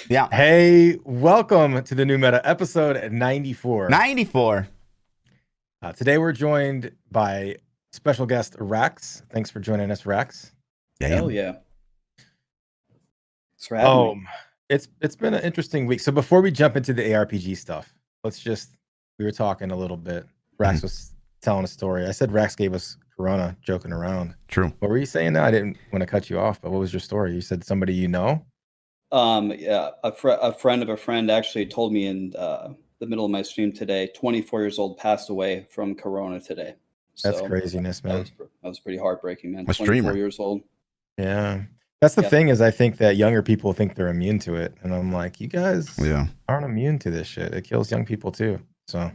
Yeah. Hey, welcome to the new meta episode 94. 94. Today we're joined by special guest Rax. Thanks for joining us, Rax. Yeah, Hell yeah. yeah. Thanks for having me. It's been an interesting week. So before we jump into the ARPG stuff, we were talking a little bit. Rax was telling a story. I said Rax gave us Corona, joking around. True. What were you saying now? I didn't want to cut you off, but what was your story? You said somebody you know? Yeah, a friend of a friend actually told me in the middle of my stream today, 24 years old, passed away from Corona today. That's So craziness, man. that was pretty heartbreaking, man. A 24 streamer. years old. Yeah. That's the Yeah. thing is I think that younger people think they're immune to it. And I'm like, you guys Yeah. aren't immune to this shit. It kills young people too. So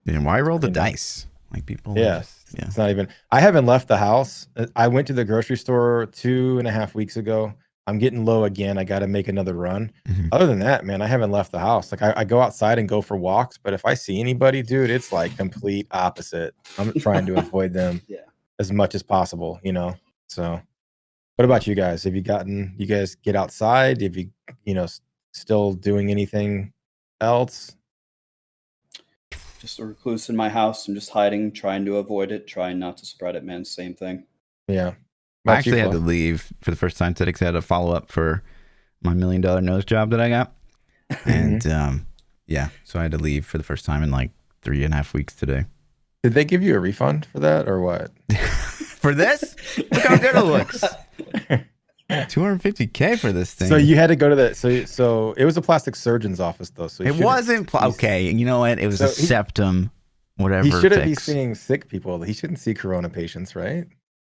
And why roll the pretty nuts. dice? Like people. Yeah. Yeah. It's not even I haven't left the house. I went to the grocery store 2.5 weeks ago. I'm getting low again. I gotta make another run. Mhm. Other than that, man, I haven't left the house. Like I go outside and go for walks, but if I see anybody, dude, it's like complete opposite. I'm trying to avoid them Yeah. as much as possible, you know. So what about you guys? Have you guys get outside? Have you still doing anything else? Just a recluse in my house. I'm just hiding, trying to avoid it, trying not to spread it, man. Same thing. Yeah. I About you, actually had to Flo? leave for the first time today because I had a follow up for my $1 million nose job that I got. And yeah, so I had to leave for the first time in like 3.5 weeks today. Did they give you a refund for that or what? For this? Look how good it looks. $250K for this thing. So you had to go to so it was a plastic surgeon's office though. So it wasn't okay. You know what? It was So a septum, whatever. he shouldn't be fix. seeing sick people. He shouldn't see corona patients, right?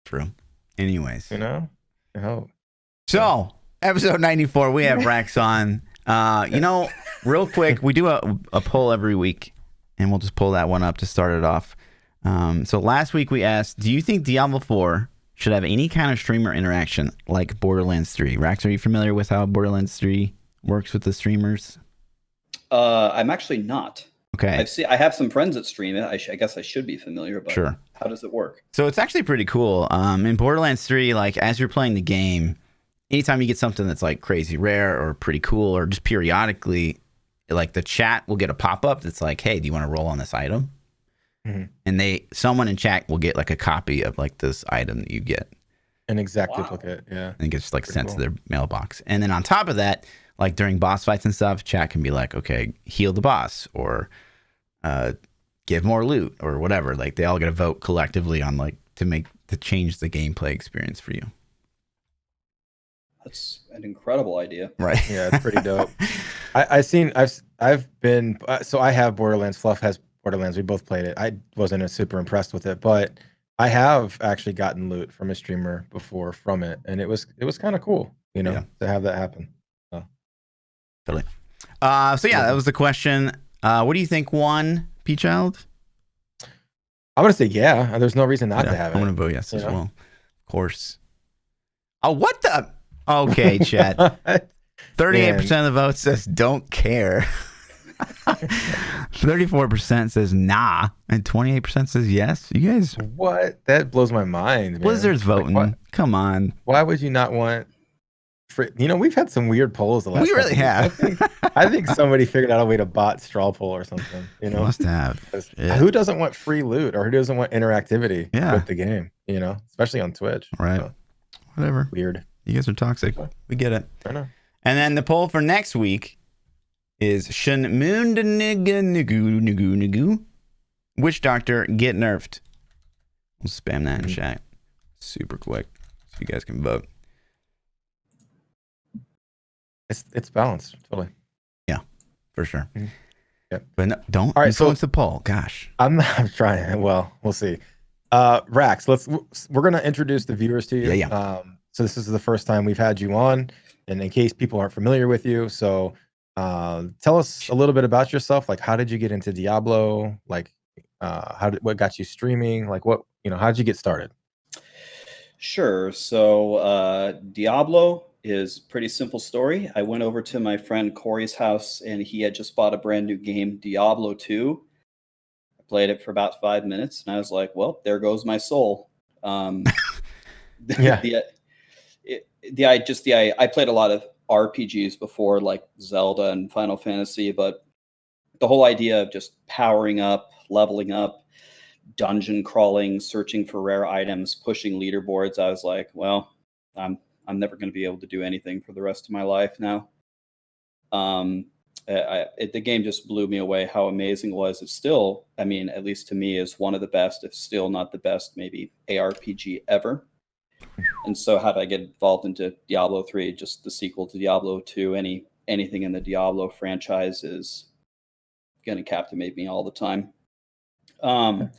True. Anyways. You know? Oh. So, episode 94, we have Rax on. Real quick, we do a poll every week, and we'll just pull that one up to start it off. So last week we asked, do you think Diablo 4 should have any kind of streamer interaction like Borderlands 3? Rax, are you familiar with how Borderlands 3 works with the streamers? I'm actually not. Okay. I have some friends that stream it. I guess I should be familiar, but Sure. how does it work? So it's actually pretty cool. In Borderlands 3, like as you're playing the game, anytime you get something that's like crazy rare or pretty cool or just periodically, like the chat will get a pop-up that's like, hey, do you want to roll on this item? Mhm. And someone in chat will get like a copy of like this item that you get. An exact Wow. duplicate, yeah. And it gets like Pretty sent cool. to their mailbox. And then on top of that, like during boss fights and stuff, chat can be like, okay, heal the boss or give more loot or whatever. Like they all get a vote collectively on like to change the gameplay experience for you. That's an incredible idea. Right. Yeah, it's pretty dope. I've been so I have Borderlands. Fluff has Borderlands. We both played it. I wasn't super impressed with it, but I have actually gotten loot from a streamer before from it, and it was kind of cool, Yeah. to have that happen. Totally. So yeah, that was the question. What do you think won, ThaPChild? I'm gonna say yeah. There's no reason not to have I'm it. gonna vote yes as You know? well. Of course. Oh, what the? Okay, chat. 38% of the vote says don't care. 34% says nah, and 28% says yes. You guys, What? That blows my mind. Man. Blizzard's voting. Like, Come on. why would you not want? We've had some weird polls the last. We really couple have. weeks. I think somebody figured out a way to bot straw poll or something. Must have. 'Cause Yeah. who doesn't want free loot or who doesn't want interactivity Yeah. with the game? Especially on Twitch. Right. So, Whatever. weird. You guys are toxic. We get it. I know. And then the poll for next week is Shunmundaniganigu Witch Doctor get nerfed? We'll spam that in chat super quick so you guys can vote. It's balanced totally. For sure. Mhm. Yep. But no, don't All right, so- influence the poll. Gosh. I'm trying. Well, we'll see. Rax, we're gonna introduce the viewers to you. Yeah. So this is the first time we've had you on, and in case people aren't familiar with you, so tell us a little bit about yourself. Like, how did you get into Diablo? Like, what got you streaming? Like, how did you get started? Sure. So Diablo is a pretty simple story. I went over to my friend Corey's house, and he had just bought a brand new game, Diablo 2. I played it for about 5 minutes, and I was like, well, there goes my soul. Yeah. I played a lot of RPGs before, like Zelda and Final Fantasy, but the whole idea of just powering up, leveling up, dungeon crawling, searching for rare items, pushing leaderboards, I was like, well, I'm never going to be able to do anything for the rest of my life now. The game just blew me away how amazing it was. It's still, I mean, at least to me, is one of the best, if still not the best, maybe ARPG ever. And so how did I get involved into Diablo 3? Just the sequel to Diablo 2. Anything in the Diablo franchise is going to captivate me all the time. What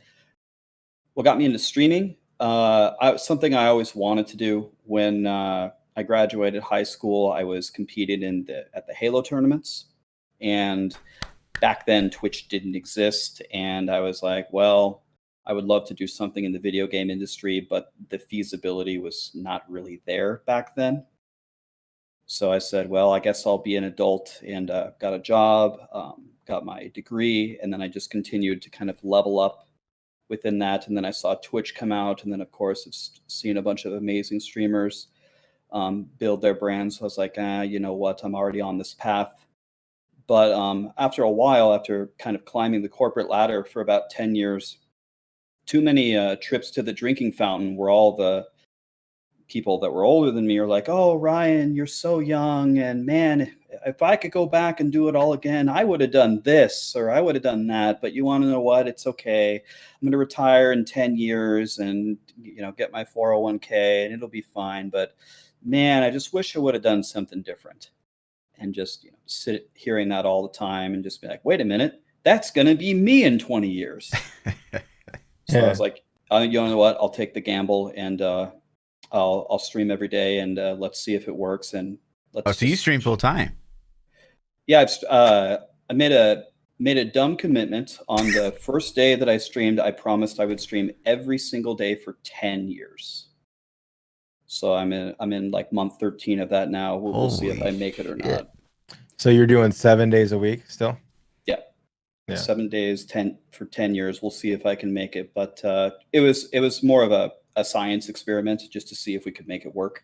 got me into streaming? Something I always wanted to do. When I graduated high school, I was competing at the Halo tournaments. And back then, Twitch didn't exist. And I was like, well, I would love to do something in the video game industry, but the feasibility was not really there back then. So I said, well, I guess I'll be an adult, and got a job, got my degree, and then I just continued to kind of level up within that. And then I saw Twitch come out, and then of course I've seen a bunch of amazing streamers build their brands. So I was like, you know what, I'm already on this path. But after a while, after kind of climbing the corporate ladder for about 10 years, too many trips to the drinking fountain where all the people that were older than me are like, oh, Ryan, you're so young. And man, if I could go back and do it all again, I would have done this or I would have done that. But you want to know what? It's okay. I'm going to retire in 10 years and, you know, get my 401k and it'll be fine. But man, I just wish I would have done something different. And just, you know, sit hearing that all the time and just be like, wait a minute, that's going to be me in 20 years. So I was like, you know what? I'll take the gamble and I'll stream every day and let's see if it works. And so you stream full time? Yeah, I made a dumb commitment on the first day that I streamed. I promised I would stream every single day for 10 years. So I'm in like month 13 of that now. We'll see if I make it or not. So you're doing 7 days a week still? Yeah. 7 days, 10 for 10 years. We'll see if I can make it. But it was more of a science experiment just to see if we could make it work.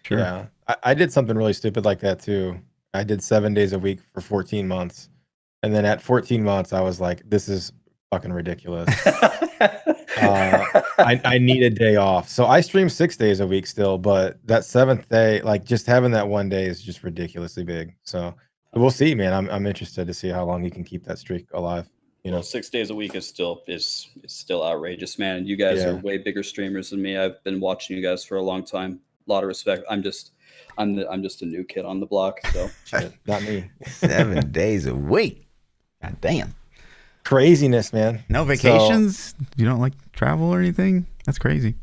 Sure. Yeah. I did something really stupid like that too. I did 7 days a week for 14 months. And then at 14 months, I was like, this is fucking ridiculous. I need a day off. So I stream 6 days a week still, but that seventh day, like just having that one day is just ridiculously big. So we'll see, man. I'm interested to see how long you can keep that streak alive. You know, well, 6 days a week is still outrageous, man. And you guys are way bigger streamers than me. I've been watching you guys for a long time. A lot of respect. I'm just a new kid on the block. So not me. 7 days a week. God damn. Craziness, man. No vacations? So, you don't like travel or anything? That's crazy.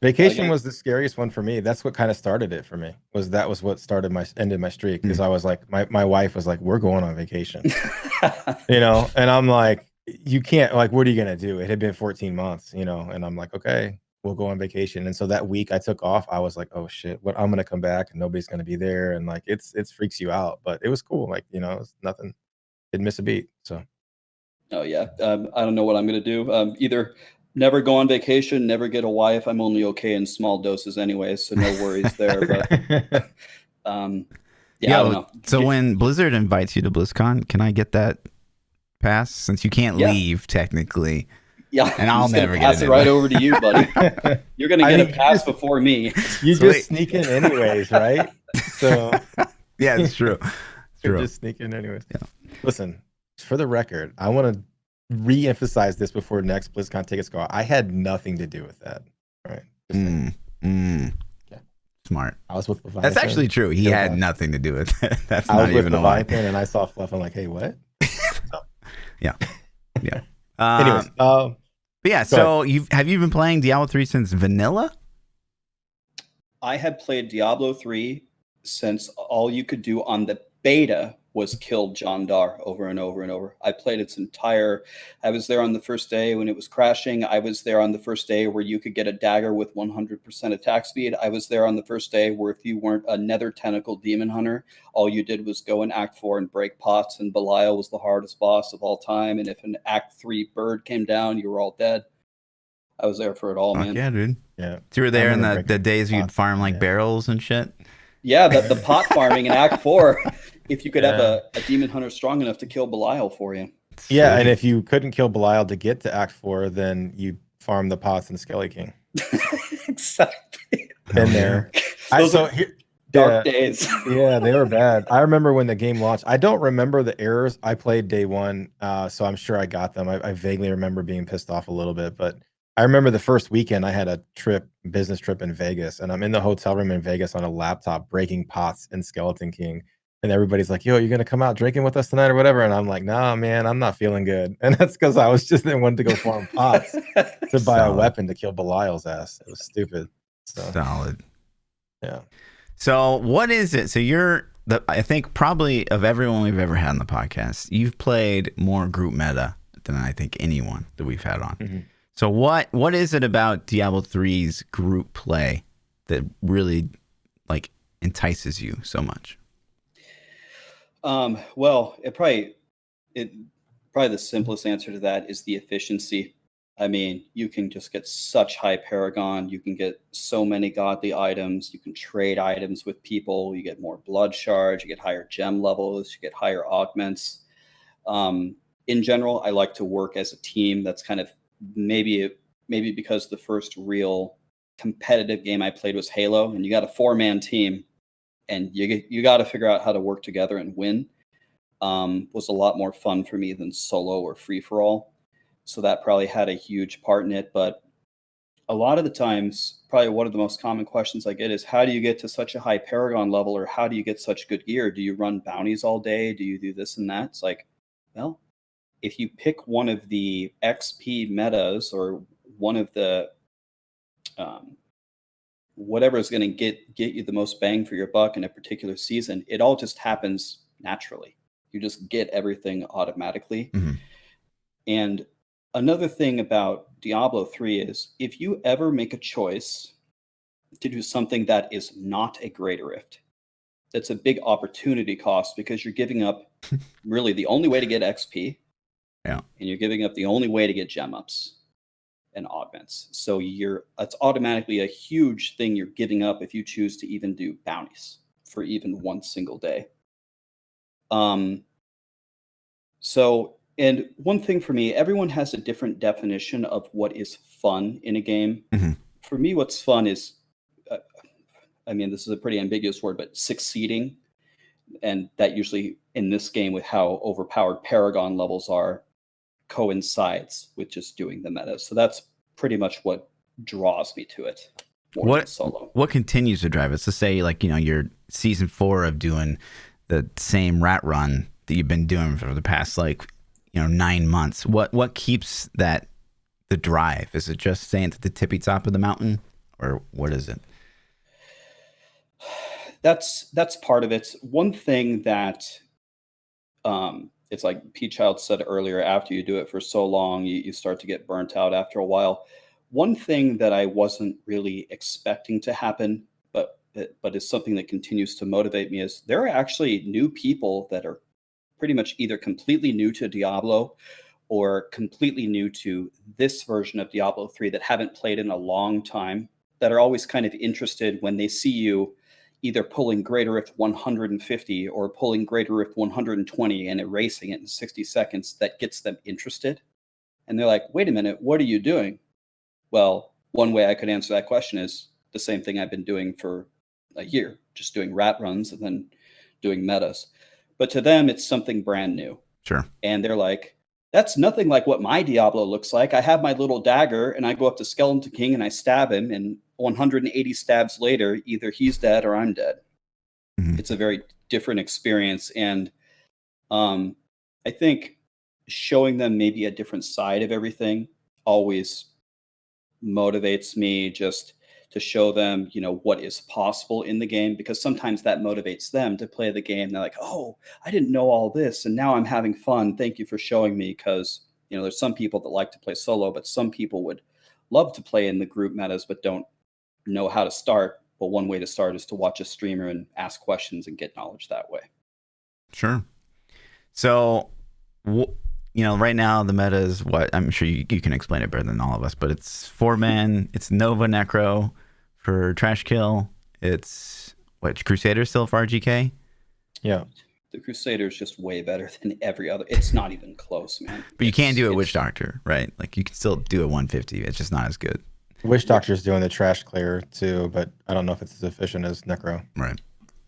Vacation was the scariest one for me. That's what kind of started it for me. That was what ended my streak, because I was like, my wife was like, we're going on vacation. You know, and I'm like, you can't, like, what are you gonna do? It had been 14 months, you know, and I'm like, okay, we'll go on vacation. And so that week I took off, I was like, oh shit, I'm gonna come back and nobody's gonna be there, and like it freaks you out. But it was cool, like, you know, it's nothing, didn't miss a beat. So oh yeah, I don't know what I'm gonna do. Either never go on vacation, never get a wife. I'm only okay in small doses anyway, so no worries there. But I don't know. So when Blizzard invites you to BlizzCon, can I get that pass, since you can't leave technically? Yeah, and I'll never pass it right over to you, buddy. You're gonna get a pass before me. You just sneak in anyways, right? So yeah, it's true. It's true. Just sneak in anyways. Yeah. Listen, for the record, I want to re-emphasize this before next BlizzCon tickets go out. I had nothing to do with that. Right. Yeah. Smart. I was with Leviathan. That's actually true. He had nothing to do with it. That's I not was with even a lie. Leviathan, and I saw Fluff. I'm like, hey, what? So. Yeah. Yeah. Anyways, yeah. So have you been playing Diablo 3 since vanilla? I had played Diablo 3 since all you could do on the beta was kill John Dar over and over and over. I played its entire. I was there on the first day when it was crashing. I was there on the first day where you could get a dagger with 100% attack speed. I was there on the first day where if you weren't a nether tentacle demon hunter, all you did was go in Act 4 and break pots, and Belial was the hardest boss of all time. And if an Act 3 bird came down, you were all dead. I was there for it all, Fuck man. yeah, dude. Yeah. So you were there in remember the breaking days you'd pots, farm like yeah. barrels and shit? Yeah, the pot farming in Act 4. If you could have Yeah. a demon hunter strong enough to kill Belial for you. Yeah, and Sweet. if you couldn't kill Belial to get to Act 4, then you farm the pots in Skelly King. Exactly. Hell Been yeah. there. Those are dark yeah, days. yeah, they were bad. I remember when the game launched. I don't remember the errors. I played day one, so I'm sure I got them. I vaguely remember being pissed off a little bit, but I remember the first weekend I had a business trip in Vegas, and I'm in the hotel room in Vegas on a laptop breaking pots in Skeleton King. And everybody's like, yo, you're going to come out drinking with us tonight or whatever? And I'm like, nah, man, I'm not feeling good. And that's because I was just in one to go farm pots to buy a Solid. weapon to kill Belial's ass. It was stupid. So, Solid. yeah. So what is it? So I think probably of everyone we've ever had on the podcast, you've played more group meta than I think anyone that we've had on. Mm-hmm. So what is it about Diablo 3's group play that really like entices you so much? Well, probably the simplest answer to that is the efficiency. I mean, you can just get such high Paragon. You can get so many godly items. You can trade items with people. You get more blood shards. You get higher gem levels. You get higher augments. In general, I like to work as a team. That's kind of maybe because the first real competitive game I played was Halo, and you got a 4-man team, and you got to figure out how to work together and win. Was a lot more fun for me than solo or free for all. So that probably had a huge part in it. But a lot of the times, probably one of the most common questions I get is, how do you get to such a high Paragon level, or how do you get such good gear? Do you run bounties all day? Do you do this and that? It's like, well, if you pick one of the XP metas or one of the whatever is going to get you the most bang for your buck in a particular season, it all just happens naturally. You just get everything automatically. Mm-hmm. And another thing about Diablo 3 is, if you ever make a choice to do something that is not a Greater Rift, that's a big opportunity cost, because you're giving up really the only way to get XP. Yeah. And you're giving up the only way to get gem ups and augments. So it's automatically a huge thing you're giving up if you choose to even do bounties for even one single day. So, and one thing for me, everyone has a different definition of what is fun in a game. Mm-hmm. For me, what's fun is, I mean, this is a pretty ambiguous word, but succeeding. And that usually in this game, with how overpowered Paragon levels are, coincides with just doing the meta. So that's pretty much what draws me to it more than solo. What continues to drive us? To say, like, you're season 4 of doing the same rat run that you've been doing for the past 9 months. What keeps the drive? Is it just staying at the tippy top of the mountain, or what is it? That's part of it. One thing that it's like ThaPChild said earlier, after you do it for so long, you start to get burnt out after a while. One thing that I wasn't really expecting to happen, but is something that continues to motivate me, is there are actually new people that are pretty much either completely new to Diablo or completely new to this version of Diablo 3 that haven't played in a long time, that are always kind of interested when they see you either pulling Greater Rift 150 or pulling Greater Rift 120 and erasing it in 60 seconds. That gets them interested. And they're like, wait a minute, what are you doing? Well, one way I could answer that question is the same thing I've been doing for a year, just doing rat runs and then doing metas. But to them, it's something brand new. Sure. And they're like, that's nothing like what my Diablo looks like. I have my little dagger and I go up to Skeleton King and I stab him, and 180 stabs later, either he's dead or I'm dead. Mm-hmm. It's a very different experience. And I think showing them maybe a different side of everything always motivates me, just to show them, what is possible in the game, because sometimes that motivates them to play the game. They're like, oh, I didn't know all this, and now I'm having fun. Thank you for showing me. Because, there's some people that like to play solo, but some people would love to play in the group metas, but don't know how to start. But one way to start is to watch a streamer and ask questions and get knowledge that way. Sure. So right now the meta is what I'm sure you can explain it better than all of us, but it's 4-man. It's Nova Necro for trash kill. It's what Crusader still for RGK. Yeah. The Crusader is just way better than every other. It's not even close, man. But you can't do a Witch Doctor, right? Like you can still do a 150. It's just not as good. Witch Doctor's doing the trash clear too, but I don't know if it's as efficient as Necro. Right.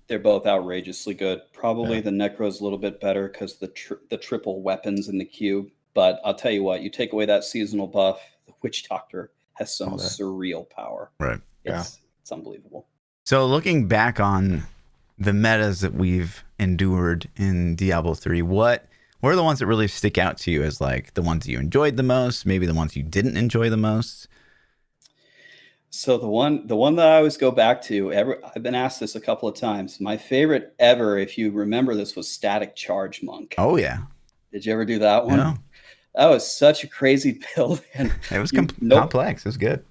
They're both outrageously good. Probably Yeah. the Necro's a little bit better because the triple weapons in the cube. But I'll tell you what, you take away that seasonal buff, the Witch Doctor has some surreal power. Right. It's unbelievable. So looking back on the metas that we've endured in Diablo 3, what are the ones that really stick out to you as like the ones that you enjoyed the most, maybe the ones you didn't enjoy the most? So the one that I always go back to, I've been asked this a couple of times. My favorite ever, if you remember this, was Static Charge Monk. Oh yeah. Did you ever do that one? No. That was such a crazy build, and it was complex. It was good.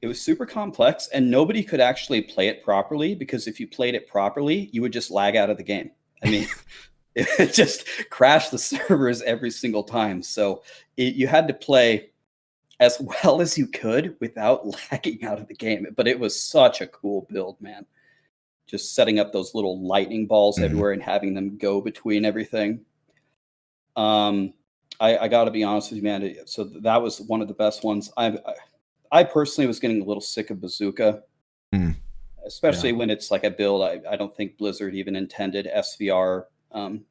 It was super complex, and nobody could actually play it properly, because if you played it properly, you would just lag out of the game. I mean, it just crashed the servers every single time. So you had to play as well as you could without lagging out of the game. But it was such a cool build, man. Just setting up those little lightning balls everywhere and having them go between everything. I got to be honest with you, man. So that was one of the best ones. I personally was getting a little sick of Bazooka, especially when it's like a build. I don't think Blizzard even intended. SVR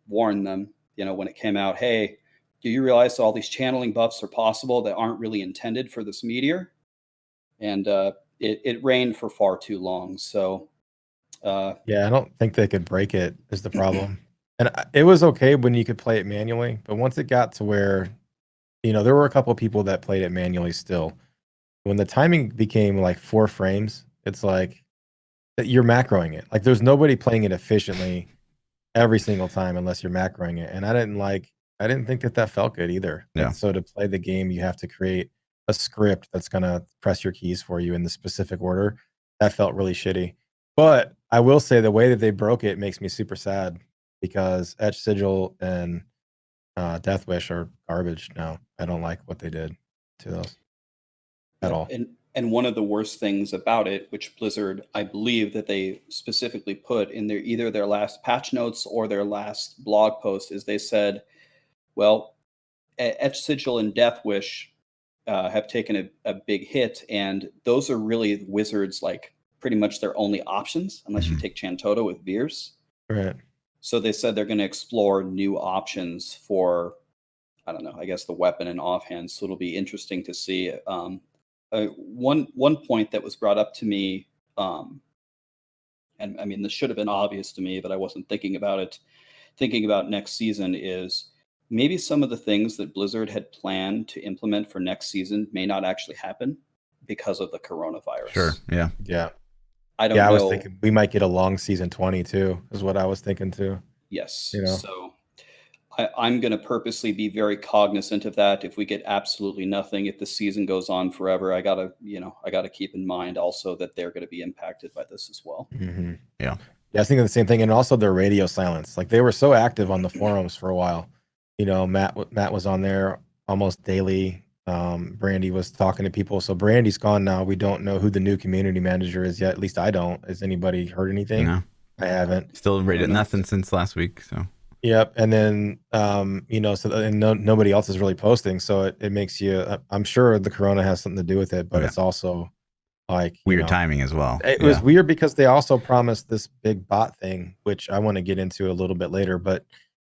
warned them, when it came out, hey, do you realize all these channeling buffs are possible that aren't really intended for this meteor? And it reigned for far too long. So I don't think they could break it is the problem. And it was okay when you could play it manually, but once it got to where, there were a couple of people that played it manually still. When the timing became like 4 frames, it's like you're macroing it. Like there's nobody playing it efficiently every single time unless you're macroing it. And I didn't think that felt good either. Yeah. And so to play the game, you have to create a script that's going to press your keys for you in the specific order. That felt really shitty. But I will say the way that they broke it makes me super sad, because Etch Sigil and Death Wish are garbage now. I don't like what they did to those at all. And one of the worst things about it, which Blizzard, I believe that they specifically put in either their last patch notes or their last blog post, is they said, well, Etch Sigil and Death Wish have taken a big hit, and those are really Wizards' like pretty much their only options, unless you take Chantota with Veers. Right. So they said they're going to explore new options for, I don't know, I guess the weapon and offhand. So it'll be interesting to see. One point that was brought up to me, and I mean, this should have been obvious to me, but I wasn't thinking about it. Thinking about next season is maybe some of the things that Blizzard had planned to implement for next season may not actually happen because of the coronavirus. Sure. Yeah. Yeah. I don't know. I was thinking we might get a long season 20 too, is what I was thinking too. Yes. So I'm going to purposely be very cognizant of that. If we get absolutely nothing, if the season goes on forever, I gotta keep in mind also that they're going to be impacted by this as well. Mm-hmm. Yeah. I was thinking the same thing. And also their radio silence. Like they were so active on the forums for a while. Matt was on there almost daily. Brandy was talking to people. So Brandy's gone now. We don't know who the new community manager is yet. At least I don't. Has anybody heard anything? No. I haven't. Still rated nothing since last week. So. Yep. And then, nobody else is really posting. So it makes you, I'm sure the corona has something to do with it, but it's also like weird timing as well. It was weird because they also promised this big bot thing, which I want to get into a little bit later, but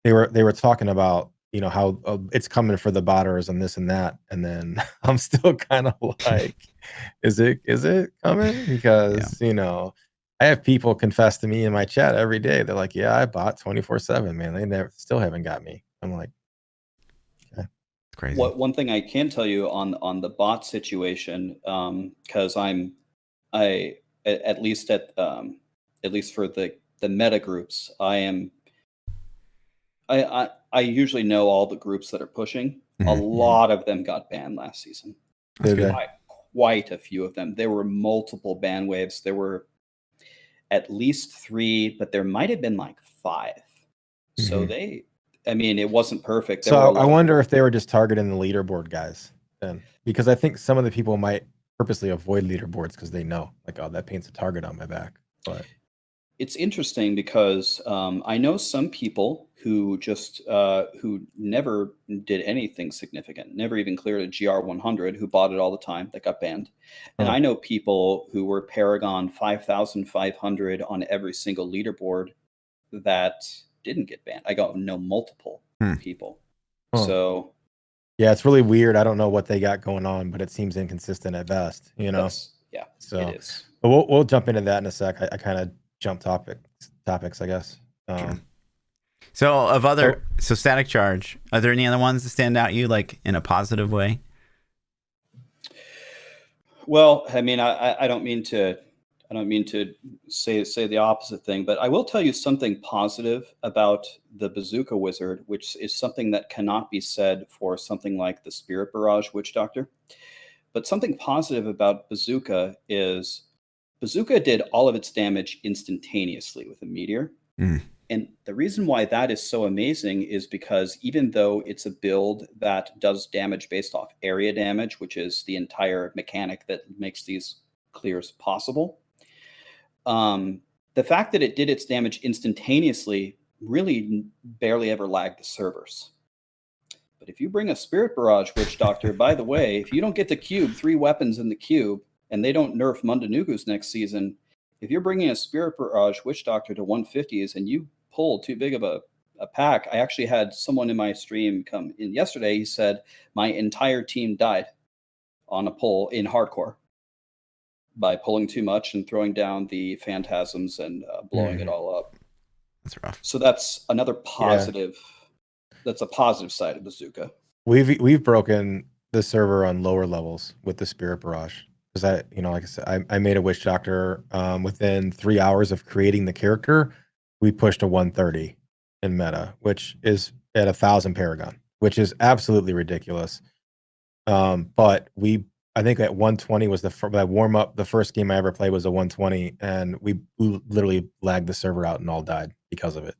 they were talking about, how it's coming for the botters and this and that. And then I'm still kind of like, is it coming? Because, I have people confess to me in my chat every day. They're like, yeah, I bought 24/7, man. They still haven't got me. I'm like, okay. It's crazy. One thing I can tell you on the bot situation, because at least for the meta groups, I usually know all the groups that are pushing. A lot of them got banned last season. Quite a few of them. There were multiple ban waves. There were at least 3, but there might have been like 5. So I mean, it wasn't perfect. There So were a I lot wonder if they were just targeting the leaderboard guys then, because I think some of the people might purposely avoid leaderboards because they know, like, oh, that paints a target on my back. But It's interesting because I know some people who just who never did anything significant, never even cleared a GR 100, who bought it all the time, that got banned. And Huh. I know people who were Paragon 5,500 on every single leaderboard that didn't get banned. I got know multiple people. Huh. So yeah, it's really weird. I don't know what they got going on, but it seems inconsistent at best, you know. yeah, So, it is. but we'll jump into that in a sec. I kind of jumped topics, I guess. So Static Charge, are there any other ones that stand out you like in a positive way? Well, I mean, I don't mean to say the opposite thing, but I will tell you something positive about the Bazooka Wizard, which is something that cannot be said for something like the Spirit Barrage Witch Doctor. But something positive about Bazooka is Bazooka did all of its damage instantaneously with a meteor. And the reason why that is so amazing is because even though it's a build that does damage based off area damage, which is the entire mechanic that makes these clears possible, the fact that it did its damage instantaneously really barely ever lagged the servers. But if you bring a Spirit Barrage Witch Doctor, by the way, if you don't get the cube, 3 weapons in the cube, and they don't nerf Mundanugus next season, if you're bringing a Spirit Barrage Witch Doctor to 150s and you pull too big of a pack, I actually had someone in my stream come in yesterday. He said, my entire team died on a pull in hardcore by pulling too much and throwing down the phantasms and blowing it all up. That's rough. So that's another positive. Yeah. That's a positive side of Bazooka. We've broken the server on lower levels with the Spirit Barrage. Because like I said, I made a Witch Doctor within 3 hours of creating the character. We pushed a 130 in meta, which is at 1,000 Paragon, which is absolutely ridiculous. But I think at 120 was the warm up. The first game I ever played was a 120, and we literally lagged the server out and all died because of it.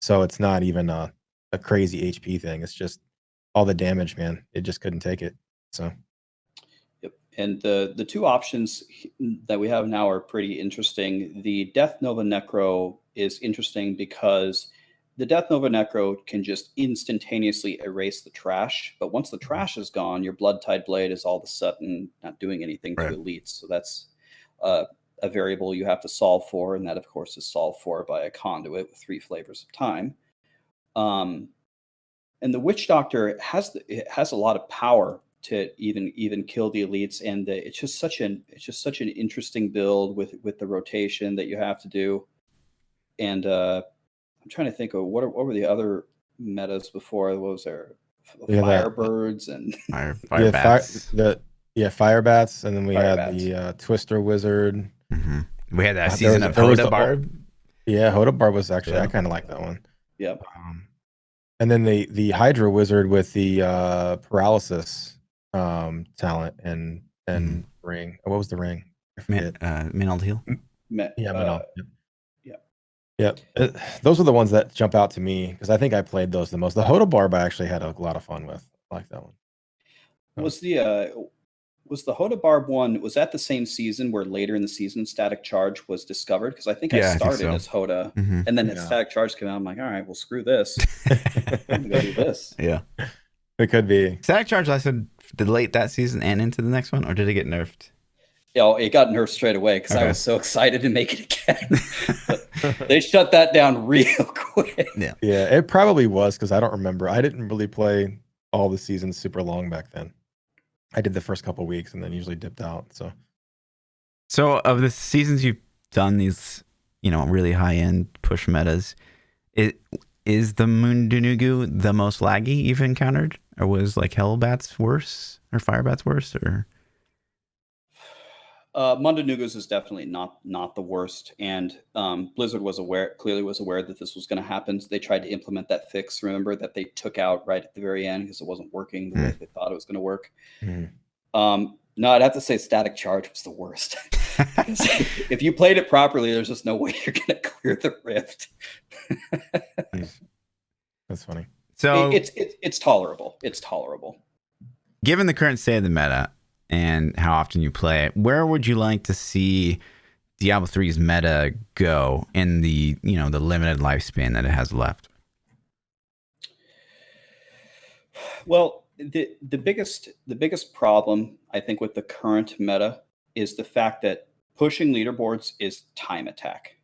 So it's not even a crazy HP thing. It's just all the damage, man. It just couldn't take it. So. Yep. And the 2 options that we have now are pretty interesting. The Death Nova Necro is interesting because the Death Nova Necro can just instantaneously erase the trash. But once the trash is gone, your Blood Tide Blade is all of a sudden not doing anything to elites. So that's a variable you have to solve for. And that, of course, is solved for by a conduit with 3 flavors of time. And the Witch Doctor has a lot of power to even kill the elites, and it's just such an interesting build with the rotation that you have to do. And I'm trying to think of what were the other metas before. What was there? Firebirds and fire bats, and then we had the Twister Wizard. Mm-hmm. We had that season of Hoda Barb. Yeah, Hoda Barb was actually I kind of like that one. Yep. And then the Hydra Wizard with the paralysis talent and ring. What was the ring? I forget. Mantled Heal. Mantled. Yeah. Those are the ones that jump out to me because I think I played those the most. The Hoda Barb I actually had a lot of fun with. I like that one. Was the Hoda Barb one, was that the same season where later in the season Static Charge was discovered? Because I think I started as Hoda, and then Static Charge came out. I'm like, all right, well, screw this. I'm gonna go do this. Yeah, it could be. Static Charge lasted late that season and into the next one, or did it get nerfed? Yeah, it got nerfed straight away because I was so excited to make it again. They shut that down real quick. Yeah, it probably was because I don't remember. I didn't really play all the seasons super long back then. I did the first couple of weeks and then usually dipped out. So of the seasons you've done these, really high end push metas, is the Mundanugu the most laggy you've encountered, or was like Hellbats worse or Firebats worse, or? Mundanugus is definitely not the worst, and Blizzard clearly was aware that this was going to happen. So they tried to implement that fix. Remember that they took out right at the very end because it wasn't working the way they thought it was going to work. No, I'd have to say Static Charge was the worst. If you played it properly, there's just no way you're going to clear the rift. That's funny. So It's tolerable. It's tolerable. given the current state of the meta and how often you play it, where would you like to see Diablo 3's meta go in the the limited lifespan that it has left? Well, the biggest problem I think with the current meta is the fact that pushing leaderboards is time attack.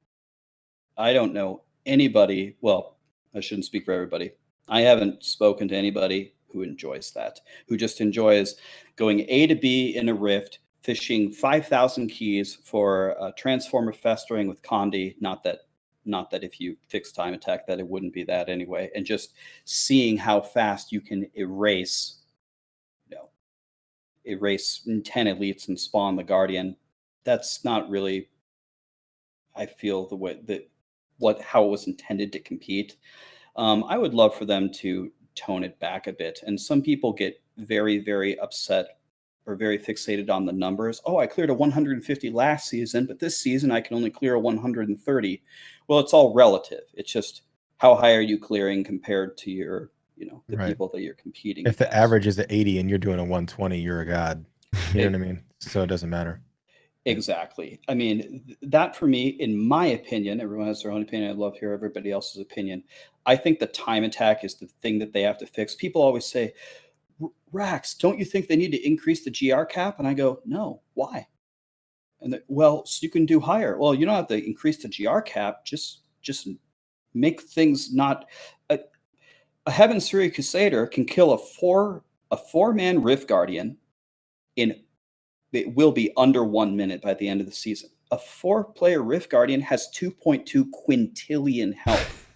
I don't know anybody. Well, I shouldn't speak for everybody. I haven't spoken to anybody who enjoys that, who just enjoys going A to B in a rift, fishing 5,000 keys for a transformer festering with Condi. Not that if you fix time attack that it wouldn't be that anyway, and just seeing how fast you can erase 10 elites and spawn the guardian. That's not really, I feel, the way that how it was intended to compete. I would love for them to tone it back a bit. And some people get very, very upset or very fixated on the numbers. Oh, I cleared a 150 last season, but this season I can only clear a 130. Well, it's all relative. It's just how high are you clearing compared to your, the Right. people that you're competing If the against. average is at 80 and you're doing a 120, you're a god. You know what I mean? So it doesn't matter. Exactly. I mean, that for me, in my opinion, everyone has their own opinion. I'd love to hear everybody else's opinion. I think the time attack is the thing that they have to fix. People always say, Rax, don't you think they need to increase the GR cap? And I go, no, why? And well, so you can do higher. Well, you don't have to increase the GR cap. Just make things not. A Heaven's Fury Crusader can kill a four-man Rift Guardian in. It will be under 1 minute by the end of the season. A 4-player Rift Guardian has 2.2 quintillion health.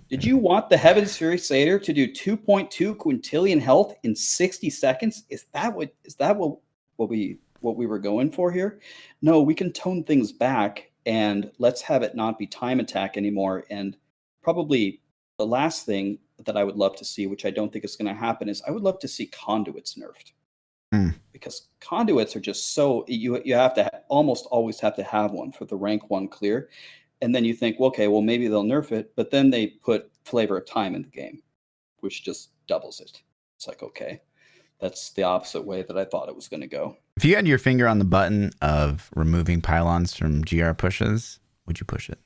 Did you want the Heaven's Fury Crusader to do 2.2 quintillion health in 60 seconds? Is that what we were going for here? No, we can tone things back and let's have it not be time attack anymore. And probably the last thing that I would love to see, which I don't think is going to happen, is I would love to see conduits nerfed. Because conduits are just so you have to almost always have to have one for the rank 1 clear, and then you think, okay, well maybe they'll nerf it, but then they put flavor of time in the game, which just doubles it. It's like, okay, that's the opposite way that I thought it was going to go. If you had your finger on the button of removing pylons from GR pushes, would you push it?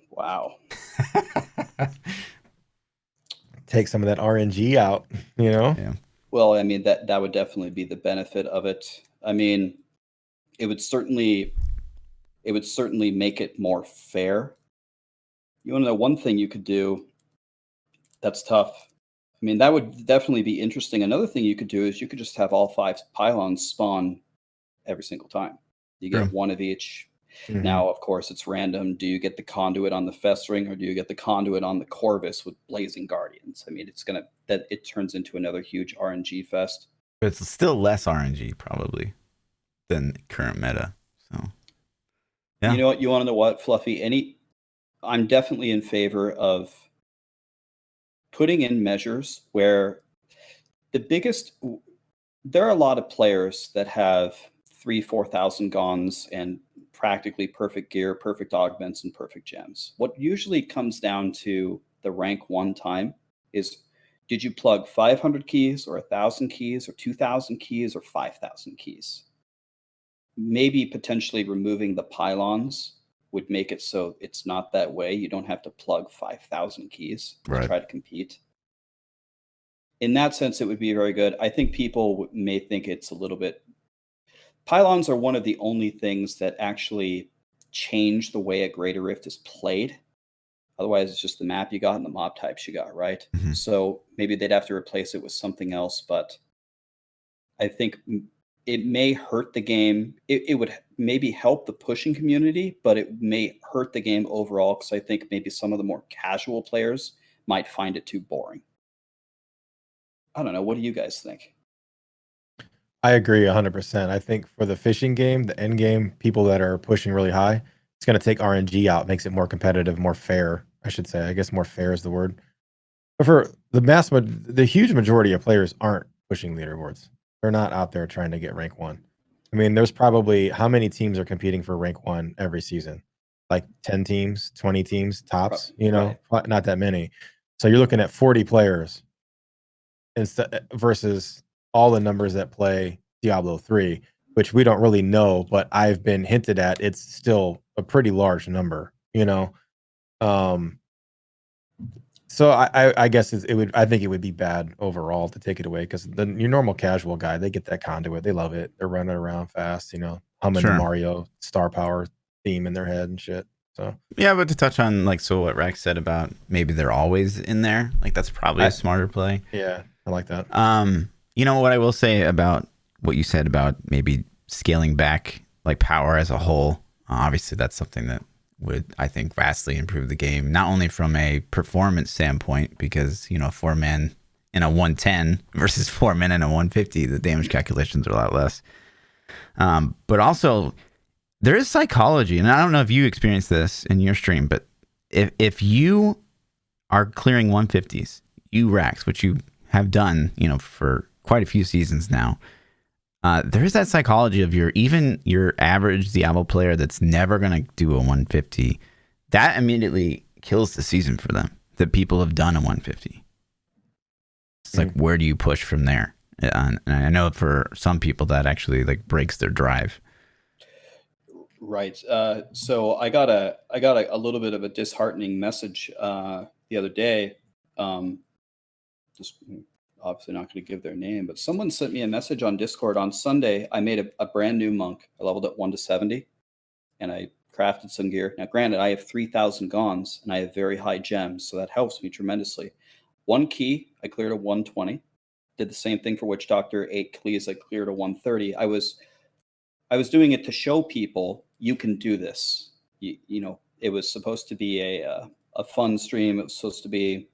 Wow. Take some of that RNG out, Yeah. Well, I mean, that would definitely be the benefit of it. I mean, it would certainly make it more fair. You want to know one thing you could do that's tough? I mean, that would definitely be interesting. Another thing you could do is you could just have all 5 pylons spawn every single time. You get one of each. Mhm. Now, of course, it's random. Do you get the conduit on the festering or do you get the conduit on the Corvus with blazing guardians? I mean, it turns into another huge RNG fest. But it's still less RNG probably than current meta. So yeah. You know what? You want to know what, Fluffy? I'm definitely in favor of putting in measures where there are a lot of players that have 3,000-4,000 gons and practically perfect gear, perfect augments, and perfect gems. What usually comes down to the rank 1 time is, did you plug 500 keys or 1,000 keys or 2,000 keys or 5,000 keys? Maybe potentially removing the pylons would make it so it's not that way. You don't have to plug 5,000 keys to try to compete. In that sense, it would be very good. I think people may think it's a little bit. Pylons are one of the only things that actually change the way a Greater Rift is played. Otherwise, it's just the map you got and the mob types you got, right? Mm-hmm. So maybe they'd have to replace it with something else. But I think it may hurt the game. It would maybe help the pushing community, but it may hurt the game overall because I think maybe some of the more casual players might find it too boring. I don't know. What do you guys think? I agree 100%. I think for the fishing game, the end game, people that are pushing really high, it's going to take RNG out, makes it more competitive, more fair, I should say. I guess more fair is the word. But for the huge majority of players aren't pushing leaderboards. They're not out there trying to get rank 1. I mean, there's probably how many teams are competing for rank 1 every season? Like 10 teams, 20 teams tops, Right. not that many. So you're looking at 40 players instead versus all the numbers that play Diablo 3, which we don't really know, but I've been hinted at it's still a pretty large number, Um, so I guess I think it would be bad overall to take it away because your normal casual guy, they get that conduit, they love it, they're running around fast, humming the Sure. Mario star power theme in their head and shit. So Yeah, but to touch on what Rex said about maybe they're always in there, like that's probably a smarter play. yeah, I like that. What I will say about what you said about maybe scaling back like power as a whole, obviously that's something that would, I think, vastly improve the game, not only from a performance standpoint, because 4-man in a 110 versus 4-man in a 150, the damage calculations are a lot less. But also there is psychology, and I don't know if you experienced this in your stream, but if you are clearing 150s, you Rax, which you have done, for quite a few seasons now, there is that psychology of your average Diablo player that's never going to do a 150. That immediately kills the season for them, that people have done a 150. It's like, where do you push from there? And I know for some people that actually like breaks their drive. Right. So I got a little bit of a disheartening message the other day. Just obviously not going to give their name, but someone sent me a message on Discord on Sunday. I made a brand new monk. I leveled it 1 to 70, and I crafted some gear. Now, granted, I have 3,000 gons, and I have very high gems, so that helps me tremendously. 1 key, I cleared a 120. Did the same thing for Witch Doctor. 8 keys, I cleared a 130. I was doing it to show people you can do this. It was supposed to be a fun stream. It was supposed to be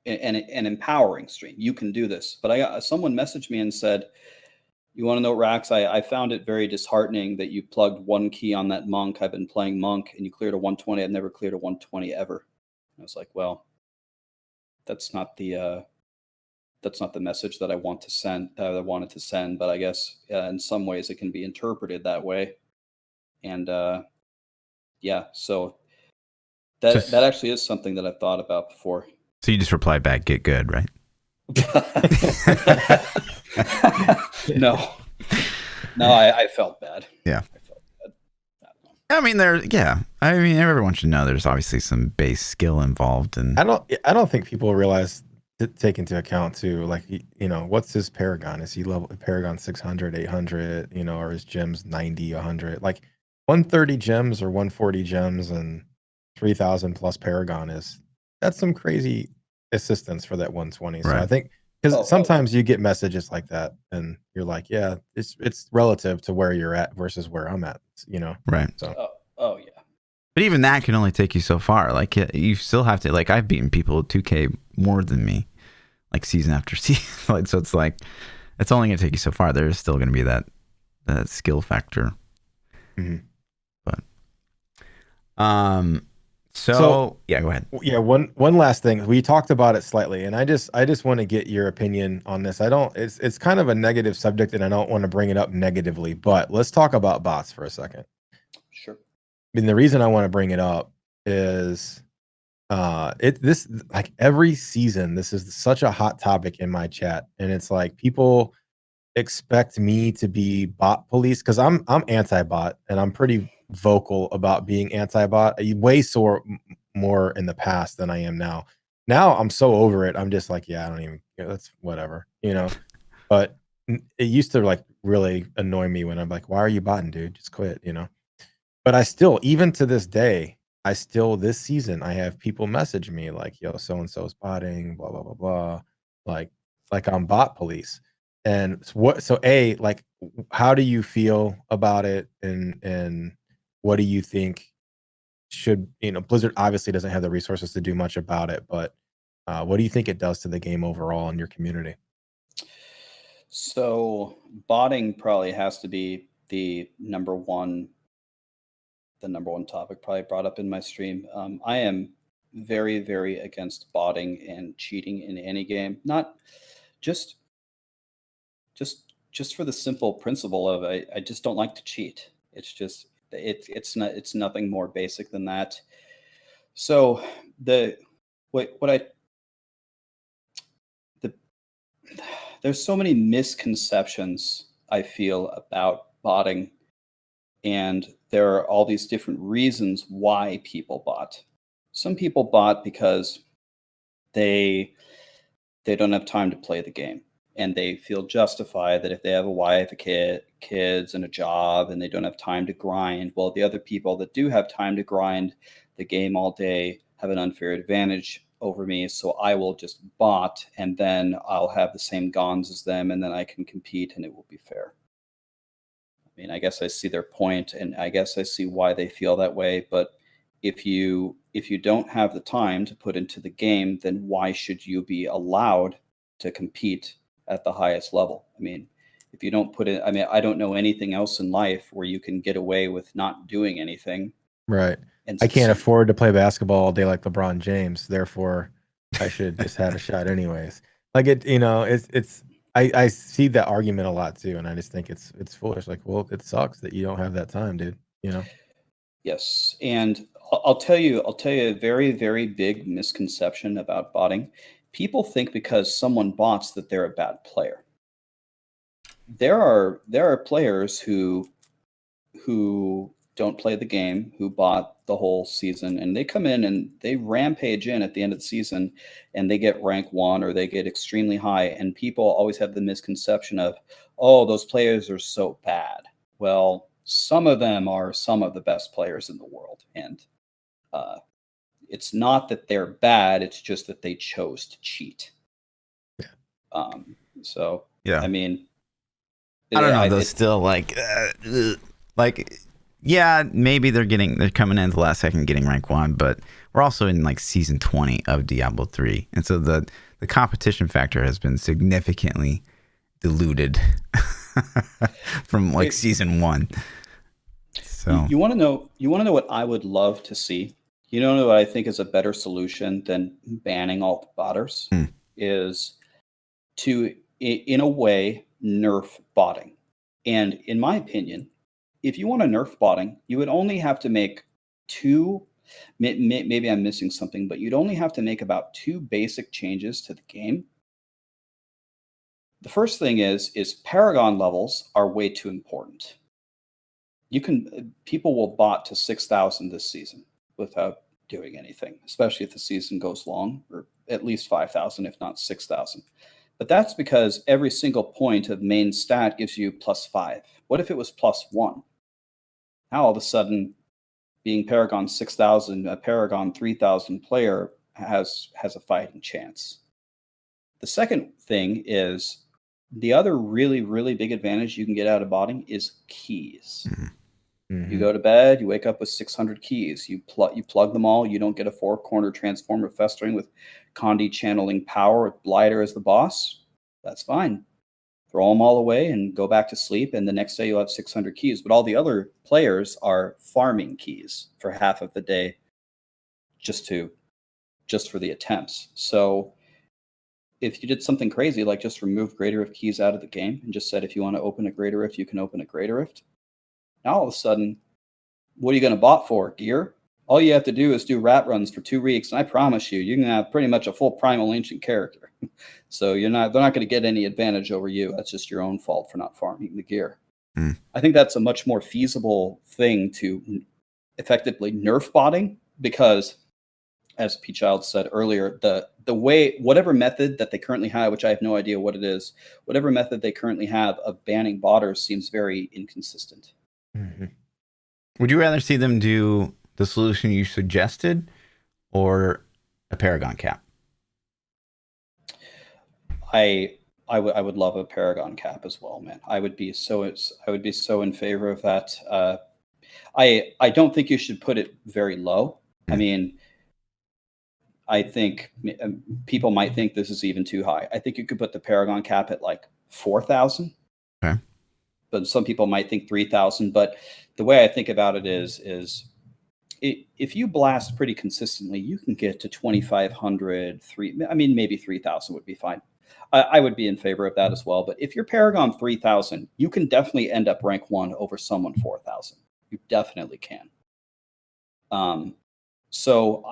an empowering stream. You can do this. But someone messaged me and said, "You want to know, Rax? I found it very disheartening that you plugged 1 key on that monk. I've been playing monk, and you cleared a 120. I've never cleared a 120 ever." I was like, "Well, that's not the message that I want to send. I wanted to send, but I guess in some ways it can be interpreted that way." And yeah, so that actually is something that I've thought about before. So you just replied back, "Get good," right? No, I felt bad. Yeah. I felt bad. I mean, everyone should know there's obviously some base skill involved, and I don't think people realize take into account too, like, what's his Paragon? Is he level Paragon 600, 800, or his gems 90, 100? Like 130 gems or 140 gems and 3,000 plus Paragon that's some crazy assistance for that 120. So Right. I think because sometimes you get messages like that and you're like, yeah, it's relative to where you're at versus where I'm at, Right. So oh yeah. But even that can only take you so far. Like you still have to, like, I've beaten people with 2K more than me, like season after season. Like, so it's like, it's only going to take you so far. There's still going to be that skill factor. Mm-hmm. But, so yeah, go ahead. Yeah, one last thing. We talked about it slightly, and I just want to get your opinion on this. It's kind of a negative subject, and I don't want to bring it up negatively, but let's talk about bots for a second. Sure. I mean, the reason I want to bring it up is this like every season, this is such a hot topic in my chat, and it's like people expect me to be bot police because I'm anti-bot, and I'm pretty vocal about being anti-bot. Way more in the past than I am now. Now I'm so over it. I'm just like, yeah, I don't even. That's whatever, But it used to like really annoy me when I'm like, why are you botting, dude? Just quit, But I still, even to this day, this season, I have people message me like, yo, so and so's botting, blah blah blah blah, like I'm bot police. And like, how do you feel about it, and what do you think should, Blizzard obviously doesn't have the resources to do much about it, but what do you think it does to the game overall in your community? So botting probably has to be the number one topic probably brought up in my stream. I am very, very against botting and cheating in any game. Not just just for the simple principle of I just don't like to cheat. It's just it's nothing more basic than that. So the what I the there's so many misconceptions I feel about botting, and there are all these different reasons why people bot. Some people bot because they they don't have time to play the game, and they feel justified that if they have a wife, kids, and a job, and they don't have time to grind, well, the other people that do have time to grind the game all day have an unfair advantage over me, so I will just bot, and then I'll have the same gons as them, and then I can compete, and it will be fair. I mean, I guess I see their point, and I guess I see why they feel that way. But if you don't have the time to put into the game, then why should you be allowed to compete at the highest level? I mean, if you don't put it, I mean, I don't know anything else in life where you can get away with not doing anything. Right. And I can't succeed. afford to play basketball all day like LeBron James. Therefore, I should just have a shot anyways. Like it's I see that argument a lot too, and I just think it's foolish. Like, well, it sucks that you don't have that time, dude. You know? Yes, and I'll tell you a very, very big misconception about botting. People think because someone bots that they're a bad player. There are players who don't play the game, who bought the whole season, and they come in and they rampage in at the end of the season, and they get rank 1 or they get extremely high, and people always have the misconception of, oh, those players are so bad. Well, some of them are some of the best players in the world, and it's not that they're bad, it's just that they chose to cheat. So Yeah. I mean, I don't know. I- Though it- still like, yeah, maybe they're coming in at the last second getting rank 1, but we're also in like season 20 of Diablo 3, and so the competition factor has been significantly diluted from like season 1. So You want to know what I would love to see? You know what I think is a better solution than banning all the botters is to, in a way, nerf botting. And in my opinion, if you want to nerf botting, you would only have to make two. Maybe I'm missing something, but you'd only have to make about 2 basic changes to the game. The first thing is Paragon levels are way too important. People will bot to 6,000 this season without doing anything, especially if the season goes long, or at least 5,000, if not 6,000. But that's because every single point of main stat gives you +5. What if it was +1? Now all of a sudden, being Paragon 6,000, a Paragon 3,000 player has a fighting chance. The second thing is the other really, really big advantage you can get out of botting is keys. You go to bed, you wake up with 600 keys. You plug them all. You don't get a 4-corner transformer festering with Condi channeling power with Blighter as the boss. That's fine. Throw them all away and go back to sleep. And the next day you'll have 600 keys. But all the other players are farming keys for half of the day, just for the attempts. So if you did something crazy like just remove Greater Rift keys out of the game and just said if you want to open a Greater Rift, you can open a Greater Rift. Now all of a sudden, what are you going to bot for? Gear? All you have to do is do rat runs for 2 weeks, and I promise you, you can have pretty much a full Primal Ancient character. So they're not going to get any advantage over you. That's just your own fault for not farming the gear. I think that's a much more feasible thing to effectively nerf botting, because, as ThaPChild said earlier, the way, whatever method that they currently have, which I have no idea what it is, whatever method they currently have of banning botters seems very inconsistent. would you rather see them do the solution you suggested or a Paragon cap? I would love a Paragon cap as well, man. I would be so in favor of that. I don't think you should put it very low. I mean, I think people might think this is even too high. I think you could put the Paragon cap at like 4,000. Okay. But some people might think 3,000. But the way I think about it is if you blast pretty consistently, you can get to 2,500, maybe 3,000 would be fine. I would be in favor of that as well. But if you're Paragon 3000, you can definitely end up rank 1 over someone 4000. You definitely can. So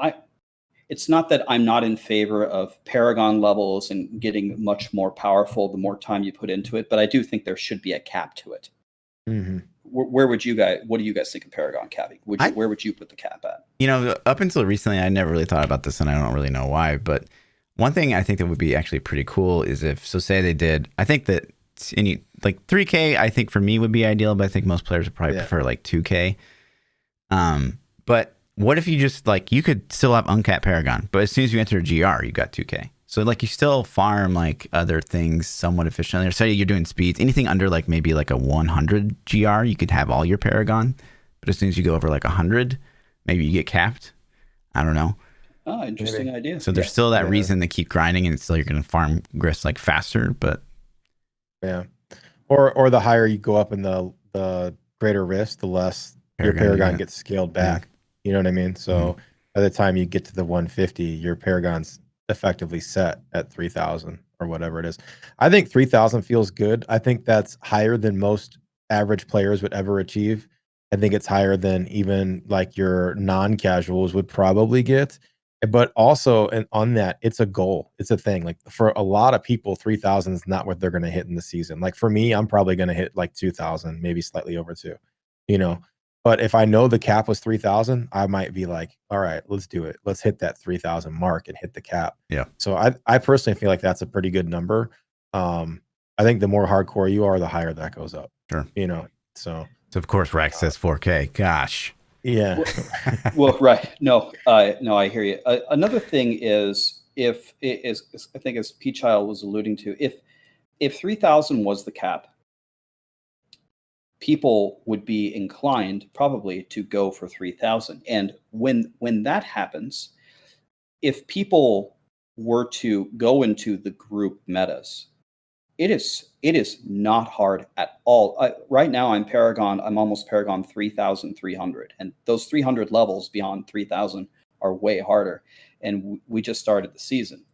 it's not that I'm not in favor of Paragon levels and getting much more powerful the more time you put into it, but I do think there should be a cap to it. Mm-hmm. Where would you guys? What do you guys think of Paragon capping? Where would you put the cap at? You know, up until recently, I never really thought about this, and I don't really know why. But one thing I think that would be actually pretty cool is if, so say they did, I think that like 3K, I think for me would be ideal, but I think most players would probably prefer like 2K. But what if you just like, you could still have uncapped Paragon, but as soon as you enter a GR, you got 2K. So like you still farm like other things somewhat efficiently. Or say you're doing speeds, anything under like maybe like a 100 GR, you could have all your Paragon. But as soon as you go over like 100, maybe you get capped. I don't know. Oh, interesting idea. So there's still that reason to keep grinding, and still you're going to farm grist like faster. But yeah, or the higher you go up in the greater risk, the less your Paragon gets scaled back. Yeah. You know what I mean? So by the time you get to the 150, your Paragon's effectively set at 3000 or whatever it is. I think 3000 feels good. I think that's higher than most average players would ever achieve. I think it's higher than even like your non-casuals would probably get. But also, and on that, it's a goal. It's a thing. Like for a lot of people, 3000 is not what they're going to hit in the season. Like for me, I'm probably going to hit like 2000, maybe slightly over 2, you know. But if I know the cap was 3000, I might be like, all right, let's do it. Let's hit that 3000 mark and hit the cap. Yeah. So I personally feel like that's a pretty good number. I think the more hardcore you are, the higher that goes up. Sure. You know, so of course Rax says 4K. Gosh. Yeah. Well, right. No, I hear you. Another thing is I think as ThaPChild was alluding to, if 3000 was the cap, people would be inclined probably to go for 3000. And when that happens, if people were to go into the group metas, it is not hard at all. Right now I'm almost Paragon 3300, and those 300 levels beyond 3000 are way harder, and we just started the season.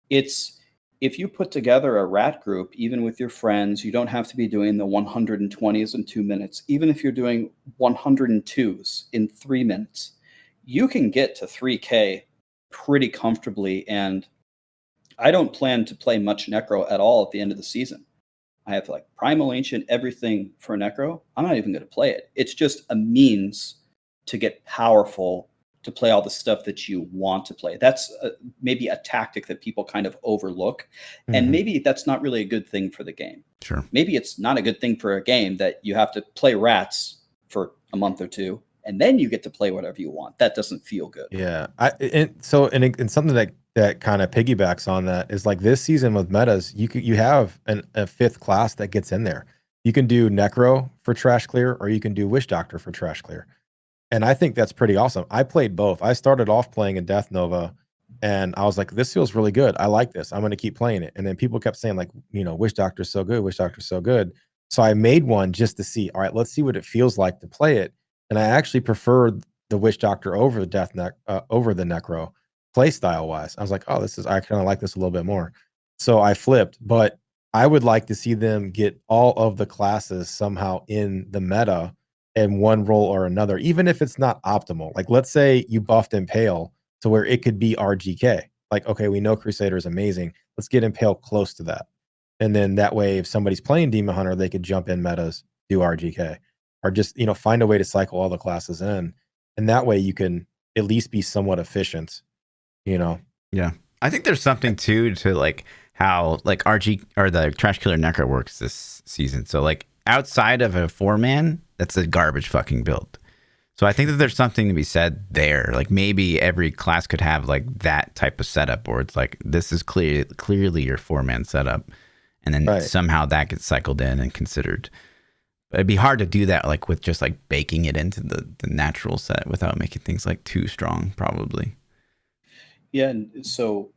If you put together a rat group, even with your friends, you don't have to be doing the 120s in 2 minutes. Even if you're doing 102s in 3 minutes, you can get to 3K pretty comfortably. And I don't plan to play much Necro at all at the end of the season. I have like Primal Ancient, everything for Necro. I'm not even going to play it. It's just a means to get powerful, to play all the stuff that you want to play. That's maybe a tactic that people kind of overlook. And maybe that's not really a good thing for the game. Sure. Maybe it's not a good thing for a game that you have to play rats for a month or two, and then you get to play whatever you want. That doesn't feel good. Yeah. And something that kind of piggybacks on that is like this season with metas, you have a fifth class that gets in there. You can do Necro for trash clear, or you can do Wish Doctor for trash clear. And I think that's pretty awesome. I played both. I started off playing in Death Nova, and I was like, this feels really good. I like this. I'm going to keep playing it. And then people kept saying like, you know, Wish Doctor's so good. Wish Doctor's so good. So I made one just to see, all right, let's see what it feels like to play it. And I actually preferred the Wish Doctor over the over the Necro play style wise. I was like, oh, I kind of like this a little bit more. So I flipped, but I would like to see them get all of the classes somehow in the meta in one role or another, even if it's not optimal. Like, let's say you buffed Impale to where it could be RGK. Like, okay, we know Crusader is amazing. Let's get Impale close to that. And then that way, if somebody's playing Demon Hunter, they could jump in metas, do RGK, or just, you know, find a way to cycle all the classes in. And that way you can at least be somewhat efficient, you know? Yeah. I think there's something too to like how like RG or the Trash Killer Necro works this season. So like outside of a 4-man, that's a garbage fucking build. So I think that there's something to be said there. Like maybe every class could have like that type of setup where it's like, this is clearly your 4-man setup. And then somehow that gets cycled in and considered. But it'd be hard to do that like with just like baking it into the natural set without making things like too strong, probably. Yeah, and so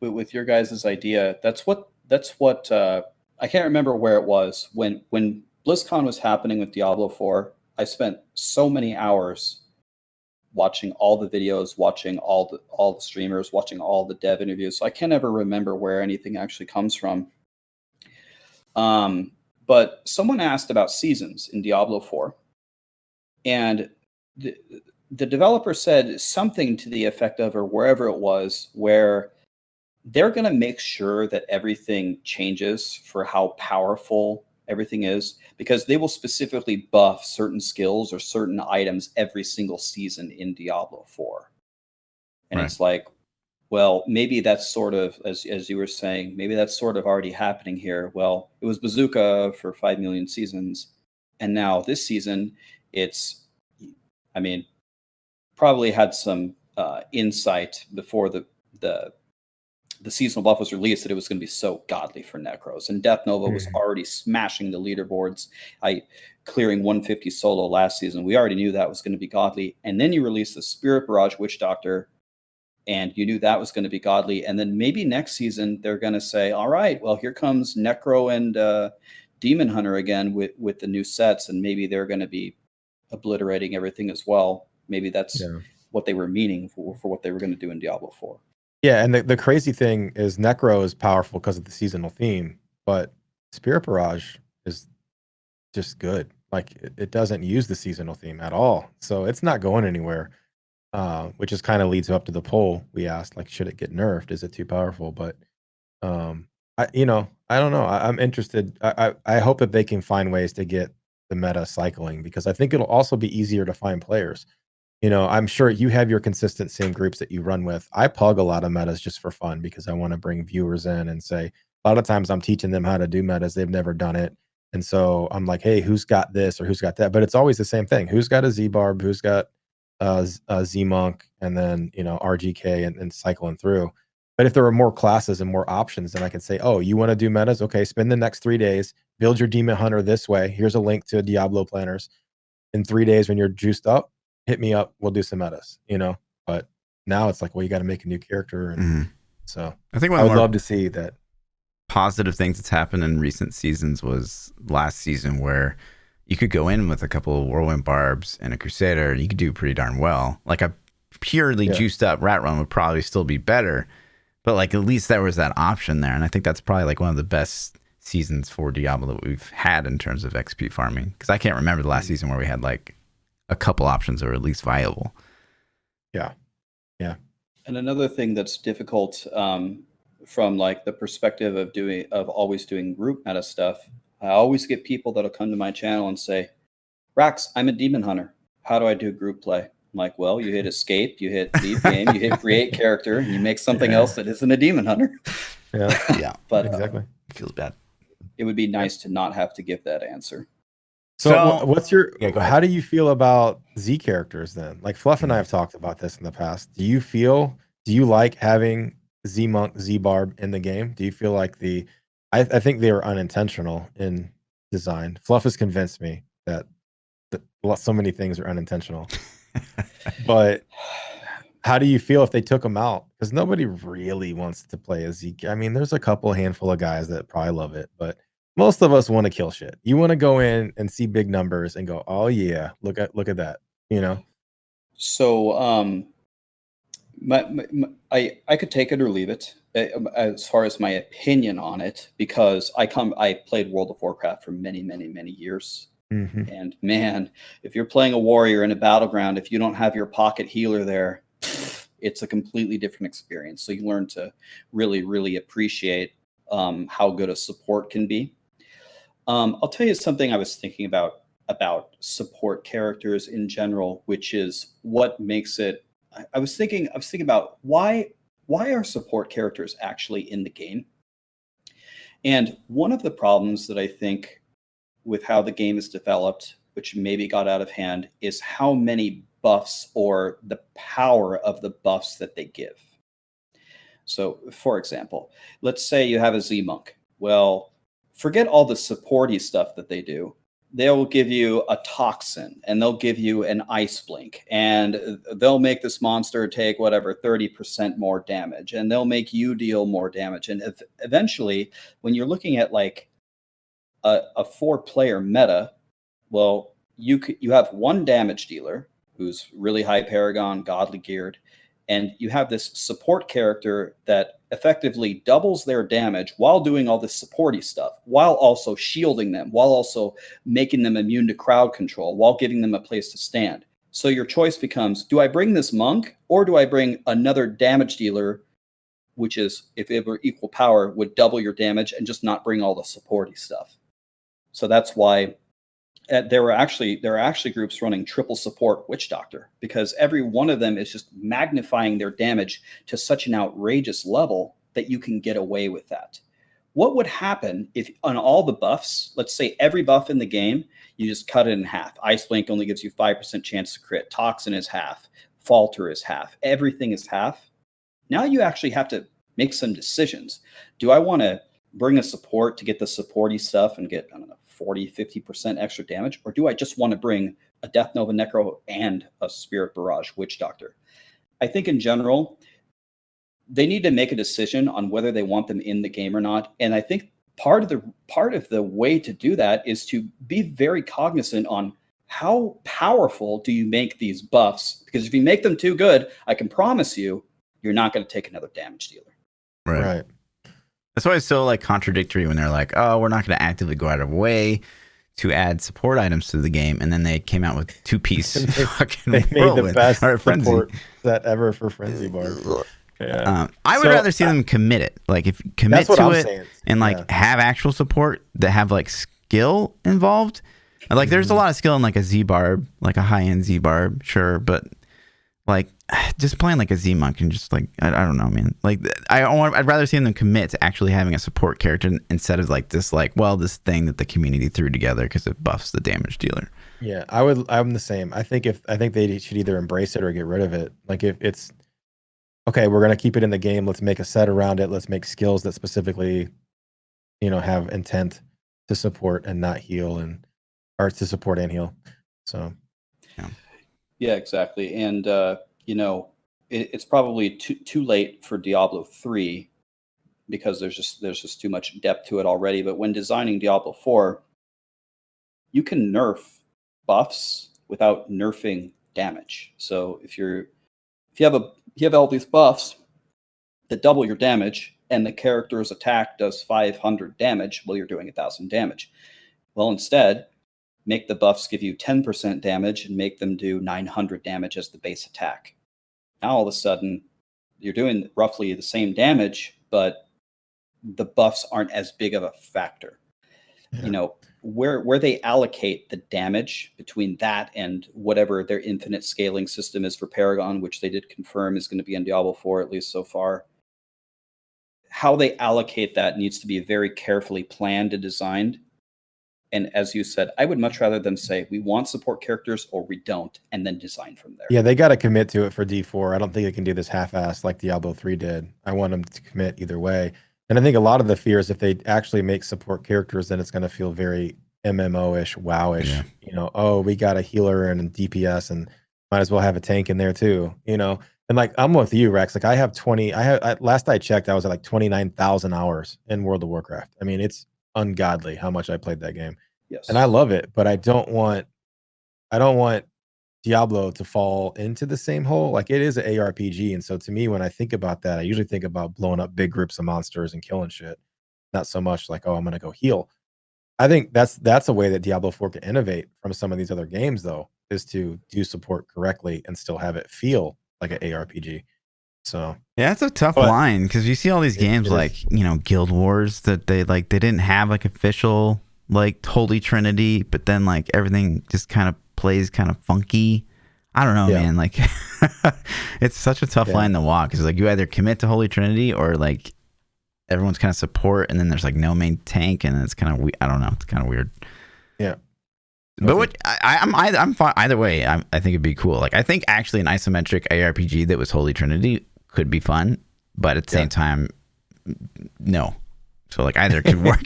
with your guys' idea, that's what I can't remember where it was when BlizzCon was happening with Diablo 4. I spent so many hours watching all the videos, watching all the streamers, watching all the dev interviews. So I can't ever remember where anything actually comes from. But someone asked about seasons in Diablo 4, and the developer said something to the effect of, or wherever it was, where they're going to make sure that everything changes for how powerful everything is, because they will specifically buff certain skills or certain items every single season in Diablo 4. And Right. it's like, well, maybe that's sort of, as you were saying, maybe that's sort of already happening here. Well, it was Bazooka for 5 million seasons. And now this season, it's, I mean, probably had some insight before the seasonal buff was released that it was going to be so godly for Necros. And Death Nova was already smashing the leaderboards. Clearing 150 solo last season. We already knew that was going to be godly. And then you release the Spirit Barrage Witch Doctor, and you knew that was going to be godly. And then maybe next season they're going to say, all right, well, here comes Necro and Demon Hunter again with the new sets, and maybe they're going to be obliterating everything as well. Maybe that's what they were meaning for what they were going to do in Diablo 4. Yeah, and the crazy thing is Necro is powerful because of the seasonal theme, but Spirit Barrage is just good. Like it doesn't use the seasonal theme at all, so it's not going anywhere. Which is kind of leads up to the poll we asked, like, should it get nerfed? Is it too powerful? But I don't know. I'm interested. I hope that they can find ways to get the meta cycling, because I think it'll also be easier to find players. I'm sure you have your consistent same groups that you run with. I pug a lot of metas just for fun because I want to bring viewers in and say, a lot of times I'm teaching them how to do metas. They've never done it. And so I'm like, hey, who's got this or who's got that? But it's always the same thing. Who's got a Z-Barb? Who's got Z-Monk? And then, RGK and cycling through. But if there are more classes and more options, then I can say, oh, you want to do metas? Okay, spend the next 3 days, build your Demon Hunter this way. Here's a link to Diablo planners. In 3 days when you're juiced up, hit me up. We'll do some metas, But now it's like, well, you got to make a new character. And so I think I would love to see that. Positive things that's happened in recent seasons was last season, where you could go in with a couple of Whirlwind Barbs and a Crusader, and you could do pretty darn well. Like a purely juiced up Rat Run would probably still be better, but like at least there was that option there. And I think that's probably like one of the best seasons for Diablo that we've had in terms of XP farming, because I can't remember the last season where we had like a couple options that were at least viable. Yeah. And another thing that's difficult from like the perspective of always doing group meta stuff, I always get people that'll come to my channel and say, Rax, I'm a Demon Hunter. How do I do group play? I'm like, well, you hit escape, you hit leave game, you hit create character, and you make something else that isn't a Demon Hunter. Yeah. But exactly. Feels bad. It would be nice to not have to give that answer. So what's your, go ahead. how do you feel about Z characters then? Like Fluff and I have talked about this in the past. Do you like having Z-Monk, Z-Barb in the game? Do you feel like I think they were unintentional in design. Fluff has convinced me that so many things are unintentional. But how do you feel if they took them out? Because nobody really wants to play a Z. I mean, there's a handful of guys that probably love it, but most of us want to kill shit. You want to go in and see big numbers and go, oh yeah, look at that, So I could take it or leave it as far as my opinion on it, because I played World of Warcraft for many, many, many years. And man, if you're playing a warrior in a battleground, if you don't have your pocket healer there, it's a completely different experience. So you learn to really, really appreciate how good a support can be. I'll tell you something I was thinking about support characters in general, which is what makes it. I was thinking about why are support characters actually in the game? And one of the problems that I think with how the game is developed, which maybe got out of hand, is how many buffs or the power of the buffs that they give. So, for example, let's say you have a Z-Monk. Well, forget all the supporty stuff that they do. They'll give you a toxin, and they'll give you an ice blink, and they'll make this monster take 30% more damage, and they'll make you deal more damage. And eventually, when you're looking at like a 4-player meta, well, you have one damage dealer, who's really high Paragon, godly geared. And you have this support character that effectively doubles their damage while doing all this supporty stuff, while also shielding them, while also making them immune to crowd control, while giving them a place to stand. So your choice becomes, do I bring this monk or do I bring another damage dealer, which is, if it were equal power, would double your damage and just not bring all the supporty stuff. So that's why there are actually groups running triple support Witch Doctor, because every one of them is just magnifying their damage to such an outrageous level that you can get away with that. What would happen if on all the buffs, let's say every buff in the game, you just cut it in half? Ice Blink only gives you 5% chance to crit. Toxin is half. Falter is half. Everything is half. Now you actually have to make some decisions. Do I want to bring a support to get the supporty stuff and get, I don't know, 40, 50% extra damage? Or do I just want to bring a Death Nova Necro and a Spirit Barrage Witch Doctor? I think in general, they need to make a decision on whether they want them in the game or not. And I think part of the way to do that is to be very cognizant on how powerful do you make these buffs? Because if you make them too good, I can promise you, you're not going to take another damage dealer. Right. That's why it's so like contradictory when they're like, oh, we're not going to actively go out of our way to add support items to the game, and then they came out with two-piece fucking They made the best Frenzy support set ever for Frenzy Bar. Yeah. I would rather see them commit it, like if commit to it saying. and like have actual support that have like skill involved. Like there's a lot of skill in like a Z barb, like a high end Z barb, sure, but like just playing like a Z monk and just like I don't know, man. Like I'd rather see them commit to actually having a support character instead of like this this thing that the community threw together because it buffs the damage dealer. Yeah, I'm the same. I think they should either embrace it or get rid of it. Like if it's okay, we're gonna keep it in the game. Let's make a set around it. Let's make skills that specifically, have intent to support and not heal or to support and heal. So yeah, exactly. And it's probably too late for Diablo 3 because there's just too much depth to it already. But when designing Diablo 4, you can nerf buffs without nerfing damage. So if you have all these buffs that double your damage and the character's attack does 500 damage while you're doing 1,000 damage. Well, instead, make the buffs give you 10% damage and make them do 900 damage as the base attack. Now all of a sudden, you're doing roughly the same damage, but the buffs aren't as big of a factor. Yeah. Where they allocate the damage between that and whatever their infinite scaling system is for Paragon, which they did confirm is going to be in Diablo 4, at least so far. How they allocate that needs to be very carefully planned and designed. And as you said, I would much rather them say, we want support characters or we don't, and then design from there. Yeah, they got to commit to it for D4. I don't think they can do this half-assed like Diablo 3 did. I want them to commit either way. And I think a lot of the fear is if they actually make support characters, then it's going to feel very MMO-ish, WoW-ish. Yeah. We got a healer and a DPS and might as well have a tank in there too, And like, I'm with you, Rex. Like last I checked, I was at like 29,000 hours in World of Warcraft. I mean, it's ungodly how much I played that game. Yes. And I love it, but I don't want Diablo to fall into the same hole. Like it is an ARPG. And so to me, when I think about that, I usually think about blowing up big groups of monsters and killing shit. Not so much like, I'm going to go heal. I think that's a way that Diablo 4 can innovate from some of these other games though, is to do support correctly and still have it feel like an ARPG. So yeah, it's a tough line because you see all these games like Guild Wars that they didn't have like official like Holy Trinity, but then like everything just kind of plays kind of funky. I don't know, man. Like it's such a tough line to walk because like you either commit to Holy Trinity or like everyone's kind of support, and then there's like no main tank, and it's kind of I don't know. It's kind of weird. Yeah. But I'm fine either way. I think it'd be cool. Like I think actually an isometric ARPG that was Holy Trinity could be fun, but at the same time, no. So like either could work.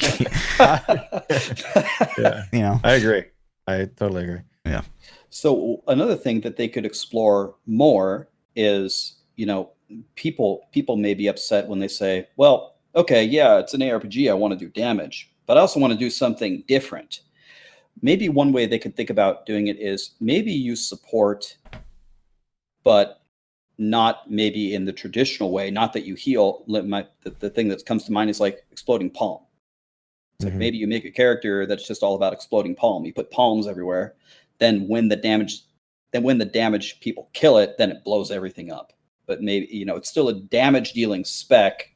Yeah. I agree. I totally agree. Yeah. So another thing that they could explore more is, people may be upset when they say, well, okay, yeah, it's an ARPG. I want to do damage, but I also want to do something different. maybe one way they could think about doing it is maybe use support, but not maybe in the traditional way. Not that you heal. The thing that comes to mind is like exploding palm. It's like maybe you make a character that's just all about exploding palm. You put palms everywhere. Then when the damage people kill it, then it blows everything up. But maybe, it's still a damage dealing spec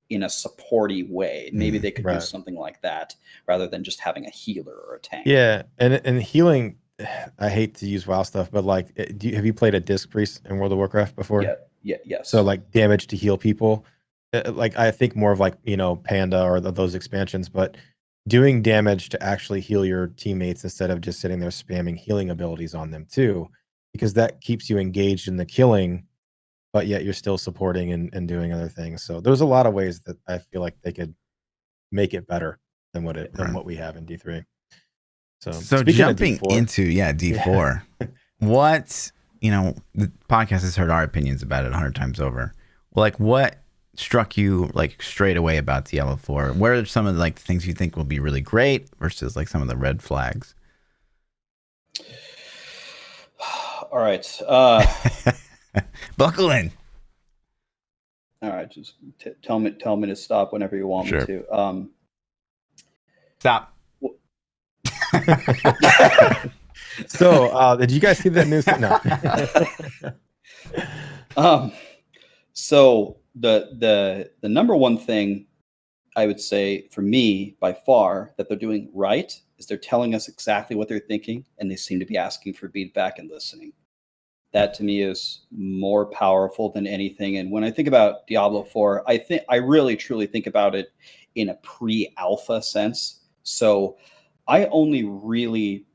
in a supporty way. Maybe they could do something like that rather than just having a healer or a tank. Yeah, and healing, I hate to use WoW stuff, but like, have you played a disc priest in World of Warcraft before? Yes. So like damage to heal people, like I think more of like Panda or those expansions, but doing damage to actually heal your teammates instead of just sitting there spamming healing abilities on them too, because that keeps you engaged in the killing, but yet you're still supporting and doing other things. So there's a lot of ways that I feel like they could make it better than what we have in D3. So jumping into D4, what the podcast has heard our opinions about it 100 times over. Well, like what struck you like straight away about Diablo 4? Where are some of the things you think will be really great versus like some of the red flags? All right. Buckle in. All right, just tell me to stop whenever you want me to. Stop. So, did you guys see that news? No. So the number one thing I would say for me by far that they're doing right is they're telling us exactly what they're thinking, and they seem to be asking for feedback and listening. That to me is more powerful than anything. And when I think about Diablo 4, I really truly think about it in a pre-alpha sense. So I only really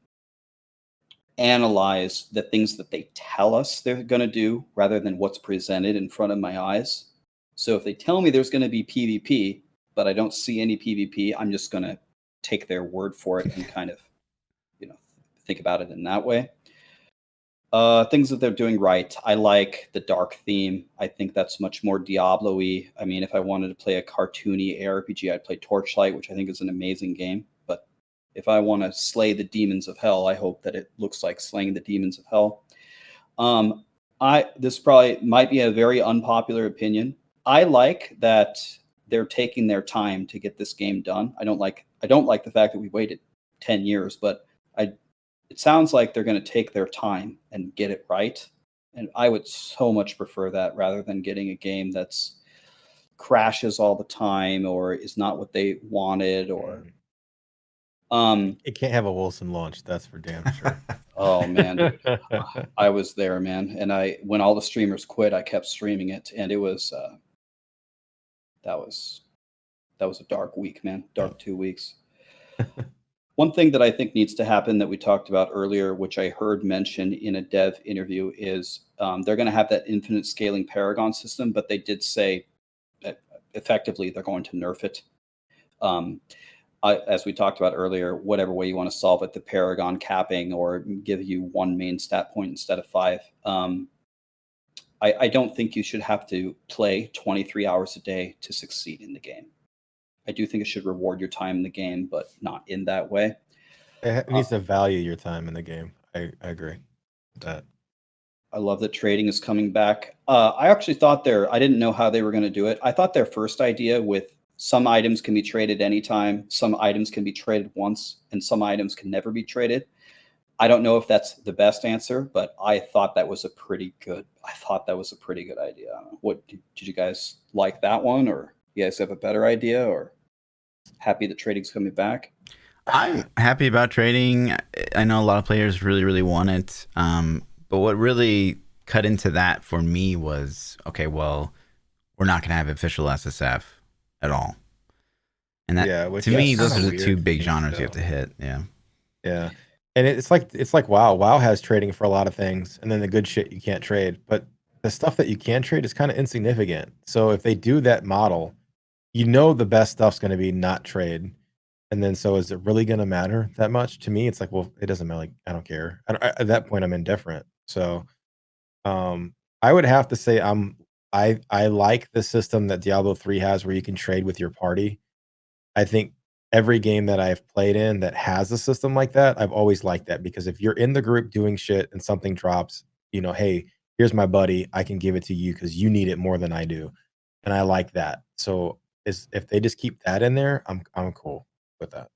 analyze the things that they tell us they're going to do rather than what's presented in front of my eyes. So if they tell me there's going to be PvP, but I don't see any PvP, I'm just going to take their word for it and kind of, think about it in that way. Things that they're doing right. I like the dark theme. I think that's much more Diablo-y. I mean, if I wanted to play a cartoony ARPG, I'd play Torchlight, which I think is an amazing game. But if I want to slay the demons of hell, I hope that it looks like slaying the demons of hell. This probably might be a very unpopular opinion. I like that they're taking their time to get this game done. I don't like the fact that we waited 10 years, but it sounds like they're going to take their time and get it right. And I would so much prefer that rather than getting a game that's crashes all the time or is not what they wanted or it can't have a Wilson launch, that's for damn sure. Oh man, I was there, man. And when all the streamers quit, I kept streaming it, and it was that was a dark week, man. Dark 2 weeks. One thing that I think needs to happen that we talked about earlier, which I heard mentioned in a dev interview, is they're going to have that infinite scaling Paragon system, but they did say that effectively they're going to nerf it. As we talked about earlier, whatever way you want to solve it, the Paragon capping or give you one main stat point instead of 5. I don't think you should have to play 23 hours a day to succeed in the game. I do think it should reward your time in the game, but not in that way. It needs to value your time in the game. I agree with that. I love that trading is coming back. I actually thought I didn't know how they were going to do it. I thought their first idea with some items can be traded anytime, some items can be traded once, and some items can never be traded. I don't know if that's the best answer, but I thought that was a pretty good idea. What did you guys like that one, or you guys have a better idea, or happy that trading's coming back? I'm happy about trading. I know a lot of players really, really want it. But what really cut into that for me was, okay, well, we're not going to have official SSF at all. And that, to me, those are the two big genres you have to hit. Yeah. Yeah. And it's like WoW. WoW has trading for a lot of things, and then the good shit you can't trade. But the stuff that you can trade is kind of insignificant. So if they do that model, the best stuff's going to be not trade. And then so is it really going to matter that much? To me, it's like, well, it doesn't matter. Like, I don't care. At that point, I'm indifferent. So I would have to say I like the system that Diablo 3 has where you can trade with your party. I think every game that I've played in that has a system like that, I've always liked that, because if you're in the group doing shit and something drops, hey, here's my buddy, I can give it to you because you need it more than I do. And I like that. So if they just keep that in there, I'm cool with that.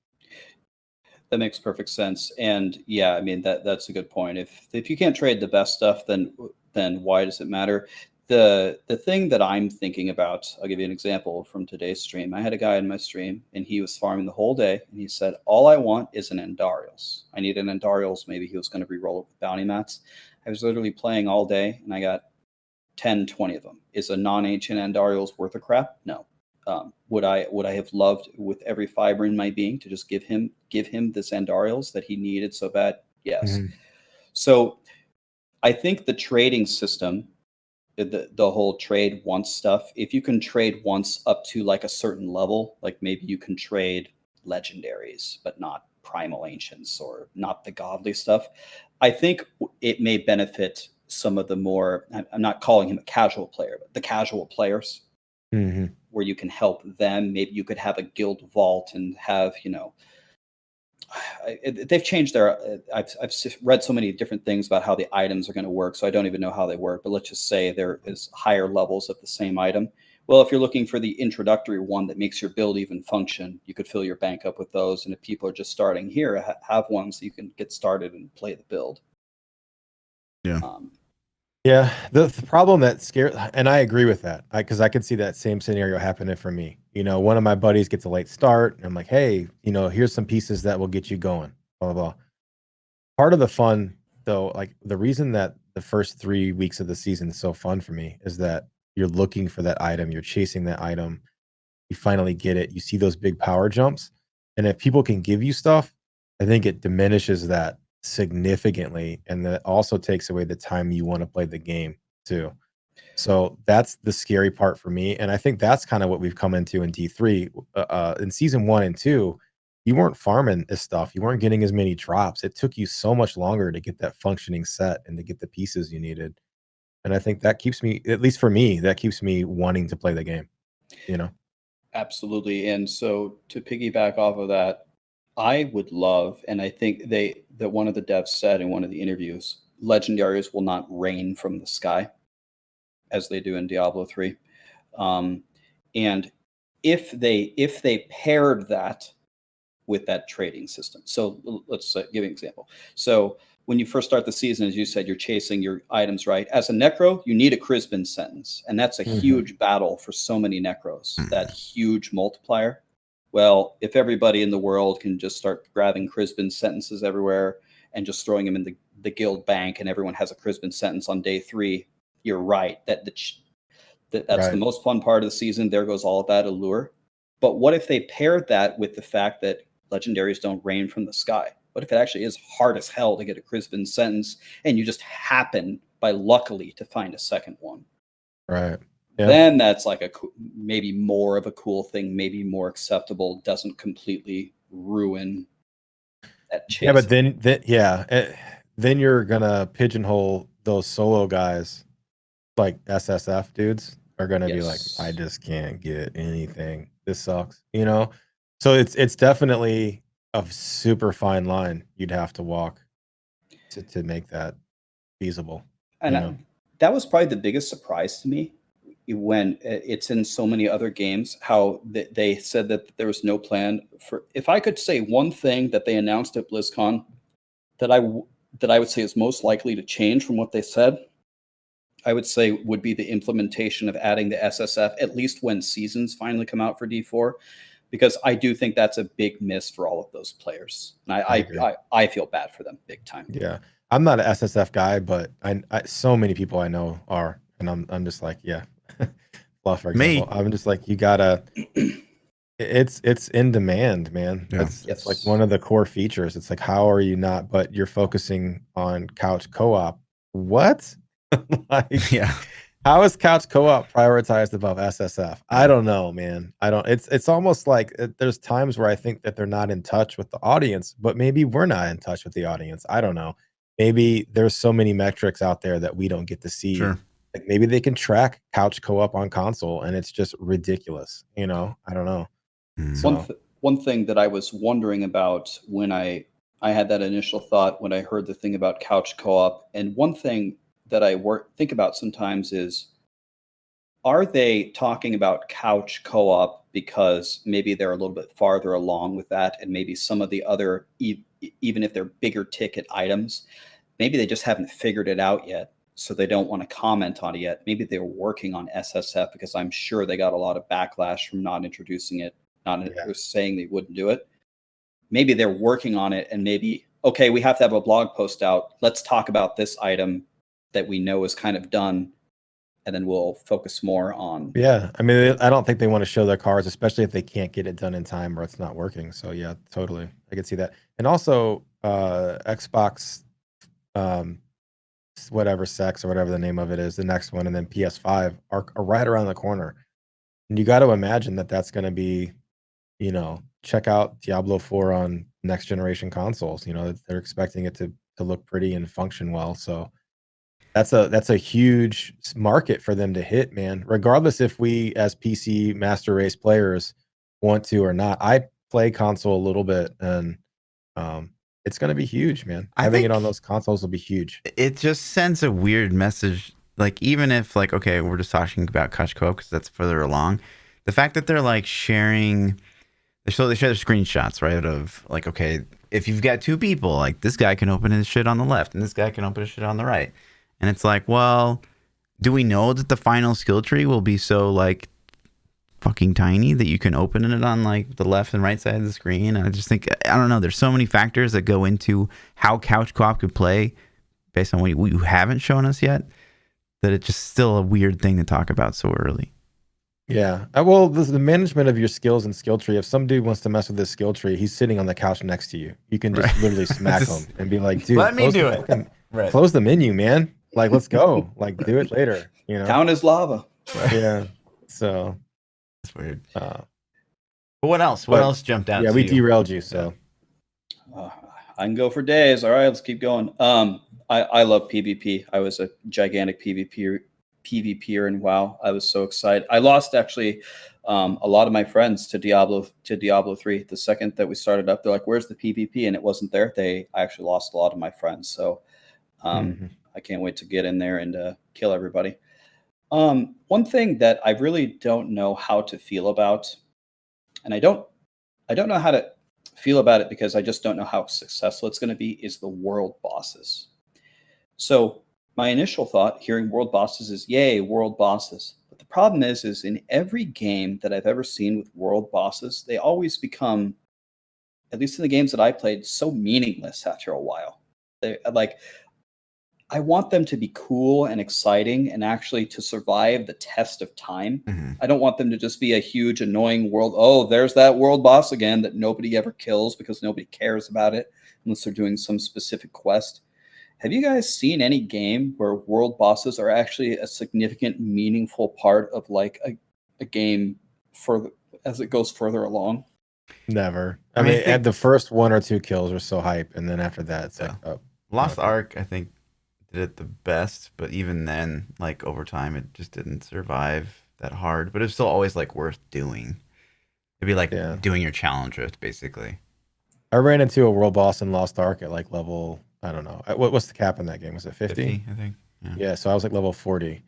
That makes perfect sense. And yeah, I mean that's a good point. If you can't trade the best stuff, then why does it matter? The thing that I'm thinking about, I'll give you an example from today's stream. I had a guy in my stream and he was farming the whole day and he said, all I want is an Endarials. I need an Endarials. Maybe he was going to re-roll it with bounty mats. I was literally playing all day and I got 10, 20 of them. Is a non-ancient Andariel's worth of crap? No. Would I have loved with every fiber in my being to just give him this Andariel's that he needed so bad? Yes. Mhm. So I think the trading system, the whole trade once stuff, if you can trade once up to like a certain level, like maybe you can trade legendaries, but not primal ancients or not the godly stuff, I think it may benefit some of the more, I'm not calling him a casual player, but the casual players, Mhm. where you can help them. Maybe you could have a guild vault and have, they've changed their, I've read so many different things about how the items are going to work, so I don't even know how they work, but let's just say there is higher levels of the same item. Well, if you're looking for the introductory one that makes your build even function, you could fill your bank up with those. And if people are just starting here, have one so you can get started and play the build. Yeah. Yeah, the problem that scares, and I agree with that, because I could see that same scenario happening for me. One of my buddies gets a late start, and I'm like, hey, here's some pieces that will get you going, blah, blah, blah. Part of the fun, though, like the reason that the first 3 weeks of the season is so fun for me is that you're looking for that item, you're chasing that item, you finally get it, you see those big power jumps. And if people can give you stuff, I think it diminishes that significantly. And that also takes away the time you want to play the game too. So that's the scary part for me. And I think that's kind of what we've come into in D3. In season 1 and 2, you weren't farming this stuff. You weren't getting as many drops. It took you so much longer to get that functioning set and to get the pieces you needed. And I think that keeps me, at least for me, that keeps me wanting to play the game, you know? Absolutely. And so to piggyback off of that, I would love, and I think that one of the devs said in one of the interviews, legendaries will not rain from the sky as they do in Diablo 3. And if they paired that with that trading system. So let's give an example. So when you first start the season, as you said, you're chasing your items, right? As a Necro, you need a Crispin sentence. And that's a huge battle for so many Necros, that huge multiplier. Well, if everybody in the world can just start grabbing Crispin sentences everywhere and just throwing them in the guild bank, and everyone has a Crispin sentence on day 3, you're right. That's Right. the most fun part of the season. There goes all of that allure. But what if they paired that with the fact that legendaries don't rain from the sky? What if it actually is hard as hell to get a Crispin sentence and you just happen by luckily to find a second one? Right. Yeah. Then that's like maybe more of a cool thing, maybe more acceptable, doesn't completely ruin that chase. Yeah, but then you're gonna pigeonhole those solo guys, like SSF dudes are gonna be like, I Yes. just can't get anything. This sucks, So it's definitely a super fine line you'd have to walk to make that feasible. And that was probably the biggest surprise to me when it's in so many other games, how they said that there was no plan for. If I could say one thing that they announced at BlizzCon that I would say is most likely to change from what they said, I would say would be the implementation of adding the SSF, at least when seasons finally come out for D4, because I do think that's a big miss for all of those players. And I agree. I feel bad for them big time. Yeah. I'm not an SSF guy, but I so many people I know are, and I'm just like, yeah. Fluff, for example. I'm just like, you gotta it's in demand, man. Yeah. It's like one of the core features. It's like, how are you not, but you're focusing on couch co-op. What? Like, Yeah. how is couch co-op prioritized above SSF? I don't know, man. I don't. It's almost like there's times where I think that they're not in touch with the audience, but maybe we're not in touch with the audience. I don't know. Maybe there's so many metrics out there that we don't get to see. Sure. Like maybe they can track couch co-op on console, and it's just ridiculous. I don't know. So. one thing that I was wondering about when I had that initial thought when I heard the thing about couch co-op, and one thing that I think about sometimes is, are they talking about couch co-op because maybe they're a little bit farther along with that, and maybe some of the other, even if they're bigger ticket items, maybe they just haven't figured it out yet, so they don't want to comment on it yet. Maybe they're working on SSF because I'm sure they got a lot of backlash from not introducing it, saying they wouldn't do it. Maybe they're working on it, and maybe, okay, we have to have a blog post out. Let's talk about this item that we know is kind of done, and then we'll focus more on. Yeah, I mean, I don't think they want to show their cards, especially if they can't get it done in time or it's not working. So yeah, totally, I could see that. And also, Xbox, whatever sex or whatever the name of it is, the next one, and then PS5 are right around the corner. And you got to imagine that that's going to be, check out Diablo 4 on next generation consoles. They're expecting it to look pretty and function well. So that's a huge market for them to hit, man. Regardless if we as PC master race players want to or not. I play console a little bit, and it's going to be huge, man. Having it on those consoles will be huge. It just sends a weird message. Like, even if, like, okay, we're just talking about couch co-op because that's further along. The fact that they're like sharing, so they share their screenshots, right? Of like, okay, if you've got two people, like this guy can open his shit on the left and this guy can open his shit on the right. And it's like, well, do we know that the final skill tree will be so like fucking tiny that you can open it on like the left and right side of the screen? And I just think, I don't know, there's so many factors that go into how couch co-op could play based on what you haven't shown us yet, that it's just still a weird thing to talk about so early. Yeah. Well, the management of your skills and skill tree. If some dude wants to mess with this skill tree, he's sitting on the couch next to you. You can just literally smack him and be like, dude, let me do it. Close the menu, man. Like, let's go. Like, do it later. Count as lava. Yeah. So that's weird. But what else? What else jumped out? Yeah, we derailed you. So I can go for days. All right, let's keep going. I love PvP. I was a gigantic PvPer in WoW. I was so excited. I lost actually a lot of my friends to Diablo 3. The second that we started up, they're like, "Where's the PvP?" And it wasn't there. I actually lost a lot of my friends. So I can't wait to get in there and kill everybody. One thing that I really don't know how to feel about, and I don't know how to feel about it because I just don't know how successful it's going to be, is the world bosses. So my initial thought hearing world bosses is, yay, world bosses. But the problem is in every game that I've ever seen with world bosses, they always become, at least in the games that I played, so meaningless after a while. I want them to be cool and exciting and actually to survive the test of time. Mm-hmm. I don't want them to just be a huge, annoying world. Oh, there's that world boss again that nobody ever kills because nobody cares about it unless they're doing some specific quest. Have you guys seen any game where world bosses are actually a significant, meaningful part of like a game as it goes further along? Never. I mean, the first 1 or 2 kills are so hype, and then after that, it's like, oh, Lost Ark, I think, did it the best, but even then, like over time, it just didn't survive that hard. But it's still always like worth doing. It'd be like doing your challenge rift, basically. I ran into a world boss in Lost Ark at like level, I don't know. What's the cap in that game? Was it 50? I think. Yeah, so I was like level 40.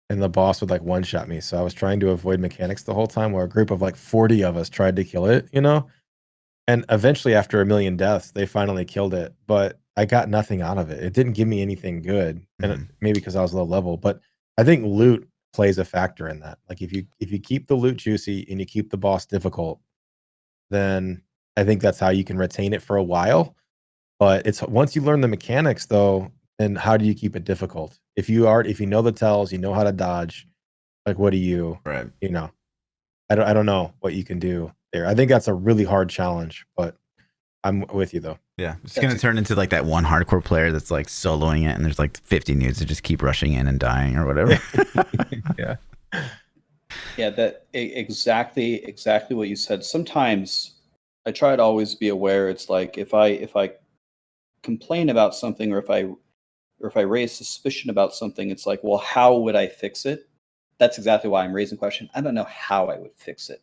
And the boss would like one-shot me. So I was trying to avoid mechanics the whole time, where a group of like 40 of us tried to kill it, And eventually, after a million deaths, they finally killed it. But I got nothing out of it. It didn't give me anything good. And maybe because I was low level. But I think loot plays a factor in that. Like if you keep the loot juicy and you keep the boss difficult, then I think that's how you can retain it for a while. But it's once you learn the mechanics, though, then how do you keep it difficult? If you know the tells, you know how to dodge. Like, what do you? Right. I don't know what you can do there. I think that's a really hard challenge, but I'm with you though. Yeah, it's gonna turn into like that one hardcore player that's like soloing it, and there's like 50 nudes that just keep rushing in and dying or whatever. Yeah. Yeah, that exactly what you said. Sometimes I try to always be aware. It's like if I complain about something, or if I raise suspicion about something, it's like, well, how would I fix it? That's exactly why I'm raising the question. I don't know how I would fix it.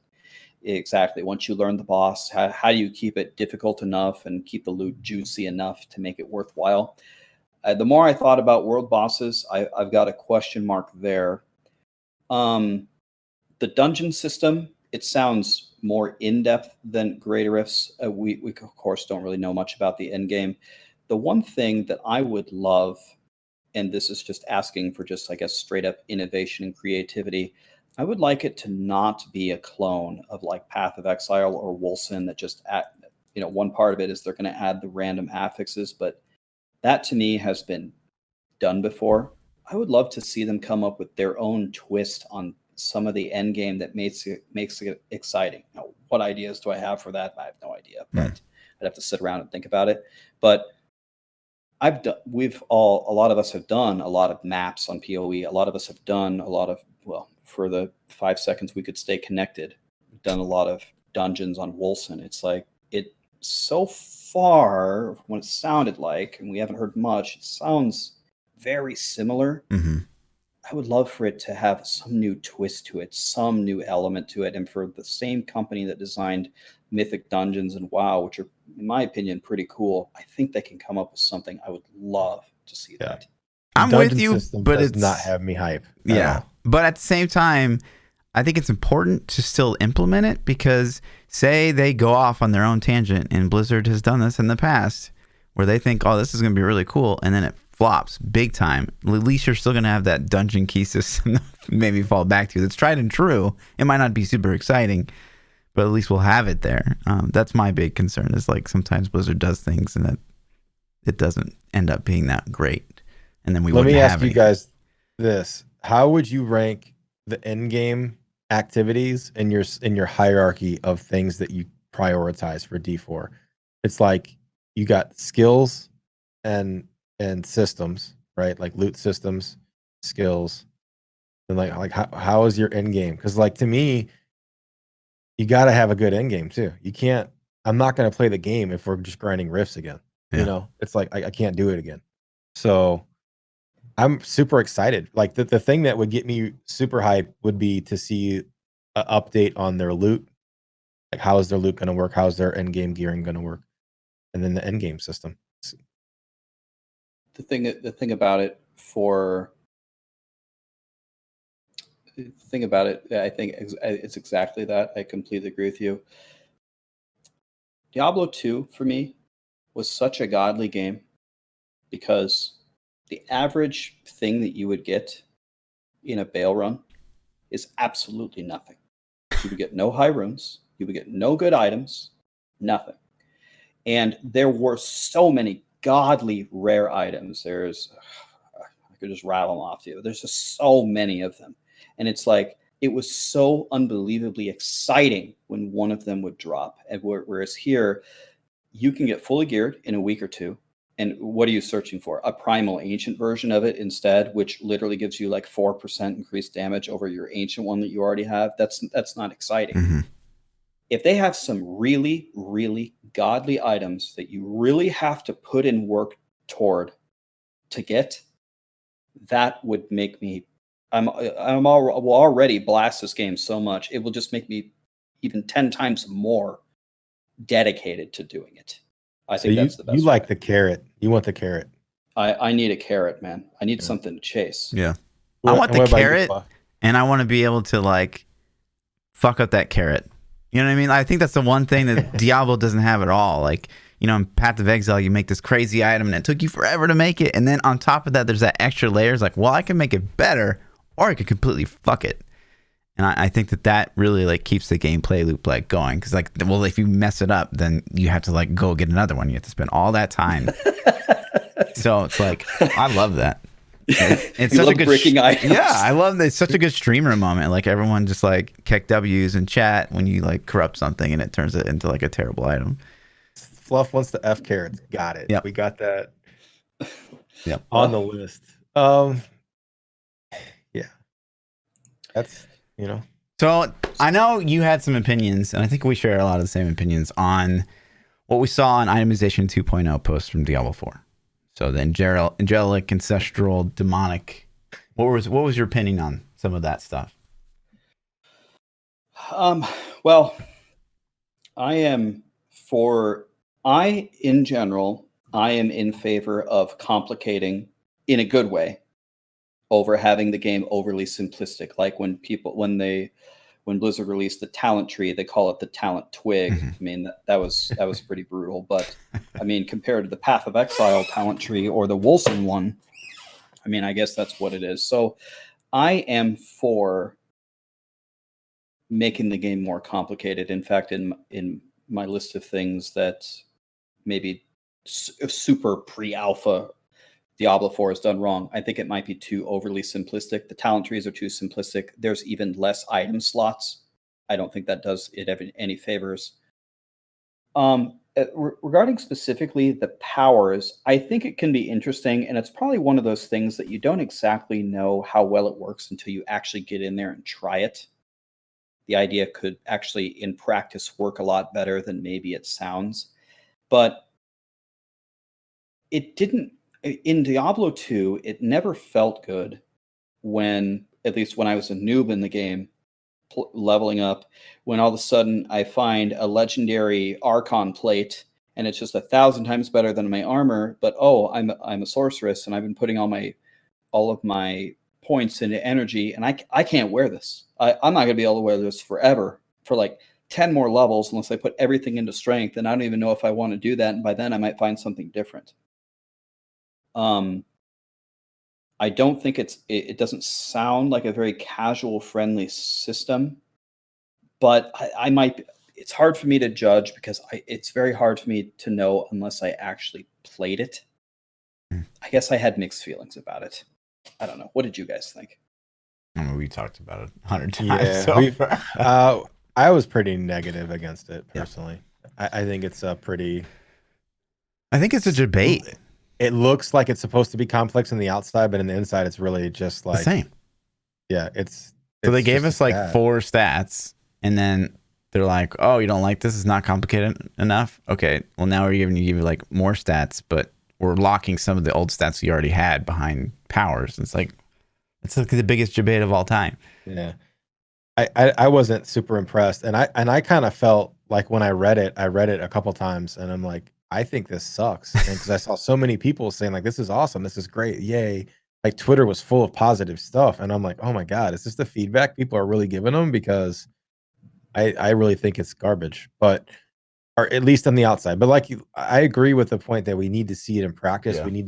Exactly. Once you learn the boss, how do you keep it difficult enough and keep the loot juicy enough to make it worthwhile? The more I thought about world bosses, I've got a question mark there. The dungeon system, it sounds more in-depth than Greater Rifts. We of course don't really know much about the end game. The one thing that I would love, and this is just asking for just, I guess, straight up innovation and creativity, I would like it to not be a clone of like Path of Exile or Wolcen that just one part of it is they're going to add the random affixes, but that to me has been done before. I would love to see them come up with their own twist on some of the end game that makes it exciting. Now, what ideas do I have for that? I have no idea, but I'd have to sit around and think about it. But a lot of us have done a lot of maps on PoE. A lot of us have done a lot of, for the 5 seconds we could stay connected, we've done a lot of dungeons on Wolcen. It's like, it so far from what it sounded like, and we haven't heard much, it sounds very similar. I would love for it to have some new twist to it, some new element to it, and for the same company that designed Mythic Dungeons and WoW, which are, in my opinion, pretty cool, I think they can come up with something. I would love to see that. I'm with you, but does it's not have me hype. Yeah, but at the same time, I think it's important to still implement it, because say they go off on their own tangent, and Blizzard has done this in the past, where they think, oh, this is going to be really cool, and then it flops big time. At least you're still going to have that dungeon key system maybe fall back to. That's tried and true. It might not be super exciting, but at least we'll have it there. That's my big concern, is like sometimes Blizzard does things and that it doesn't end up being that great. And then let me ask you guys this. How would you rank the end game activities in your hierarchy of things that you prioritize for D4? It's like you got skills and systems, right? Like loot systems, skills, and like how is your end game? Because like to me, you got to have a good end game too. You can't. I'm not going to play the game if we're just grinding rifts again. Yeah. You know, it's like I can't do it again. So I'm super excited. Like the thing that would get me super hyped would be to see an update on their loot. Like how is their loot going to work? How's their end game gearing going to work? And then the end game system. The thing about it, I think it's exactly that. I completely agree with you. Diablo 2 for me was such a godly game, because the average thing that you would get in a Bale run is absolutely nothing. You would get no high runes, you would get no good items, nothing. And there were so many godly rare items. I could just rattle them off to you. There's just so many of them. And it's like, it was so unbelievably exciting when one of them would drop. And whereas here, you can get fully geared in a week or two. And what are you searching for? A primal ancient version of it instead, which literally gives you like 4% increased damage over your ancient one that you already have. That's not exciting. Mm-hmm. If they have some really, really godly items that you really have to put in work toward to get, that would make me. will already blast this game so much. It will just make me even 10 times more dedicated to doing it. I think that's the best. You like the carrot. You want the carrot. I need a carrot, man. I need something to chase. Yeah. I want the carrot, and I want to be able to like fuck up that carrot. You know what I mean? I think that's the one thing that Diablo doesn't have at all. Like, you know, in Path of Exile, you make this crazy item and it took you forever to make it. And then on top of that, there's that extra layers like, well, I can make it better, or I could completely fuck it. And I think that really like keeps the gameplay loop like going. Cause like, well, if you mess it up, then you have to like go get another one. You have to spend all that time. So it's like, I love that. It's such a good breaking items. Yeah, I love that. It's such a good streamer moment. Like everyone just like kick W's in chat when you like corrupt something and it turns it into like a terrible item. Fluff wants the F carrots. Got it. Yep. We got that. Yep. On the list. Yeah. That's, you know. So I know you had some opinions, and I think we share a lot of the same opinions on what we saw on itemization 2.0 post from Diablo 4. So the angelic, ancestral, demonic. What was your opinion on some of that stuff? Well, Well, I am in general, I am in favor of complicating in a good way over having the game overly simplistic. Like when Blizzard released the talent tree, they call it the talent twig. Mhm. I mean, that was pretty brutal. But I mean, compared to the Path of Exile talent tree or the Wolson one, I mean, I guess that's what it is. So I am for making the game more complicated. In fact, in my list of things that maybe super pre-alpha Diablo 4 has done wrong, I think it might be too overly simplistic. The talent trees are too simplistic. There's even less item slots. I don't think that does it any favors. Regarding specifically the powers, I think it can be interesting, and it's probably one of those things that you don't exactly know how well it works until you actually get in there and try it. The idea could actually, in practice, work a lot better than maybe it sounds. But it didn't, in Diablo 2, it never felt good when, at least when I was a noob in the game, leveling up, when all of a sudden I find a legendary Archon plate and it's just 1,000 times better than my armor. But oh, I'm a sorceress and I've been putting all of my points into energy, and I can't wear this. I'm not gonna be able to wear this forever for like 10 more levels unless I put everything into strength, and I don't even know if I want to do that. And by then I might find something different. I don't think it doesn't sound like a very casual friendly system, but I might. It's hard for me to judge because it's very hard for me to know unless I actually played it. I guess I had mixed feelings about it. I don't know. What did you guys think? I mean, we talked about it 100 times. Yeah, So I was pretty negative against it Yeah. personally. I think it's a pretty. I think it's a debate. It looks like it's supposed to be complex on the outside, but in the inside, it's really just The like same. Yeah, it's. So they it's gave just us like bad. 4 stats, and then they're like, "Oh, you don't like this? It's not complicated enough." Okay, well now we're giving you like more stats, but we're locking some of the old stats you already had behind powers. It's like the biggest debate of all time. Yeah, I wasn't super impressed, and I kind of felt like when I read it a couple times, and I'm like, I think this sucks, and because I saw so many people saying like, this is awesome, this is great, yay! Like Twitter was full of positive stuff, and I'm like, oh my god, is this the feedback people are really giving them? Because I really think it's garbage, but or at least on the outside. But like I agree with the point that we need to see it in practice. Yeah. We need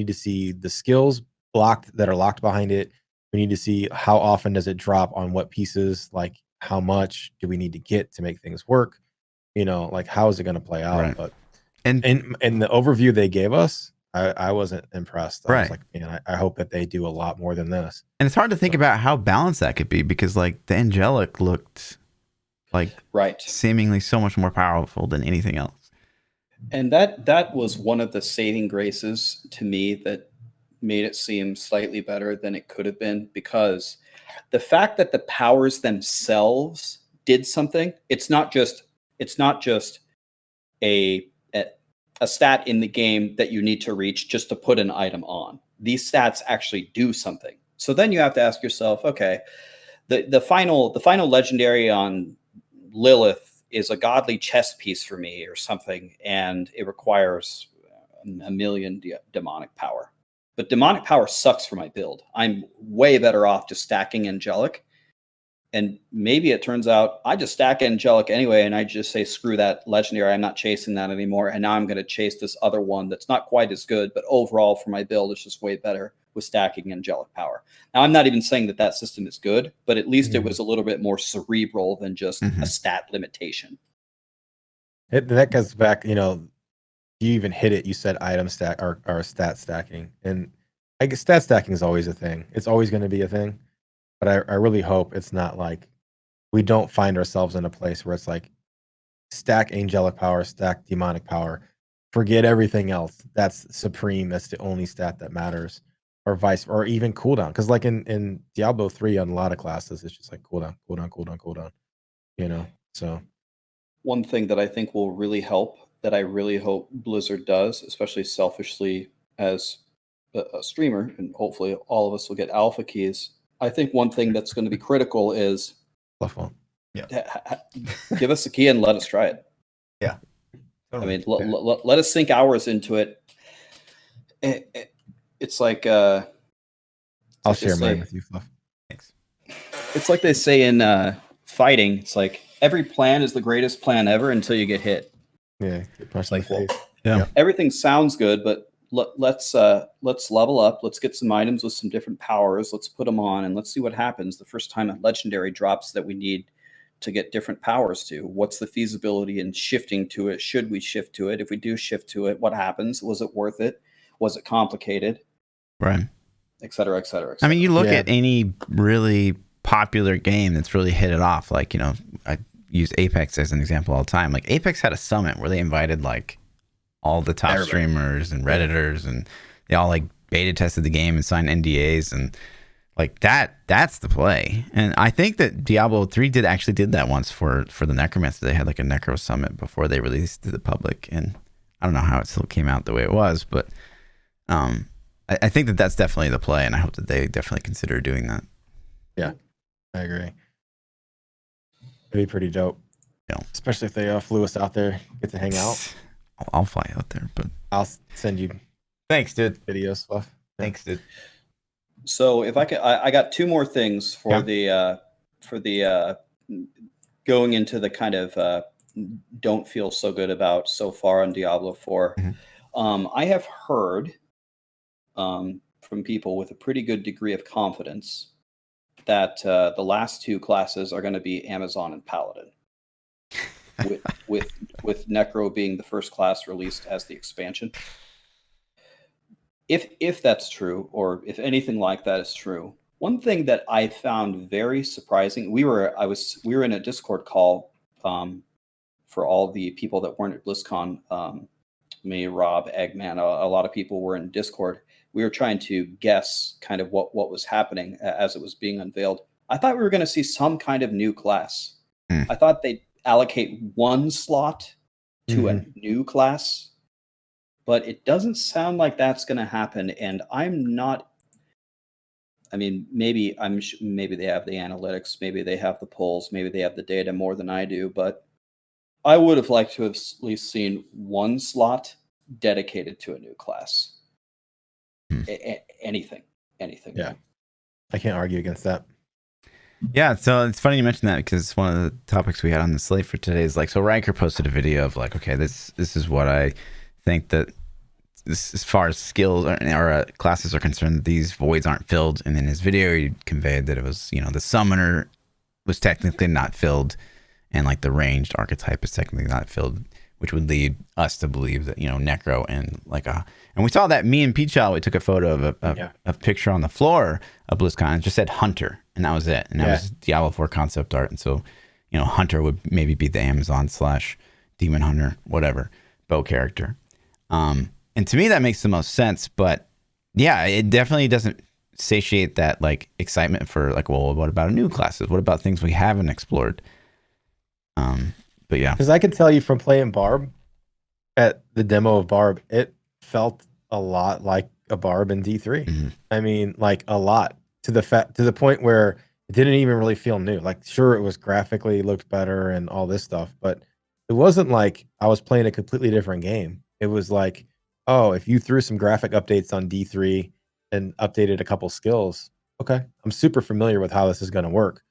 to see the skills blocked that are locked behind it. We need to see how often does it drop on what pieces, like how much do we need to get to make things work? Like how is it going to play out? Right. But And in the overview they gave us, I wasn't impressed. I Right. was like, man, I hope that they do a lot more than this. And it's hard to think about how balanced that could be because like the angelic looked like Right. seemingly so much more powerful than anything else. And that was one of the saving graces to me that made it seem slightly better than it could have been, because the fact that the powers themselves did something, it's not just a stat in the game that you need to reach just to put an item on. These stats actually do something. So then you have to ask yourself, okay, the final legendary on Lilith is a godly chess piece for me or something, and it requires a million demonic power. But demonic power sucks for my build. I'm way better off just stacking angelic. And maybe it turns out I just stack angelic anyway, and I just say, screw that legendary. I'm not chasing that anymore. And now I'm going to chase this other one that's not quite as good, but overall for my build, it's just way better with stacking angelic power. Now, I'm not even saying that system is good, but at least it was a little bit more cerebral than just a stat limitation. That goes back, you even hit it. You said item stack or stat stacking, and I guess stat stacking is always a thing. It's always going to be a thing, but I really hope it's not like we don't find ourselves in a place where it's like stack angelic power, stack demonic power, forget everything else. That's supreme. That's the only stat that matters, or even cooldown. Because like in Diablo 3 on a lot of classes, it's just like cooldown, cooldown, cooldown, cooldown. So one thing that I think will really help, that I really hope Blizzard does, especially selfishly as a streamer, and hopefully all of us will get alpha keys. I think one thing that's going to be critical is fluff one. Give us the key and let us try it. Yeah. Totally. I mean, let us sink hours into it. It's like I'll share mine with you, Fluff. Thanks. It's like they say in fighting. It's like every plan is the greatest plan ever until you get hit. Yeah, get punched in the Like, face. Yeah. Everything sounds good, but let's level up. Let's get some items with some different powers. Let's put them on and let's see what happens the first time a legendary drops that we need to get different powers to. What's the feasibility in shifting to it? Should we shift to it? If we do shift to it, what happens? Was it worth it? Was it complicated? Right. Et cetera, et cetera, et I mean, cetera. you look at any really popular game that's really hit it off. Like, I use Apex as an example all the time. Like, Apex had a summit where they invited like all the top streamers and Redditors, and they all like beta tested the game and signed NDAs, and like that's the play. And I think that Diablo 3 did that once for the Necromancer. They had like a Necro summit before they released to the public, and I don't know how it still came out the way it was, but I think that that's definitely the play, and I hope that they definitely consider doing that. Yeah, I agree. It'd be pretty dope. Yeah. Especially if they flew us out there, get to hang out. I'll fly out there, but I'll send you thanks, dude. videos, Fluff. Thanks, dude. So if I could, I got two more things for the going into the kind of don't feel so good about so far on Diablo 4. Mm-hmm. I have heard from people with a pretty good degree of confidence that the last two classes are going to be Amazon and Paladin, with Necro being the first class released as the expansion. If that's true, or if anything like that is true, one thing that I found very surprising, we were in a Discord call for all the people that weren't at BlizzCon. Me, Rob, Eggman, a lot of people were in Discord. We were trying to guess kind of what was happening as it was being unveiled. I thought we were going to see some kind of new class. I thought they'd allocate one slot to a new class, but it doesn't sound like that's going to happen. And I'm not. I mean, maybe they have the analytics, maybe they have the polls, maybe they have the data more than I do, but I would have liked to have at least seen one slot dedicated to a new class. Anything. Yeah, I can't argue against that. Yeah, so it's funny you mentioned that, because one of the topics we had on the slate for today is like, so Riker posted a video of like, okay, this is what I think that this, as far as skills or classes are concerned, that these voids aren't filled. And in his video, he conveyed that it was, the summoner was technically not filled, and like the ranged archetype is technically not filled, which would lead us to believe that, Necro and and we saw that me and ThaPChild, we took a photo of a picture on the floor of BlizzCon. It just said Hunter, and that was it. And that was Diablo 4 concept art. And so, Hunter would maybe be the Amazon / Demon Hunter, whatever, bow character. And to me, that makes the most sense. But yeah, it definitely doesn't satiate that like excitement for like, well, what about new classes? What about things we haven't explored? But yeah, because I can tell you from playing Barb at the demo of Barb, it felt a lot like a Barb in D3. Mm-hmm. I mean, like a lot, to the point where it didn't even really feel new. Like, sure, it was graphically looked better and all this stuff, but it wasn't like I was playing a completely different game. It was like, oh, if you threw some graphic updates on D3 and updated a couple skills, okay, I'm super familiar with how this is going to work.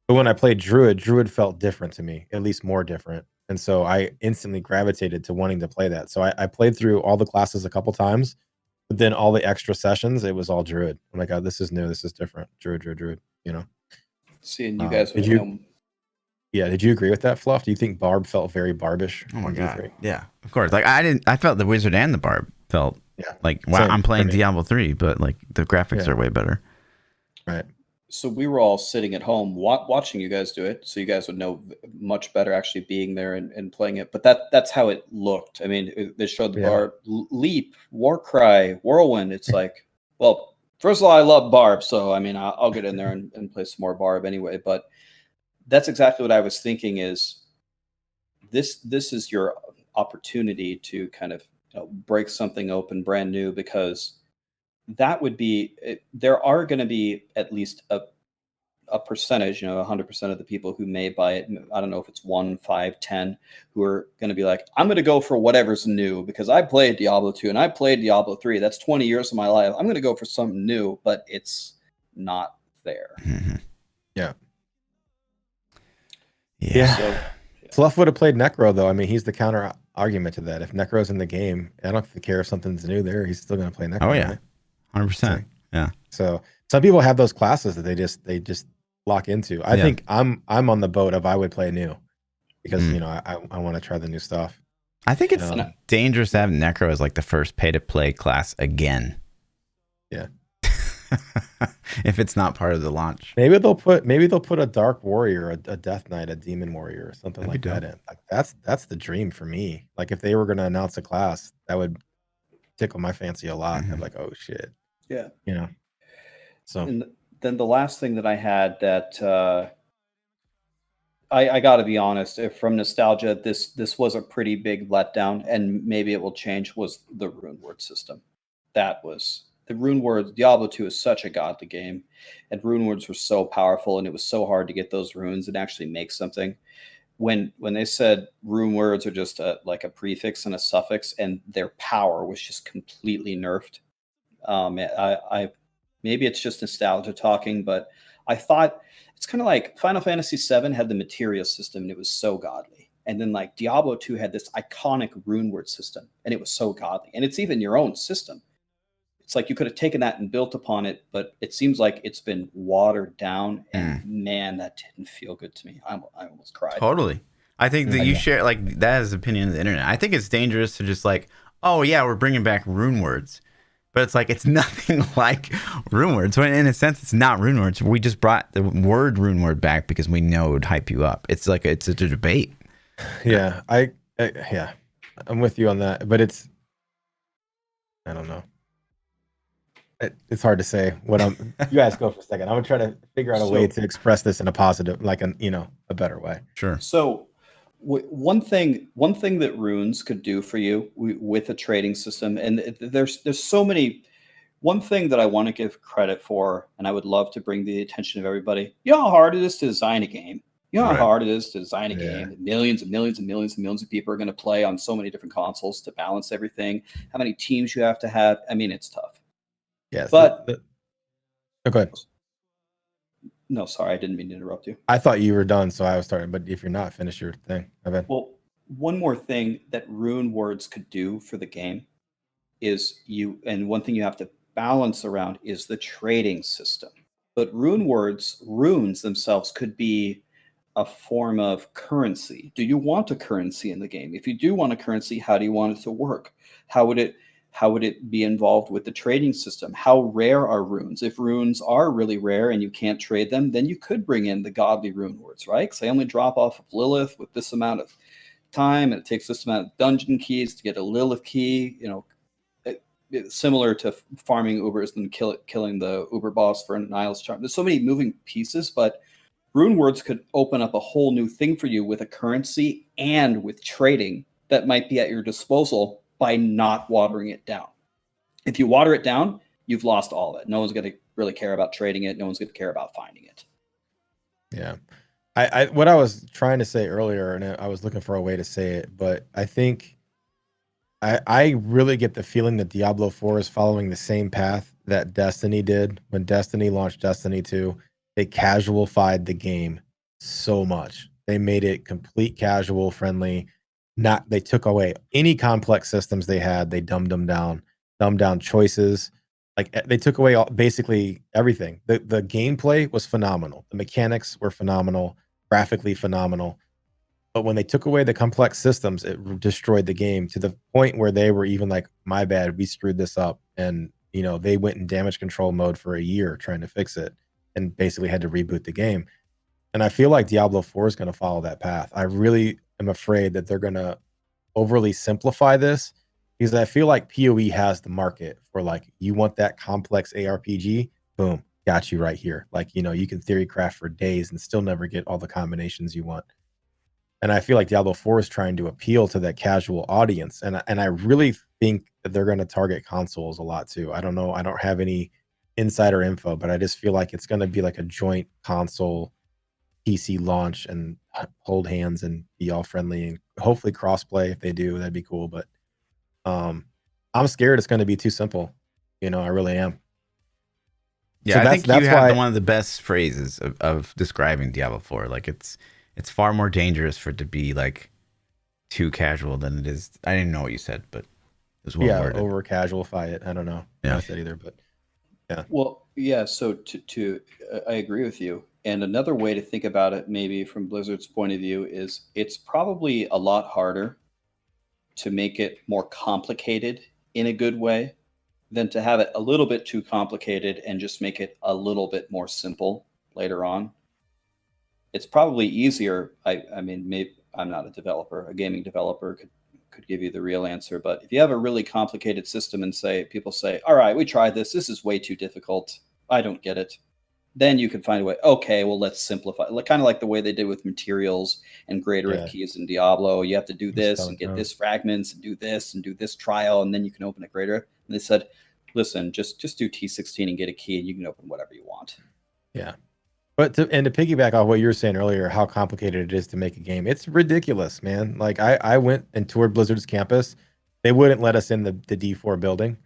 But when I played Druid felt different to me, at least more different. And so I instantly gravitated to wanting to play that. So I played through all the classes a couple times, but then all the extra sessions, it was all Druid. I'm like, oh, this is new. This is different. Druid, Seeing you guys did you agree with that, Fluff? Do you think Barb felt very Barbish? oh my on god, D3? yeah, of course. Like I felt the Wizard and the Barb felt like, wow, same I'm playing for me. Diablo 3, but like the graphics are way better. Right. So we were all sitting at home watching you guys do it, so you guys would know much better actually being there and playing it. But that's how it looked. I mean, they showed the Barb, Leap, Warcry, Whirlwind. It's like, well, first of all, I love Barb, so I mean, I'll get in there and play some more Barb anyway. But that's exactly what I was thinking. Is this is your opportunity to kind of break something open brand new, because that would be, there are going to be at least a percentage, 100% of the people who may buy it, I don't know if it's 1, 5, 10, who are going to be like, I'm going to go for whatever's new because I played Diablo 2 and I played Diablo 3. That's 20 years of my life. I'm going to go for something new, but it's not there. Mm-hmm. Yeah. So, Fluff would have played Necro, though. I mean, he's the counter argument to that. If Necro's in the game, I don't care if something's new there. He's still going to play Necro. Oh, yeah. Right? 100%. Yeah. So some people have those classes that they just lock into. I think I'm on the boat of I would play new because, I want to try the new stuff. I think it's dangerous to have Necro as like the first pay-to-play class again. Yeah. If it's not part of the launch. Maybe they'll put a Dark Warrior, a Death Knight, a Demon Warrior, or something like that in. Like that's the dream for me. Like if they were going to announce a class, that would tickle my fancy a lot. I'm like, oh shit. Yeah. So and then the last thing that I had that I got to be honest, from nostalgia, this was a pretty big letdown, and maybe it will change, was the rune word system. That was the rune words. Diablo 2 is such a godly game, and rune words were so powerful, and it was so hard to get those runes and actually make something. When they said rune words are just like a prefix and a suffix, and their power was just completely nerfed. I maybe it's just nostalgia talking, but I thought it's kind of like Final Fantasy VII had the materia system, and it was so godly. And then like Diablo 2 had this iconic rune word system, and it was so godly. And it's even your own system. It's like you could have taken that and built upon it, but it seems like it's been watered down. And man, that didn't feel good to me. I almost cried. Totally. I think that you share like that is the opinion of the internet. I think it's dangerous to just like, oh yeah, we're bringing back rune words. But it's like, it's nothing like rune words. When in a sense, it's not rune words. We just brought the word rune word back because we know it would hype you up. It's like, it's a debate. Yeah, I'm with you on that. But I don't know. It's hard to say what you guys go for a second. I'm gonna try to figure out a way to express this in a positive, like a better way. Sure. So one thing that runes could do for you with a trading system, and there's so many. One thing that I want to give credit for, and I would love to bring the attention of everybody. You know how hard it is to design a game. You know how hard it is to design a game. Millions and millions and millions and millions of people are going to play on so many different consoles to balance everything. How many teams you have to have. I mean, it's tough. Yes. But go ahead. No, sorry, I didn't mean to interrupt you. I thought you were done, so I was starting. But if you're not, finish your thing. Well, one more thing that rune words could do for the game is one thing you have to balance around is the trading system. But runes themselves could be a form of currency. Do you want a currency in the game? If you do want a currency, how do you want it to work? How would it be involved with the trading system? How rare are runes? If runes are really rare and you can't trade them, then you could bring in the godly rune words, right? Because they only drop off of Lilith with this amount of time, and it takes this amount of dungeon keys to get a Lilith key. It's similar to farming Ubers and killing the Uber boss for Niall's charm. There's so many moving pieces, but rune words could open up a whole new thing for you with a currency and with trading that might be at your disposal by not watering it down. If you water it down, you've lost all of it. No one's going to really care about trading it. No one's going to care about finding it. Yeah. What I was trying to say earlier, and I was looking for a way to say it, but I think I really get the feeling that Diablo 4 is following the same path that Destiny did. When Destiny launched Destiny 2, they casualified the game so much. They made it complete casual friendly. They took away any complex systems they had. They dumbed them down choices. Like they took away basically everything. The gameplay was phenomenal. The mechanics were phenomenal, graphically phenomenal. But when they took away the complex systems, it destroyed the game to the point where they were even like, my bad, we screwed this up. And, they went in damage control mode for a year trying to fix it and basically had to reboot the game. And I feel like Diablo 4 is going to follow that path. I really am afraid that they're going to overly simplify this because I feel like PoE has the market for like, you want that complex ARPG, boom, got you right here. Like, you can theory craft for days and still never get all the combinations you want. And I feel like Diablo 4 is trying to appeal to that casual audience. And I really think that they're going to target consoles a lot too. I don't know. I don't have any insider info, but I just feel like it's going to be like a joint console PC launch and hold hands and be all friendly and hopefully crossplay. If they do, that'd be cool. But I'm scared it's going to be too simple. I really am. Yeah, So I think that's you have why one of the best phrases of describing Diablo 4. Like it's far more dangerous for it to be like too casual than it is. I didn't know what you said, but it was well worded. over casualify it. I don't know what I said either, but yeah. Well, yeah. So I agree with you. And another way to think about it, maybe from Blizzard's point of view, is it's probably a lot harder to make it more complicated in a good way than to have it a little bit too complicated and just make it a little bit more simple later on. It's probably easier. I mean, maybe I'm not a developer. A gaming developer could give you the real answer. But if you have a really complicated system and people say, all right, we tried this. This is way too difficult. I don't get it. Then you can find a way. Okay, well, let's simplify. Kind of like the way they did with materials and greater of keys in Diablo. You have to do this and get this fragments and do this trial, and then you can open a greater. And they said, listen, just do T16 and get a key, and you can open whatever you want. Yeah. But to piggyback off what you were saying earlier, how complicated it is to make a game, it's ridiculous, man. Like I went and toured Blizzard's campus. They wouldn't let us in the D4 building.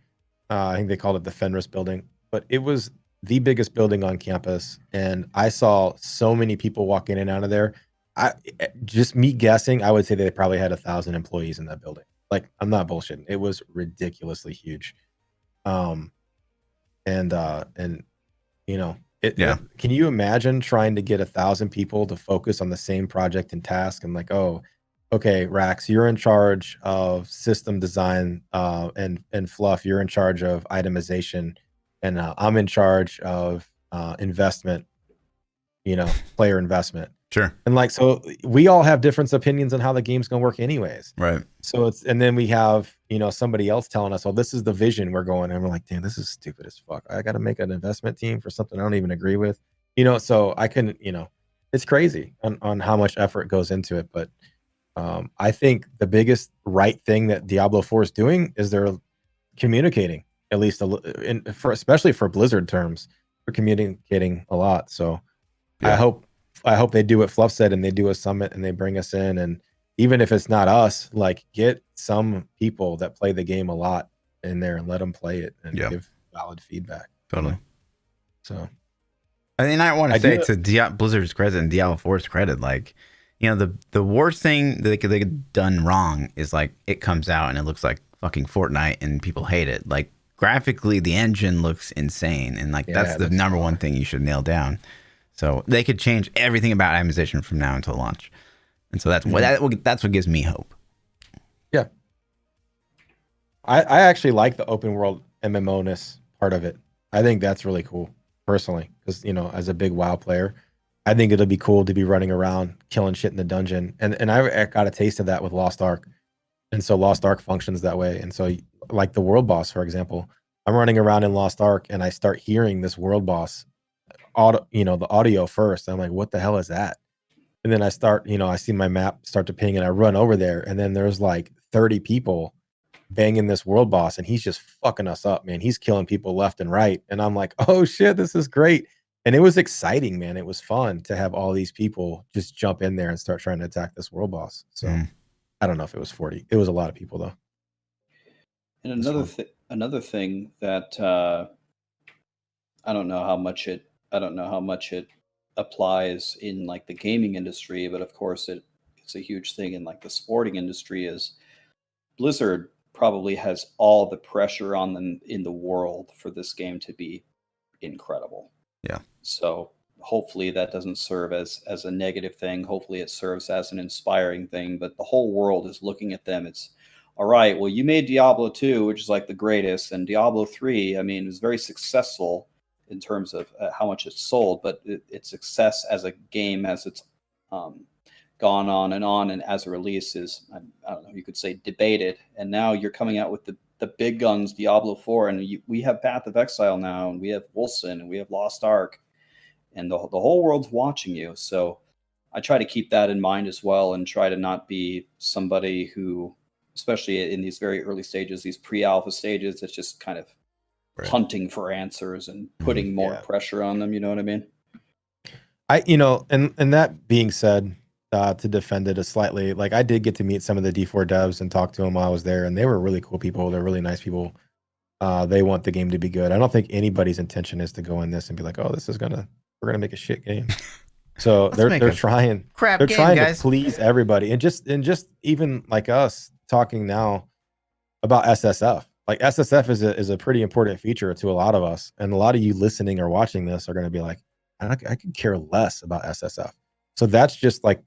I think they called it the Fenris building, but it was the biggest building on campus. And I saw so many people walk in and out of there. Just me guessing, I would say they probably had 1,000 employees in that building. Like, I'm not bullshitting. It was ridiculously huge. And can you imagine trying to get 1,000 people to focus on the same project and task and like, oh, okay, Rax, you're in charge of system design, and Fluff, you're in charge of itemization, and I'm in charge of investment, player investment. Sure. And like, so we all have different opinions on how the game's gonna work anyways. Right. So and then we have, somebody else telling us, oh, this is the vision we're going, and we're like, damn, this is stupid as fuck. I got to make an investment team for something I don't even agree with, so I couldn't, it's crazy on how much effort goes into it. But I think the biggest right thing that Diablo 4 is doing is they're communicating, at least especially for Blizzard terms, they're communicating a lot. So yeah. I hope they do what Fluff said and they do a summit and they bring us in, and even if it's not us, like get some people that play the game a lot in there and let them play it and give valid feedback. Totally. So, I mean, I want to say to Blizzard's credit and Diablo 4's credit, like, the worst thing that they could have done wrong is like it comes out and it looks like fucking Fortnite and people hate it. Like graphically, the engine looks insane, and like that's the number one thing you should nail down. So they could change everything about itemization from now until launch. And so that's what gives me hope. Yeah. I actually like the open world MMO-ness part of it. I think that's really cool, personally, because, as a big WoW player, I think it'll be cool to be running around killing shit in the dungeon. And I got a taste of that with Lost Ark. And so Lost Ark functions that way. And so like the world boss, for example, I'm running around in Lost Ark and I start hearing this world boss the audio first. I'm like, what the hell is that? And then I start, I see my map start to ping and I run over there. And then there's like 30 people banging this world boss and he's just fucking us up, man. He's killing people left and right. And I'm like, oh shit, this is great. And it was exciting, man. It was fun to have all these people just jump in there and start trying to attack this world boss. So I don't know if it was 40. It was a lot of people though. And another thing that I don't know how much it applies in like the gaming industry, but of course it's a huge thing in like the sporting industry, is Blizzard probably has all the pressure on them in the world for this game to be incredible. Yeah. So hopefully that doesn't serve as a negative thing. Hopefully it serves as an inspiring thing, but the whole world is looking at them. It's all right. Well, you made Diablo 2, which is like the greatest, and Diablo 3, I mean, it was very successful in terms of how much it's sold, but its success as a game, as it's gone on, and as a release is, I don't know, you could say debated. And now you're coming out with the big guns, Diablo 4, and we have Path of Exile now, and we have Wolcen, and we have Lost Ark, and the whole world's watching you. So I try to keep that in mind as well, and try to not be somebody who, especially in these very early stages, these pre-alpha stages, it's just kind of hunting for answers and putting more pressure on them. You know what I mean? And that being said, to defend it slightly, like I did get to meet some of the D4 devs and talk to them while I was there, and they were really cool people. They're really nice people. They want the game to be good. I don't think anybody's intention is to go in this and be like, oh, we're gonna make a shit game. So they're trying to please everybody, and just even like us talking now about SSF. Like SSF is a pretty important feature to a lot of us, and a lot of you listening or watching this are going to be like, I could care less about SSF. So that's just like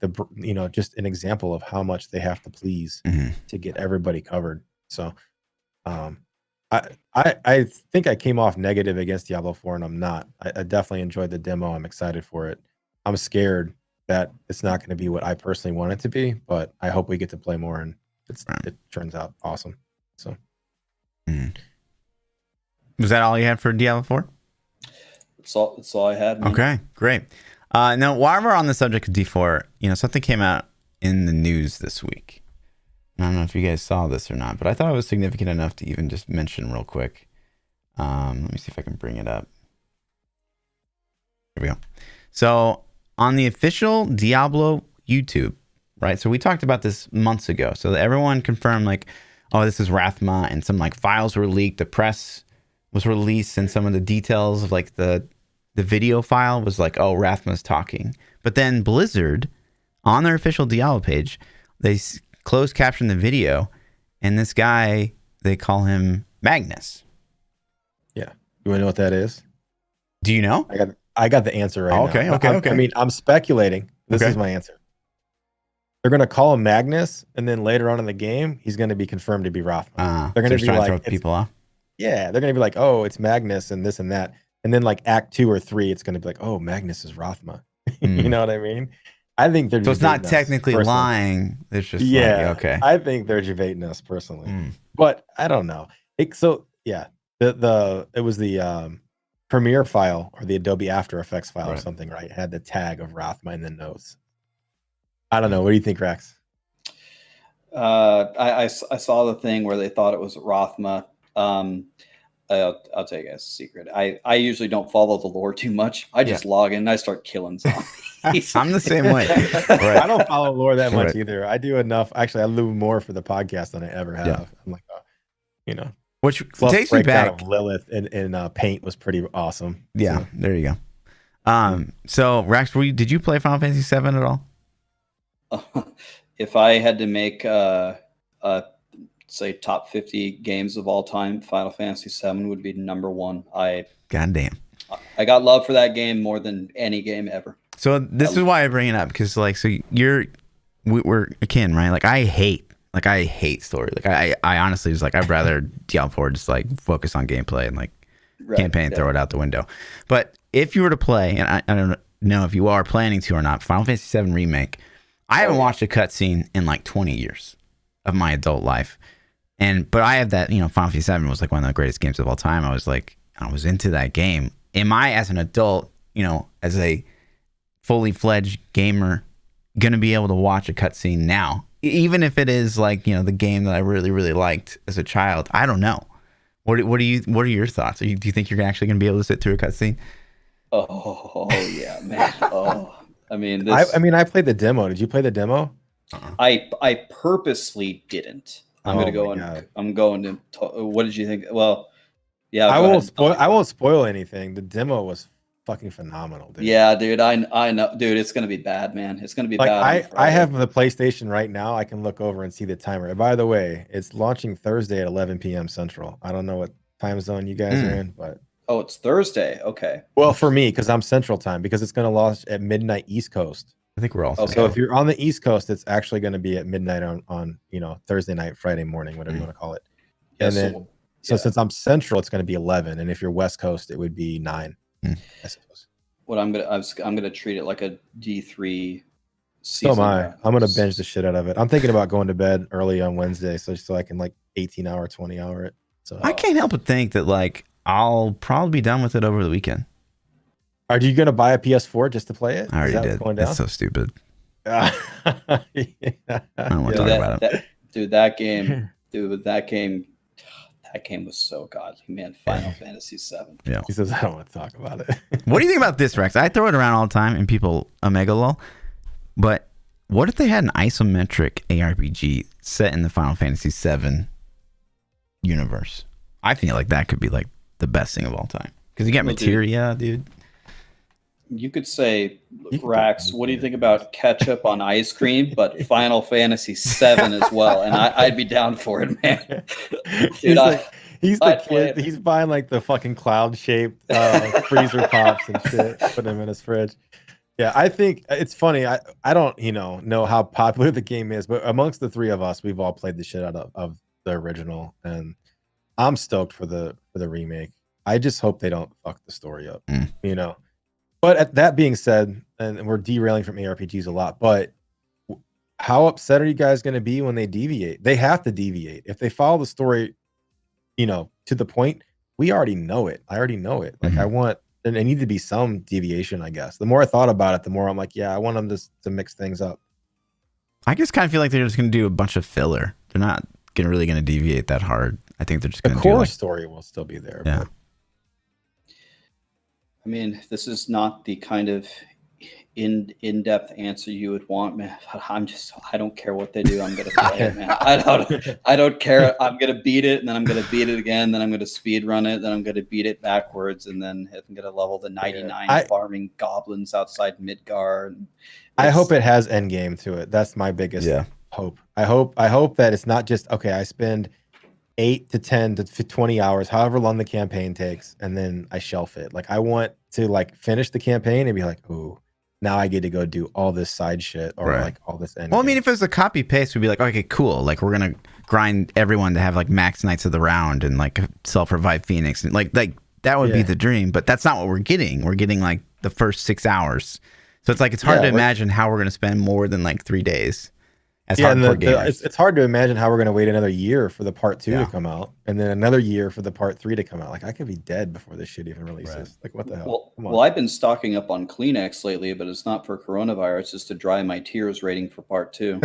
just an example of how much they have to please to get everybody covered. So I think I came off negative against Diablo 4, and I'm not. I definitely enjoyed the demo. I'm excited for it. I'm scared that it's not going to be what I personally want it to be, but I hope we get to play more and it turns out awesome. So, was that all you had for Diablo 4? That's all I had, man. Okay, great. Now, while we're on the subject of D4, something came out in the news this week. I don't know if you guys saw this or not, but I thought it was significant enough to even just mention real quick. Let me see if I can bring it up. Here we go. So on the official Diablo YouTube, right? So we talked about this months ago. So that everyone confirmed like, oh, this is Rathma, and some like files were leaked. The press was released, and some of the details of like the video file was like, oh, Rathma's talking. But then Blizzard, on their official Diablo page, they closed caption the video, and this guy, they call him Magnus. Yeah. You want to know what that is? Do you know? I got the answer right now. Okay. I mean, I'm speculating. This is my answer. They're going to call him Magnus, and then later on in the game, he's going to be confirmed to be Rathma. They're going to be like, throw people off. Yeah, they're going to be like, oh, it's Magnus and this and that. And then like Act 2 or 3, it's going to be like, oh, Magnus is Rathma. You know what I mean? I think they're so it's not technically lying. It's just okay. I think they're debating us personally, but I don't know. It was the Premiere file or the Adobe After Effects file or something, right? It had the tag of Rathma in the notes. I don't know. What do you think, Rax? I saw the thing where they thought it was Rathma. I'll tell you guys a secret. I usually don't follow the lore too much. I just log in and I start killing zombies. I'm the same way. I don't follow lore that much either. I do enough. Actually, I do more for the podcast than I ever have. Yeah. I'm like, which takes me back. Of Lilith in Paint was pretty awesome. Yeah, so. There you go. So Rax, did you play Final Fantasy 7 at all? If I had to make say top 50 games of all time, Final Fantasy 7 would be number one. Goddamn. I got love for that game more than any game ever. So this is why I bring it up, because like, so we're akin, right? Like I hate story. Like I honestly just like, I'd rather Diablo 4 just like focus on gameplay and like campaign, throw it out the window. But if you were to play, and I don't know if you are planning to or not, Final Fantasy 7 Remake, I haven't watched a cutscene in like 20 years of my adult life. But I have that, Final Fantasy 7 was like one of the greatest games of all time. I was into that game. Am I, as an adult, as a fully fledged gamer, gonna be able to watch a cutscene now, even if it is like the game that I really really liked as a child? I don't know. What are your thoughts? Do you think you're actually gonna be able to sit through a cutscene? Oh yeah, man. Oh, I mean, I played the demo. Did you play the demo? I purposely didn't. I'm going to. What did you think? Well, yeah. I won't spoil anything. The demo was fucking phenomenal, dude. Yeah, dude. I know, dude. It's going to be bad, man. It's going to be bad. I have the PlayStation right now. I can look over and see the timer. And by the way, it's launching Thursday at 11 p.m. Central. I don't know what time zone you guys are in, but it's Thursday. Okay. Well, for me, because I'm Central Time, because it's going to launch at midnight East Coast. I think we're all okay. So if you're on the East Coast, it's actually going to be at midnight on Thursday night, Friday morning, whatever you want to call it. Yeah, and then since I'm Central, it's going to be 11, and if you're West Coast, it would be 9. I suppose. What I'm gonna treat it like a D3 season. So am I. I'm gonna binge the shit out of it. I'm thinking about going to bed early on Wednesday, so I can like 18-hour, 20-hour it. So I can't help but think that like I'll probably be done with it over the weekend. Are you going to buy a PS4 just to play it? I already did. That's so stupid. Yeah. I don't want to talk about it. That game, That game was so godly, man. Final Fantasy VII. Yeah. He says I don't want to talk about it. What do you think about this, Rex? I throw it around all the time and people omega lol. But what if they had an isometric ARPG set in the Final Fantasy VII universe? I feel like that could be like the best thing of all time. Because you get materia, dude. You could say, You could Rax, get- what do you think about ketchup on ice cream, but Final Fantasy VII as well? And I'd be down for it, man. Dude, he's the I'd play kid. it. He's buying like the fucking cloud shaped freezer pops and shit, putting them in his fridge. Yeah, I think it's funny. I don't know how popular the game is, but amongst the three of us, we've all played the shit out of the original, and I'm stoked for the remake. I just hope they don't fuck the story up, But that being said, and we're derailing from ARPGs a lot, but how upset are you guys going to be when they deviate? They have to deviate. If they follow the story, to the point, we already know it. I already know it. Like there need to be some deviation, I guess. The more I thought about it, the more I'm like, yeah, I want them to mix things up. I just kind of feel like they're just going to do a bunch of filler. They're not really going to deviate that hard. I think they're just going to The core do story will still be there. Yeah. But I mean, this is not the kind of in-depth answer you would want, man. I don't care what they do. I'm gonna play it, man. I don't care. I'm gonna beat it, and then I'm gonna beat it again. Then I'm gonna speed run it. Then I'm gonna beat it backwards, and then I'm gonna level the 99 farming goblins outside Midgard. I hope it has end game to it. That's my biggest hope. I hope that it's not just okay. I spend 8 to 10 to 20 hours, however long the campaign takes, and then I shelf it. Like I want to like finish the campaign and be like, ooh, now I get to go do all this side shit or like all this end. Well, I mean, if it was a copy paste, we'd be like, okay, cool. Like we're gonna grind everyone to have like max nights of the round and like self-revive Phoenix and like that would be the dream. But that's not what we're getting. We're getting like the first 6 hours. So it's like it's hard to imagine how we're gonna spend more than like 3 days. As hardcore gamers. It's hard to imagine how we're going to wait another year for the part 2 to come out, and then another year for the part 3 to come out. Like I could be dead before this shit even releases. Right. Like what the hell? Well, I've been stocking up on Kleenex lately, but it's not for coronavirus. It's to dry my tears waiting for part 2.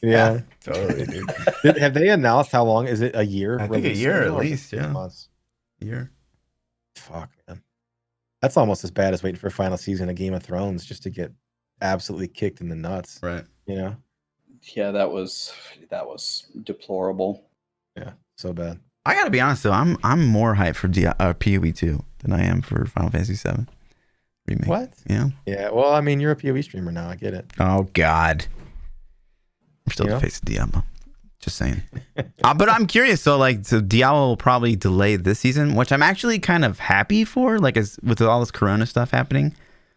Yeah, totally, dude. Have they announced how long? Is it a year? I think a year at least. Yeah, months. Year. Fuck, man. That's almost as bad as waiting for a final season of Game of Thrones just to get absolutely kicked in the nuts. Right. Yeah, that was deplorable. Yeah, so bad. I gotta be honest though, I'm more hyped for PoE 2 than I am for Final Fantasy 7 remake. What? Yeah. Yeah. Well, I mean, you're a PoE streamer now. I get it. Oh God. I'm still the face of Diablo. Just saying. But I'm curious. So Diablo will probably delay this season, which I'm actually kind of happy for. Like with all this Corona stuff happening,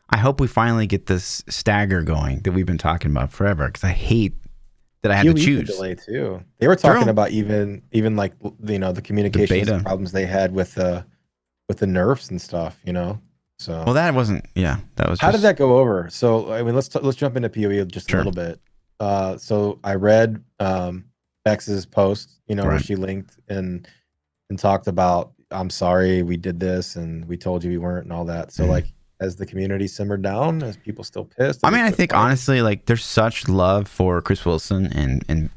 I hope we finally get this stagger going that we've been talking about forever. Because I hate that I had to choose. Delay too. They were talking about even like the communications problems they had with the nerfs and stuff. So well, that wasn't. Yeah, that was. How did that go over? So I mean, let's jump into PoE just a little bit. So I read Bex's post, where she linked and talked about, I'm sorry we did this and we told you we weren't and all that. So has the community simmered down? Is people still pissed? I mean, I think honestly, there's such love for Chris Wilson and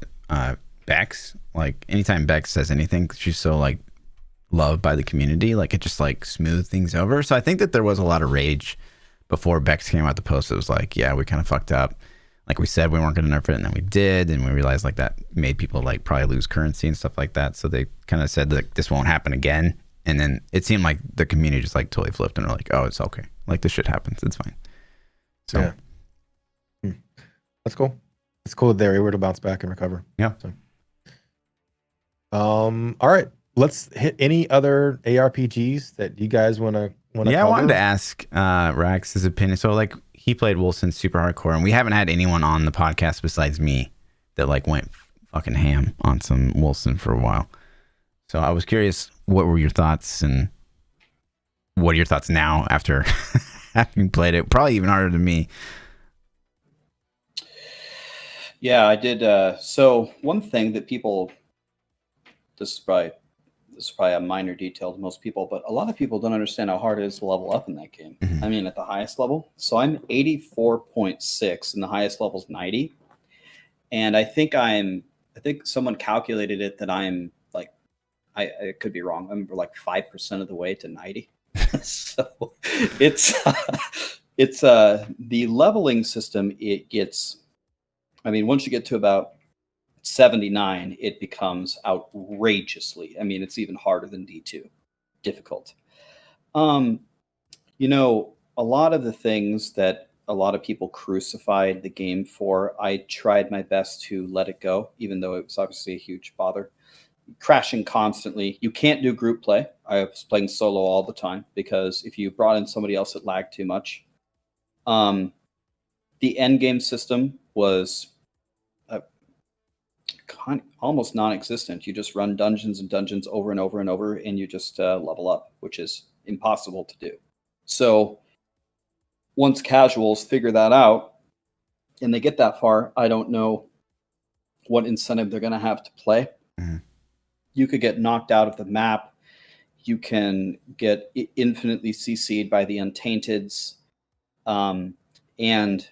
Bex. Like anytime Bex says anything, she's so loved by the community. It just smooth things over. So I think that there was a lot of rage before Bex came out the post. It was yeah, we kind of fucked up. Like we said, we weren't going to nerf it, and then we did, and we realized that made people probably lose currency and stuff like that. So they kind of said that this won't happen again. And then it seemed like the community just totally flipped and were oh, it's okay. This shit happens. It's fine. So that's cool. It's cool that they're able to bounce back and recover. Yeah. So. All right. Let's hit any other ARPGs that you guys want to cover. I wanted to ask Rax's opinion. So he played Wilson super hardcore, and we haven't had anyone on the podcast besides me that went fucking ham on some Wilson for a while. So I was curious, what were your thoughts, and what are your thoughts now after having played it? Probably even harder than me. Yeah, I did. So one thing that people, this is probably a minor detail to most people, but a lot of people don't understand how hard it is to level up in that game. Mm-hmm. I mean, at the highest level. So I'm 84.6 and the highest level is 90. And I think someone calculated it that I could be wrong. I'm like 5% of the way to 90. So it's the leveling system. It gets, I mean, once you get to about 79, it becomes outrageously. I mean, it's even harder than D2, difficult. You know, a lot of the things that a lot of people crucified the game for, I tried my best to let it go, even though it was obviously a huge bother. Crashing constantly. You can't do group play. I was playing solo all the time because if you brought in somebody else, it lagged too much. The end game system was almost non-existent. You just run dungeons and dungeons over and over and over, and you just level up, which is impossible to do. So once casuals figure that out and they get that far, I don't know what incentive they're going to have to play. Mm-hmm. You could get knocked out of the map. You can get infinitely CC'd by the Untainteds. And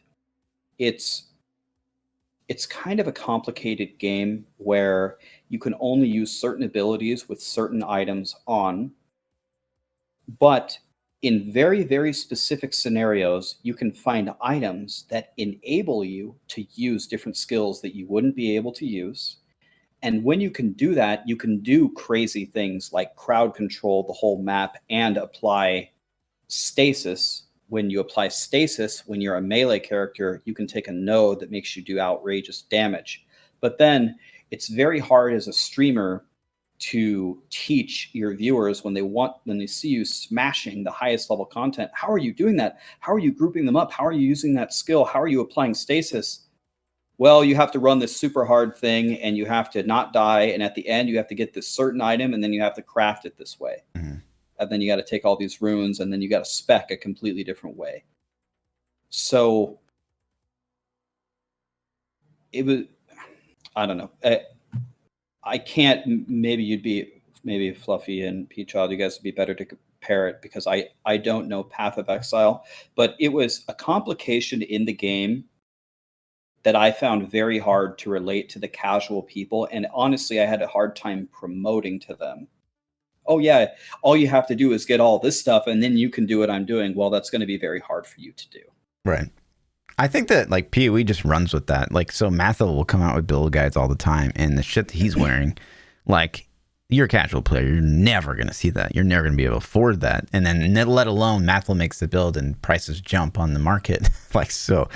it's kind of a complicated game where you can only use certain abilities with certain items on. But in very, very specific scenarios, you can find items that enable you to use different skills that you wouldn't be able to use. And when you can do that, you can do crazy things like crowd control the whole map and apply stasis. When you apply stasis, when you're a melee character, you can take a node that makes you do outrageous damage. But then it's very hard as a streamer to teach your viewers when they see you smashing the highest level content. How are you doing that? How are you grouping them up? How are you using that skill? How are you applying stasis? Well, you have to run this super hard thing and you have to not die. And at the end, you have to get this certain item and then you have to craft it this way. Mm-hmm. And then you got to take all these runes and then you got to spec a completely different way. So it was, I don't know. I can't, maybe Fluffy and ThaPChild, you guys would be better to compare it because I don't know Path of Exile, but it was a complication in the game that I found very hard to relate to the casual people. And honestly, I had a hard time promoting to them. Oh yeah, all you have to do is get all this stuff and then you can do what I'm doing. Well, that's going to be very hard for you to do. Right. I think that like PoE just runs with that. Like, so Mathil will come out with build guides all the time, and the shit that he's wearing, like, you're a casual player, you're never going to see that. You're never going to be able to afford that. And then let alone Mathil makes the build and prices jump on the market. Like, so...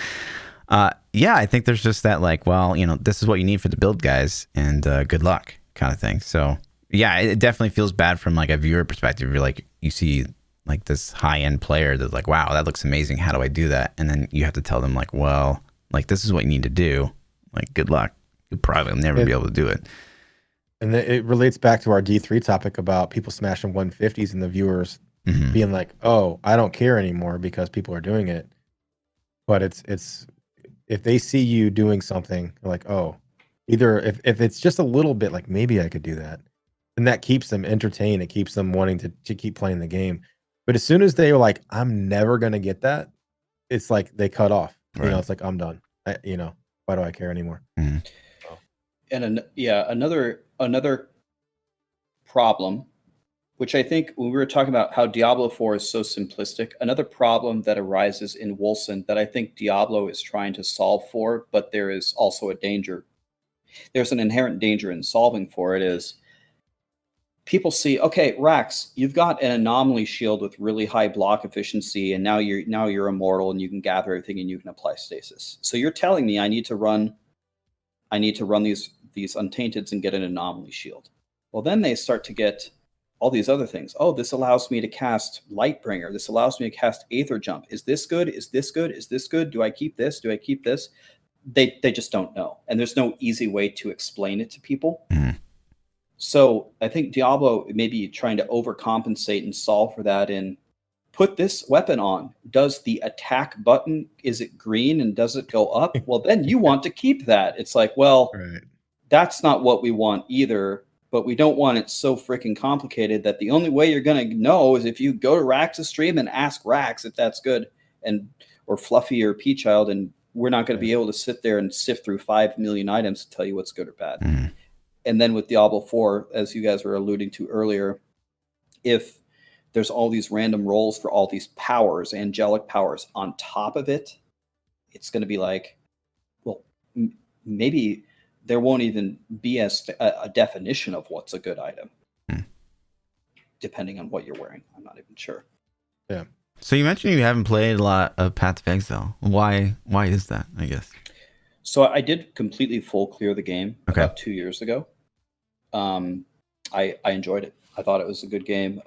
yeah, I think there's just that like, well, you know, this is what you need for the build guys and good luck kind of thing. So yeah, it definitely feels bad from like a viewer perspective. You're like, you see like this high end player that's like, wow, that looks amazing. How do I do that? And then you have to tell them like, well, like this is what you need to do. Like, good luck. You'll probably never be able to do it. And it relates back to our D3 topic about people smashing 150s and the viewers being like, oh, I don't care anymore because people are doing it. But it's if they see you doing something, they're like, oh, either if it's just a little bit like maybe I could do that, then that keeps them entertained. It keeps them wanting to keep playing the game. But as soon as they are like, I'm never going to get that, it's like they cut off. Right. You know, it's like, I'm done. Why do I care anymore? Mm-hmm. So. And another problem, which I think when we were talking about how Diablo 4 is so simplistic, another problem that arises in Wolcen that I think Diablo is trying to solve for, but there is also a danger. There's an inherent danger in solving for it is people see, okay, Rax, you've got an anomaly shield with really high block efficiency, and now you're immortal and you can gather everything and you can apply stasis. So you're telling me I need to run these Untainteds and get an anomaly shield. Well, then they start to get all these other things. Oh, this allows me to cast Lightbringer. This allows me to cast Aether Jump. Is this good? Is this good? Is this good? Do I keep this? Do I keep this? They just don't know. And there's no easy way to explain it to people. Mm-hmm. So I think Diablo may be trying to overcompensate and solve for that and put this weapon on. Does the attack button, is it green and does it go up? Well, then you want to keep that. It's like, well, right. That's not what we want either. But we don't want it so freaking complicated that the only way you're going to know is if you go to Rax's stream and ask Rax if that's good, or Fluffy or ThaPChild, and we're not going to be able to sit there and sift through 5 million items to tell you what's good or bad. Mm. And then with Diablo 4, as you guys were alluding to earlier, if there's all these random rolls for all these powers, angelic powers on top of it, it's going to be like, well, maybe there won't even be a definition of what's a good item, depending on what you're wearing. I'm not even sure. Yeah. So you mentioned you haven't played a lot of Path of Exile. Why is that, I guess? So I did completely full clear the game about 2 years ago. I enjoyed it. I thought it was a good game.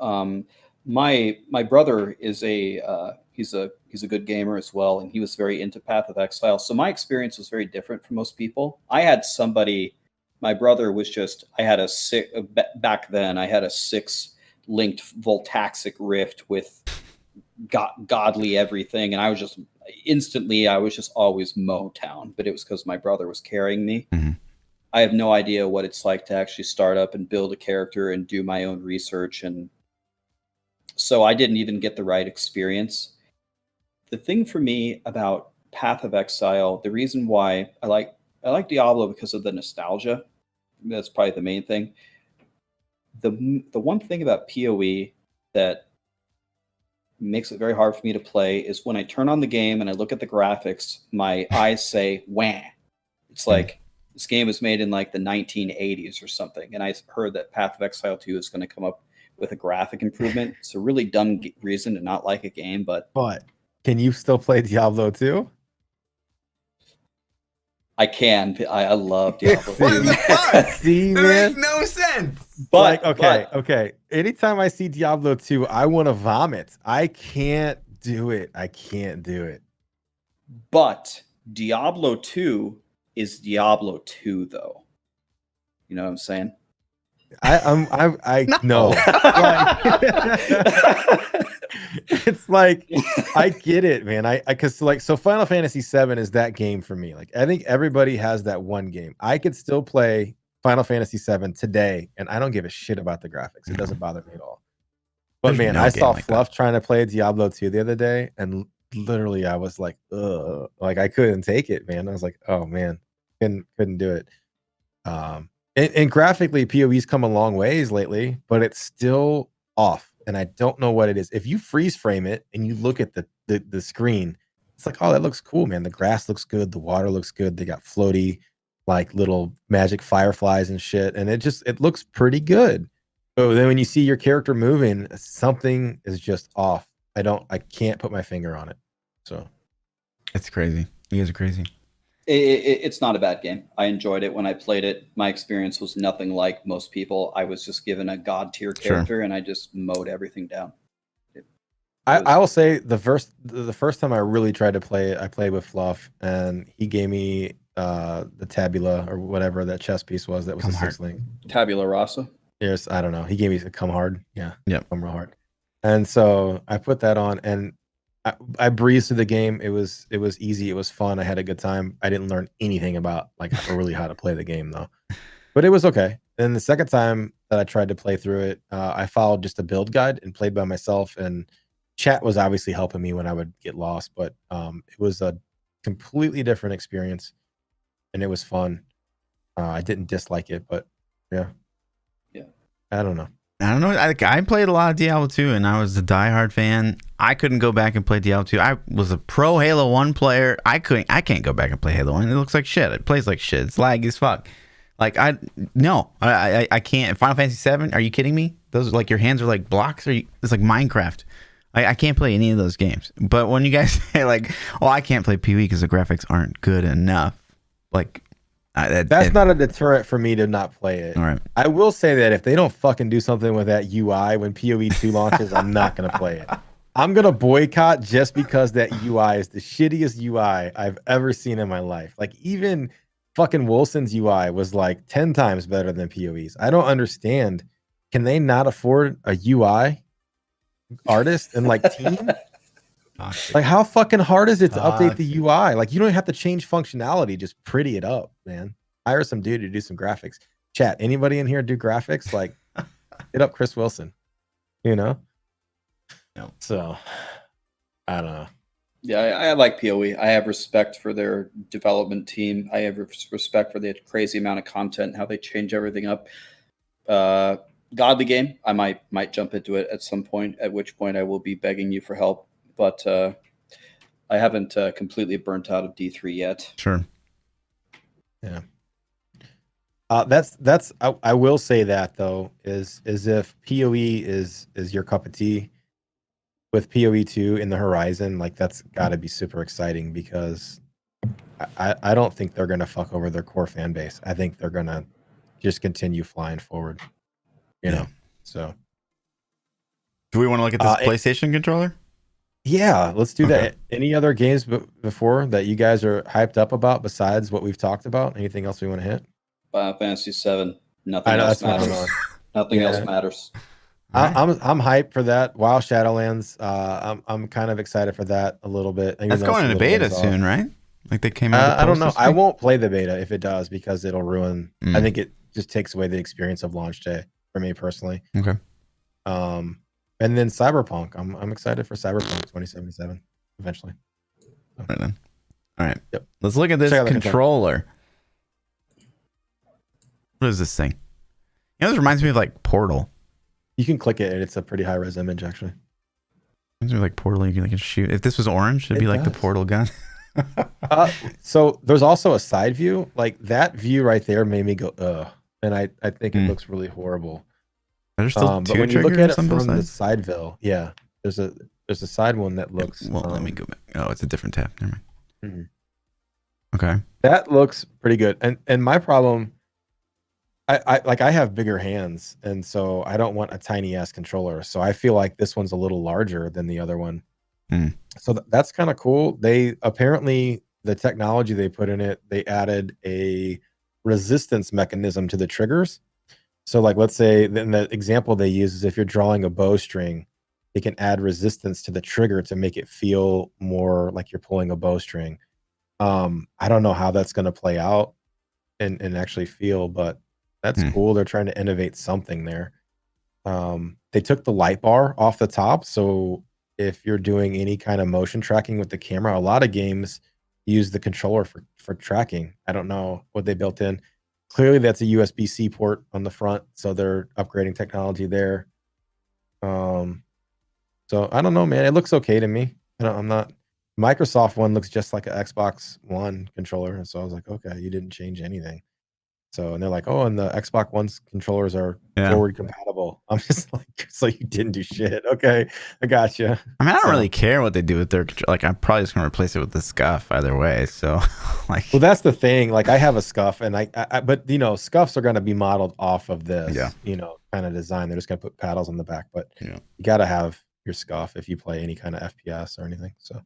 My brother is he's a good gamer as well, and he was very into Path of Exile. So my experience was very different from most people. I had somebody. My brother was just. I had a six back then. I had a 6-linked Voltaxic Rift with godly everything, and I was just instantly. I was just always Motown, but it was because my brother was carrying me. Mm-hmm. I have no idea what it's like to actually start up and build a character and do my own research. And so I didn't even get the right experience. The thing for me about Path of Exile, the reason why I like Diablo because of the nostalgia. That's probably the main thing. The one thing about PoE that makes it very hard for me to play is when I turn on the game and I look at the graphics, my eyes say, wah. It's like, this game was made in like the 1980s or something. And I heard that Path of Exile 2 is going to come up with a graphic improvement. It's a really dumb reason to not like a game, but can you still play Diablo 2? I can. I love Diablo 2. What the fuck? See, That man? makes no sense. But okay. Anytime I see Diablo 2, I want to vomit. I can't do it. But Diablo 2 is Diablo 2, though. You know what I'm saying? I No. know. It's like I get it, man. I because like so Final Fantasy VII is that game for me. Like I think everybody has that one game. I could still play Final Fantasy VII today, and I don't give a shit about the graphics. It doesn't bother me at all. But There's man, no I game saw like Fluff trying to play Diablo 2 the other day, and literally I was like, ugh, like I couldn't take it, man. I was like, oh man, couldn't do it. And graphically, PoE's come a long ways lately, but it's still off, and I don't know what it is. If you freeze frame it and you look at the screen, it's like, oh, that looks cool, man. The grass looks good, the water looks good. They got floaty, like little magic fireflies and shit, and it looks pretty good. So then when you see your character moving, something is just off. I can't put my finger on it. So It's crazy. You guys are crazy. It's not a bad game. I enjoyed it when I played it. My experience was nothing like most people. I was just given a god tier character, and I just mowed everything down. I will say the first time I really tried to play it, I played with Fluff, and he gave me the tabula or whatever that chess piece was that was a 6-link. Tabula rasa. Yes, I don't know. He gave me a come hard. Yeah. Yep. Come real hard. And so I put that on, and I breezed through the game. It was easy. It was fun. I had a good time. I didn't learn anything about like really how to play the game though, but it was okay. And the second time that I tried to play through it, I followed just a build guide and played by myself. And chat was obviously helping me when I would get lost, but it was a completely different experience, and it was fun. I didn't dislike it, but yeah. I don't know. I played a lot of Diablo 2, and I was a diehard fan. I couldn't go back and play Diablo 2. I was a pro Halo 1 player. I can't go back and play Halo 1. It looks like shit. It plays like shit. It's laggy as fuck. Like I can't. Final Fantasy 7? Are you kidding me? Those like your hands are like blocks. It's like Minecraft. I can't play any of those games. But when you guys say like, oh, I can't play PoE because the graphics aren't good enough, like. That's not a deterrent for me to not play it. All right. I will say that if they don't fucking do something with that UI when PoE 2 launches, I'm not going to play it. I'm going to boycott just because that UI is the shittiest UI I've ever seen in my life. Like even fucking Wilson's UI was like 10 times better than PoE's. I don't understand. Can they not afford a UI artist and like team? Like how fucking hard is it to update the UI? Like you don't have to change functionality, just pretty it up, man. Hire some dude to do some graphics. Chat, anybody in here do graphics? Like hit up Chris Wilson, you know? No. So I don't know. Yeah, I like PoE. I have respect for their development team. I have respect for the crazy amount of content, how they change everything up. Godly game, I might jump into it at some point, at which point I will be begging you for help. But I haven't completely burnt out of D3 yet. Sure. Yeah. That's I will say that though is if PoE is your cup of tea, with PoE 2 in the horizon, like that's got to be super exciting because I don't think they're gonna fuck over their core fan base. I think they're gonna just continue flying forward. You know, so Do we want to look at this PlayStation controller? yeah, let's do Okay. that. Any other games before that you guys are hyped up about besides what we've talked about? Anything else we want to hit? Final Fantasy 7. Nothing I know else that's what I'm matters. on. Nothing Yeah. else matters. I'm hyped for that. WoW Shadowlands. I'm kind of excited for that a little bit. even That's though it's going a into little beta ways off. soon, right? Like they came out. I don't know. I won't play the beta if it does because it'll ruin. I Mm. think it just takes away the experience of launch day for me personally. Okay. And then Cyberpunk. I'm excited for Cyberpunk 2077 eventually. Right then. All right. Yep. Let's look at this Check out the controller. What is this thing? You know, this reminds me of like Portal. You can click it and it's a pretty high res image actually. Reminds me of like Portal. You can like shoot. If this was orange, it'd It be like the does. Portal gun. So there's also a side view. Like that view right there made me go, ugh. And I think it looks really horrible. There's still But two when you look triggers at it on from both the sides. side view, yeah, there's a side one that looks. Well, let me go back. Oh, it's a different tab. Never mind. Mhm. Okay. That looks pretty good. And my problem, I have bigger hands, and so I don't want a tiny ass controller. So I feel like this one's a little larger than the other one. Mm. So that's kind of cool. They apparently the technology they put in it, they added a resistance mechanism to the triggers. So like let's say then the example they use is if you're drawing a bowstring, it can add resistance to the trigger to make it feel more like you're pulling a bowstring. I don't know how that's going to play out and actually feel, but that's cool. They're trying to innovate something there. They took the light bar off the top, so if you're doing any kind of motion tracking with the camera, a lot of games use the controller for tracking. I don't know what they built in. Clearly, that's a USB-C port on the front, so they're upgrading technology there. So I don't know, man. It looks okay to me. I'm not. Microsoft one looks just like an Xbox One controller, and so I was like, okay, you didn't change anything. So and they're like, oh, and the Xbox One's controllers are forward compatible. I'm just like, so you didn't do shit. Okay, I got you. I mean, I don't really care what they do with their like. I'm probably just gonna replace it with the Scuff either way. So, like, well, that's the thing. Like, I have a Scuff, and I but you know, Scuffs are gonna be modeled off of this, you know, kind of design. They're just gonna put paddles on the back, but you gotta have your Scuff if you play any kind of FPS or anything. So,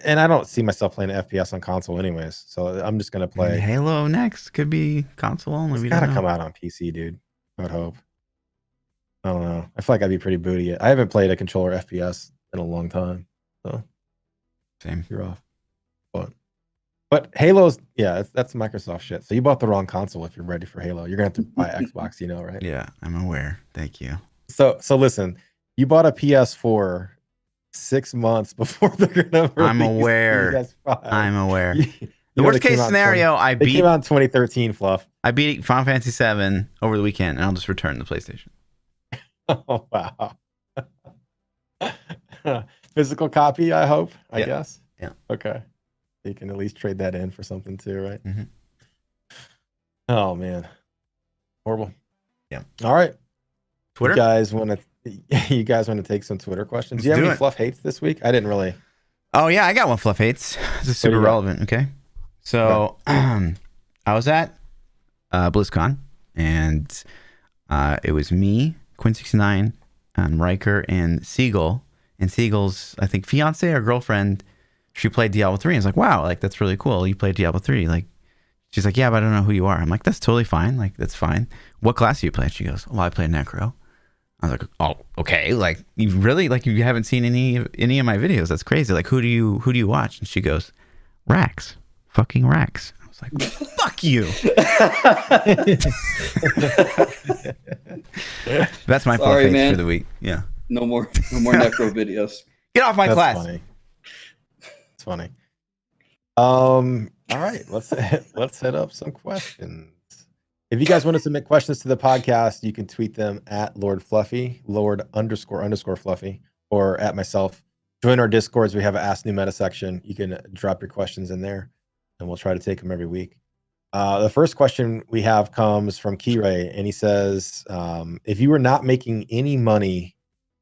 and I don't see myself playing FPS on console anyways. So I'm just gonna play Halo next. Could be console only. It's We gotta don't know. come out on PC, dude. I would hope. I don't know. I feel like I'd be pretty booty. I haven't played a controller FPS in a long time. So Same. you're off. But Halo's that's Microsoft shit. So you bought the wrong console if you're ready for Halo. You're gonna have to buy Xbox, you know, right? Yeah, I'm aware. Thank you. So listen, you bought a PS4 6 months before they're gonna release I'm aware. PS5. I'm aware. You The know worst they came case out in scenario, I They beat came out in 2013, Fluff. I beat Final Fantasy 7 over the weekend, and I'll just return the PlayStation. Oh wow. Physical copy, I hope. I guess. Yeah. Okay. You can at least trade that in for something too, right? Mhm. Oh man. Horrible. Yeah. All right. Twitter? You guys want to take some Twitter questions? Let's Do you have do any it. fluff hates this week? I didn't really. Oh yeah, I got one fluff hates. This is super you got? relevant. Okay, so I was at BlizzCon, and it was me, Quinn69, Riker, and Siegel. And Siegel's, I think, fiance or girlfriend, she played Diablo 3. And I was like, wow, like that's really cool. You played Diablo 3. Like, she's like, yeah, but I don't know who you are. I'm like, that's totally fine. Like, that's fine. What class do you play? She goes, well, I play Necro. I was like, oh, okay. Like, you really, like, you haven't seen any of my videos. That's crazy. Like, who do you watch? And she goes, Rax, fucking Rax. I was like, fuck you. That's my fluff hates for the week. Yeah. No more Necro videos. Get off my class. Funny. It's funny. All right, let's hit up some questions. If you guys want to submit questions to the podcast, you can tweet them at Lord Fluffy, Lord__Fluffy, or at myself. Join our Discords. We have an Ask New Meta section. You can drop your questions in there, and we'll try to take them every week. The first question we have comes from Kiray, and he says, if you were not making any money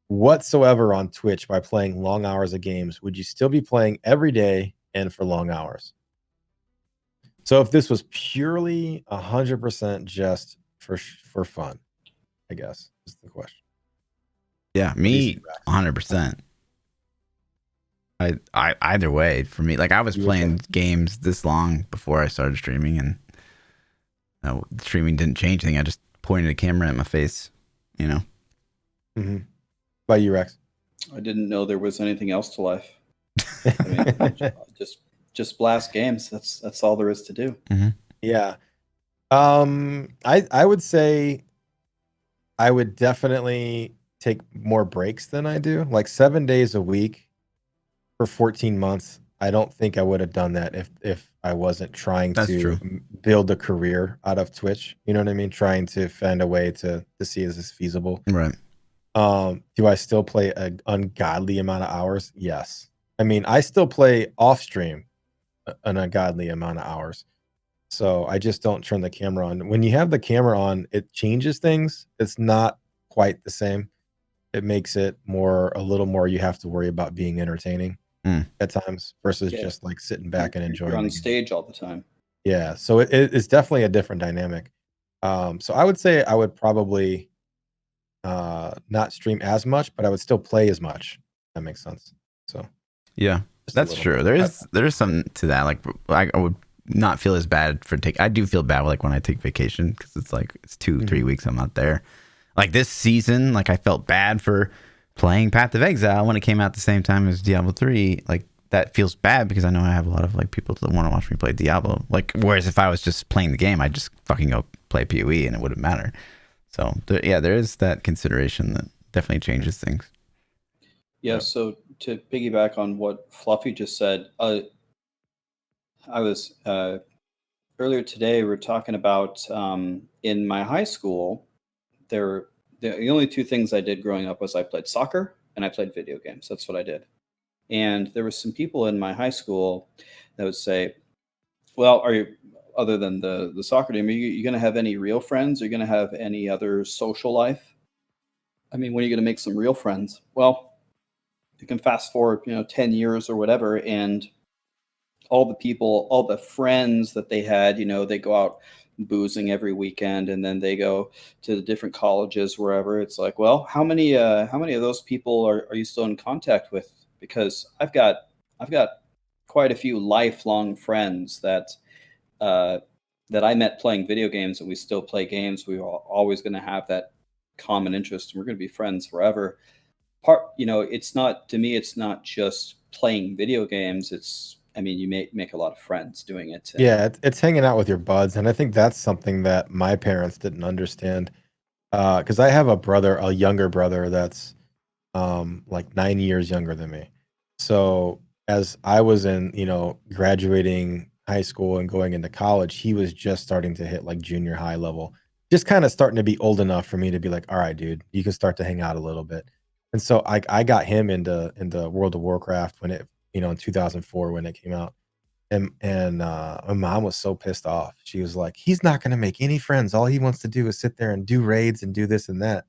whatsoever on Twitch by playing long hours of games, would you still be playing every day and for long hours? So if this was purely 100% just for fun, I guess is the question. Yeah, me 100%. I either way for me. Like I was playing games this long before I started streaming, and streaming didn't change anything. I just pointed a camera at my face, you know. Mm-hmm. By you, Rex? I didn't know there was anything else to life. I mean, just blast games. That's all there is to do. Mm-hmm. Yeah. I would say I would definitely take more breaks than I do. Like 7 days a week for 14 months. I don't think I would have done that if I wasn't trying to build a career out of Twitch. You know what I mean? Trying to find a way to see is this feasible. Right. Do I still play an ungodly amount of hours? Yes. I mean, I still play off stream an ungodly amount of hours. So I just don't turn the camera on. When you have the camera on, it changes things. It's not quite the same. It makes it a little more you have to worry about being entertaining at times versus just like sitting back and enjoying. You're on stage all the time. Yeah. So it's definitely a different dynamic. So I would say I would probably not stream as much, but I would still play as much. If that makes sense. So yeah, that's true. There is something to that. Like I would not feel as bad for I do feel bad like when I take vacation because it's like it's 2-3 weeks I'm not there. Like this season, like I felt bad for playing Path of Exile when it came out the same time as Diablo 3. Like that feels bad because I know I have a lot of like people that want to watch me play Diablo. Like whereas if I was just playing the game, I'd just fucking go play PoE and it wouldn't matter. So there is that consideration that definitely changes things. Yeah. So to piggyback on what Fluffy just said, I was earlier today. We were talking about in my high school. The only two things I did growing up was I played soccer and I played video games. That's what I did. And there were some people in my high school that would say, "Well, are you other than the soccer team? Are you going to have any real friends? Are you going to have any other social life? I mean, when are you going to make some real friends?" Well, you can fast forward, 10 years or whatever, and all the friends that they had, they go out boozing every weekend, and then they go to the different colleges, wherever. It's like, well, how many of those people are you still in contact with? Because I've got quite a few lifelong friends that I met playing video games, and we still play games. We're always going to have that common interest, and we're going to be friends forever. It's not, to me, it's not just playing video games. You make a lot of friends doing it. Yeah, it's hanging out with your buds, and I think that's something that my parents didn't understand. Because I have a younger brother that's like 9 years younger than me. So as I was in, graduating high school and going into college, he was just starting to hit like junior high level, just kind of starting to be old enough for me to be like, all right, dude, you can start to hang out a little bit. And so I got him into World of Warcraft when it, in 2004 when it came out. And my mom was so pissed off. She was like, he's not going to make any friends. All he wants to do is sit there and do raids and do this and that.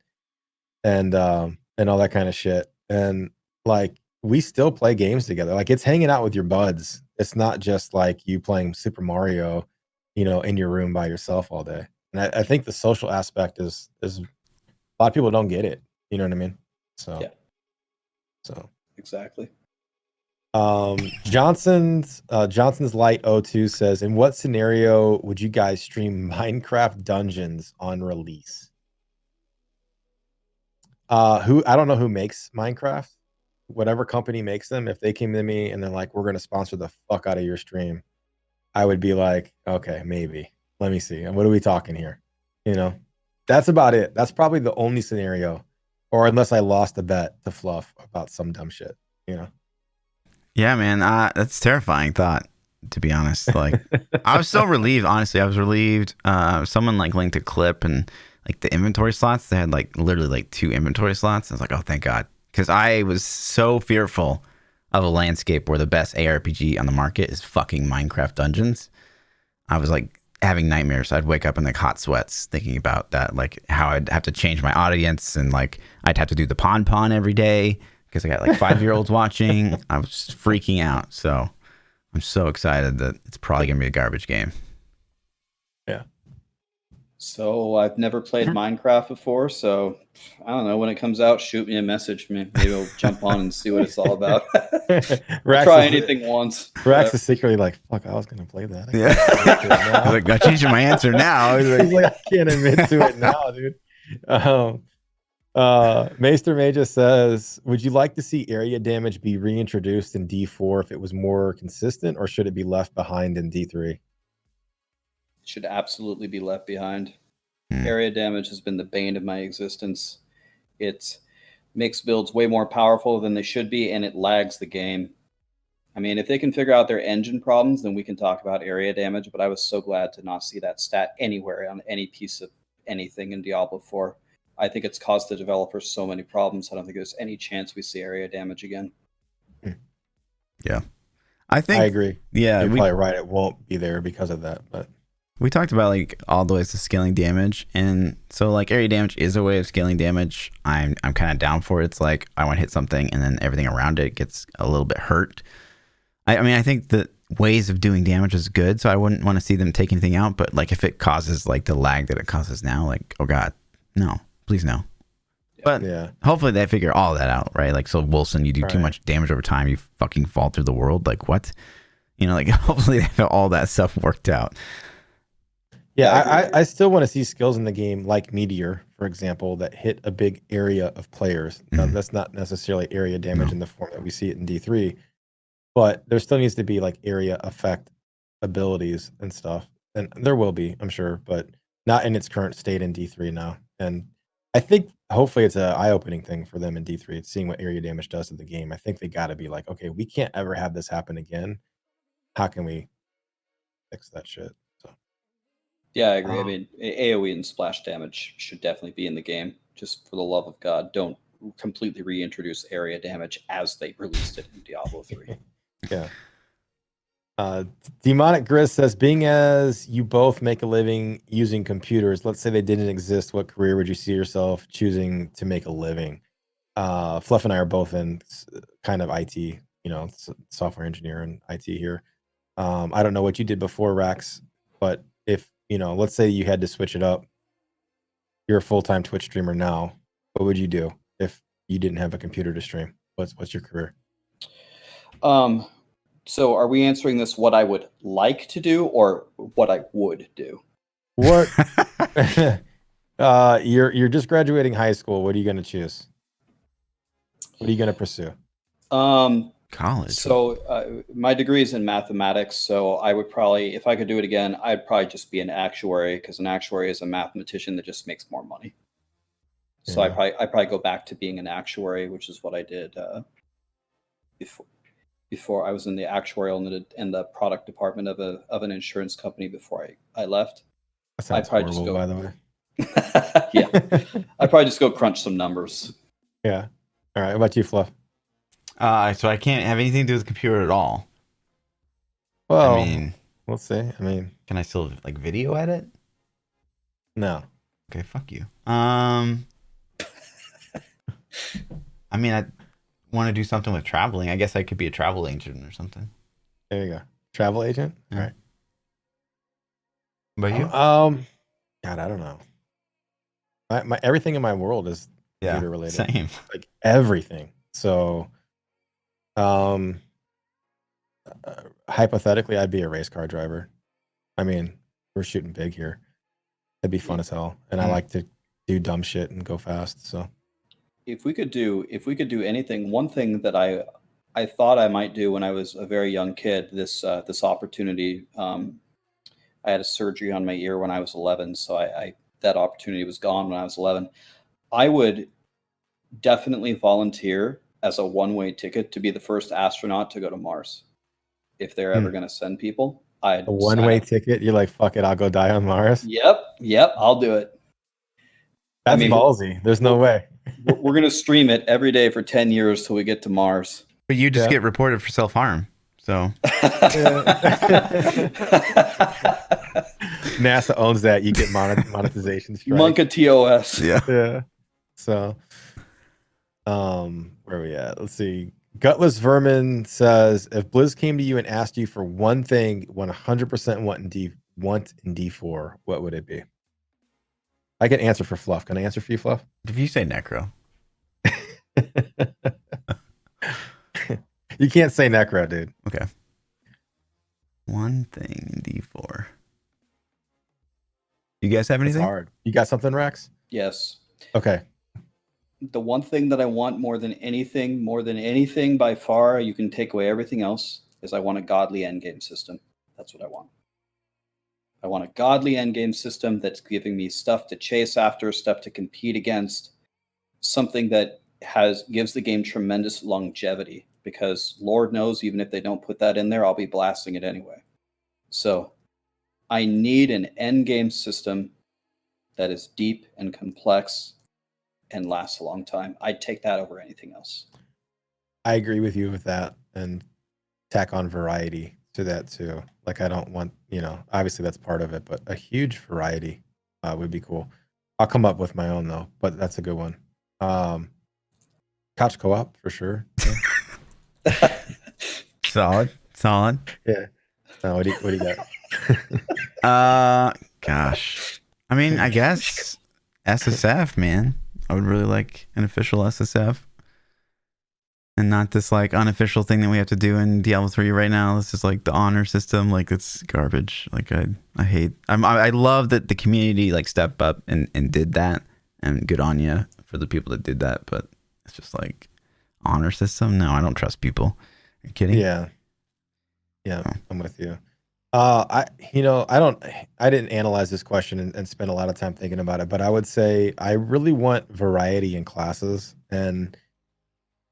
And all that kind of shit. And like, we still play games together. Like, it's hanging out with your buds. It's not just like you playing Super Mario, in your room by yourself all day. And I think the social aspect is a lot of people don't get it. You know what I mean? So, yeah. So exactly. Johnson's Light 02 says, in what scenario would you guys stream Minecraft Dungeons on release? I don't know who makes Minecraft. Whatever company makes them, if they came to me and they're like, we're going to sponsor the fuck out of your stream, I would be like, okay, maybe. Let me see. What are we talking here? That's about it. That's probably the only scenario, or unless I lost a bet to Fluff about some dumb shit, Yeah, man, that's a terrifying thought, to be honest. Like, I was so relieved, honestly. I was relieved. Someone like linked a clip and like the inventory slots, they had like literally like 2 inventory slots. I was like, oh, thank God. Because I was so fearful of a landscape where the best ARPG on the market is fucking Minecraft Dungeons. I was like having nightmares. I'd wake up in like hot sweats thinking about that, like how I'd have to change my audience and like I'd have to do the pon every day because I got like 5-year-olds watching. I was just freaking out. So I'm so excited that it's probably going to be a garbage game. Yeah. So I've never played Minecraft before, so I don't know. When it comes out, shoot me a message. Maybe I'll jump on and see what it's all about. I'll try anything once. Rax is secretly like, fuck, I was going to play that. I Yeah. can't admit to it now. I was like, I'm changing my answer now. He's like, I can't admit to it now, dude. Maester Maja says, would you like to see area damage be reintroduced in D4 if it was more consistent, or should it be left behind in D3? Should absolutely be left behind. Area damage has been the bane of my existence. It makes builds way more powerful than they should be, and it lags the game. I mean, if they can figure out their engine problems, then we can talk about area damage, but I was so glad to not see that stat anywhere on any piece of anything in Diablo 4. I think it's caused the developers so many problems. I don't think there's any chance we see area damage again. Yeah. I agree. Yeah. You're probably right. It won't be there because of that, but we talked about like all the ways to scaling damage, and so like area damage is a way of scaling damage. I'm kind of down for it. It's like I want to hit something and then everything around it gets a little bit hurt. I mean, I think the ways of doing damage is good, so I wouldn't want to see them take anything out. But like if it causes like the lag that it causes now, like, oh God, no, please no. But yeah, hopefully they figure all that out, right? Like, so Wilson, you do too much damage over time, you fucking fall through the world. Like what? You know, like hopefully they have all that stuff worked out. Yeah, I still want to see skills in the game like Meteor, for example, that hit a big area of players. Now, that's not necessarily area damage in the form that we see it in D3, but there still needs to be like area effect abilities and stuff. And there will be, I'm sure, but not in its current state in D3 now. And I think hopefully it's an eye-opening thing for them in D3. It's seeing what area damage does to the game. I think they got to be like, okay, we can't ever have this happen again. How can we fix that shit? Yeah, I agree. I mean, AoE and splash damage should definitely be in the game. Just for the love of God, don't completely reintroduce area damage as they released it in Diablo 3. Yeah. Demonic Grizz says, being as you both make a living using computers, let's say they didn't exist, what career would you see yourself choosing to make a living? Fluff and I are both in kind of IT, you know, software engineer and IT here. I don't know what you did before, Rax, but if, you know, let's say you had to switch it up, you're a full-time Twitch streamer now, what would you do if you didn't have a computer to stream? What's your career? So are we answering this what I would like to do or what I would do? What you're just graduating high school. What are you going to choose? What are you going to pursue? College. So my degree is in mathematics, so I would probably, if I could do it again, I'd probably just be an actuary, because an actuary is a mathematician that just makes more money. So I'd probably go back to being an actuary, which is what I did before I was in the actuarial and the product department of an insurance company before I left. That sounds horrible, by the way. Yeah, I'd probably just go crunch some numbers. Yeah. All right. What about you, Fluff? So I can't have anything to do with the computer at all. Well, I mean, we'll see. I mean, can I still like video edit? No. Okay, fuck you. I mean, I want to do something with traveling. I guess I could be a travel agent or something. There you go. Travel agent. Yeah. All right. But you? God, I don't know. My everything in my world is computer related. Same. Like everything. So, hypothetically, I'd be a race car driver. I mean, we're shooting big here. It'd be fun as hell, and I like to do dumb shit and go fast. So, if we could do anything, one thing that I thought I might do when I was a very young kid, this opportunity. I had a surgery on my ear when I was 11, so I that opportunity was gone when I was 11. I would definitely volunteer as a one-way ticket to be the first astronaut to go to Mars. If they're ever going to send people, I'd A one-way ticket. You're like, fuck it, I'll go die on Mars. Yep, I'll do it. That's ballsy. There's no way. We're going to stream it every day for 10 years till we get to Mars. But you just get reported for self-harm. So NASA owns that. You get monetization strike. Monka TOS. Yeah. So, where are we at? Let's see. Gutless Vermin says, if Blizz came to you and asked you for one thing 100% want in D4, what would it be? I can answer for Fluff. Can I answer for you, Fluff? If you say Necro. You can't say Necro, dude. Okay. One thing in D4. You guys have anything? It's hard. You got something, Rax? Yes. Okay. The one thing that I want more than anything by far, you can take away everything else, is I want a godly endgame system. That's what I want. I want a godly endgame system that's giving me stuff to chase after, stuff to compete against, something that gives the game tremendous longevity, because Lord knows, even if they don't put that in there, I'll be blasting it anyway. So I need an endgame system that is deep and complex and lasts a long time. I'd take that over anything else. I agree with you with that, and tack on variety to that too. Like, I don't want, obviously that's part of it, but a huge variety would be cool. I'll come up with my own though, but that's a good one. Couch co-op for sure. Yeah. Solid. Yeah. What do you got? Gosh. I mean, I guess SSF, man. I would really like an official SSF. And not this like unofficial thing that we have to do in Diablo 3 right now. This is like the honor system. Like, it's garbage. Like, I hate. I love that the community like stepped up and did that. And good on you for the people that did that. But it's just like honor system. No, I don't trust people. Are you kidding? Yeah. I'm with you. I didn't analyze this question and spend a lot of time thinking about it, but I would say I really want variety in classes, and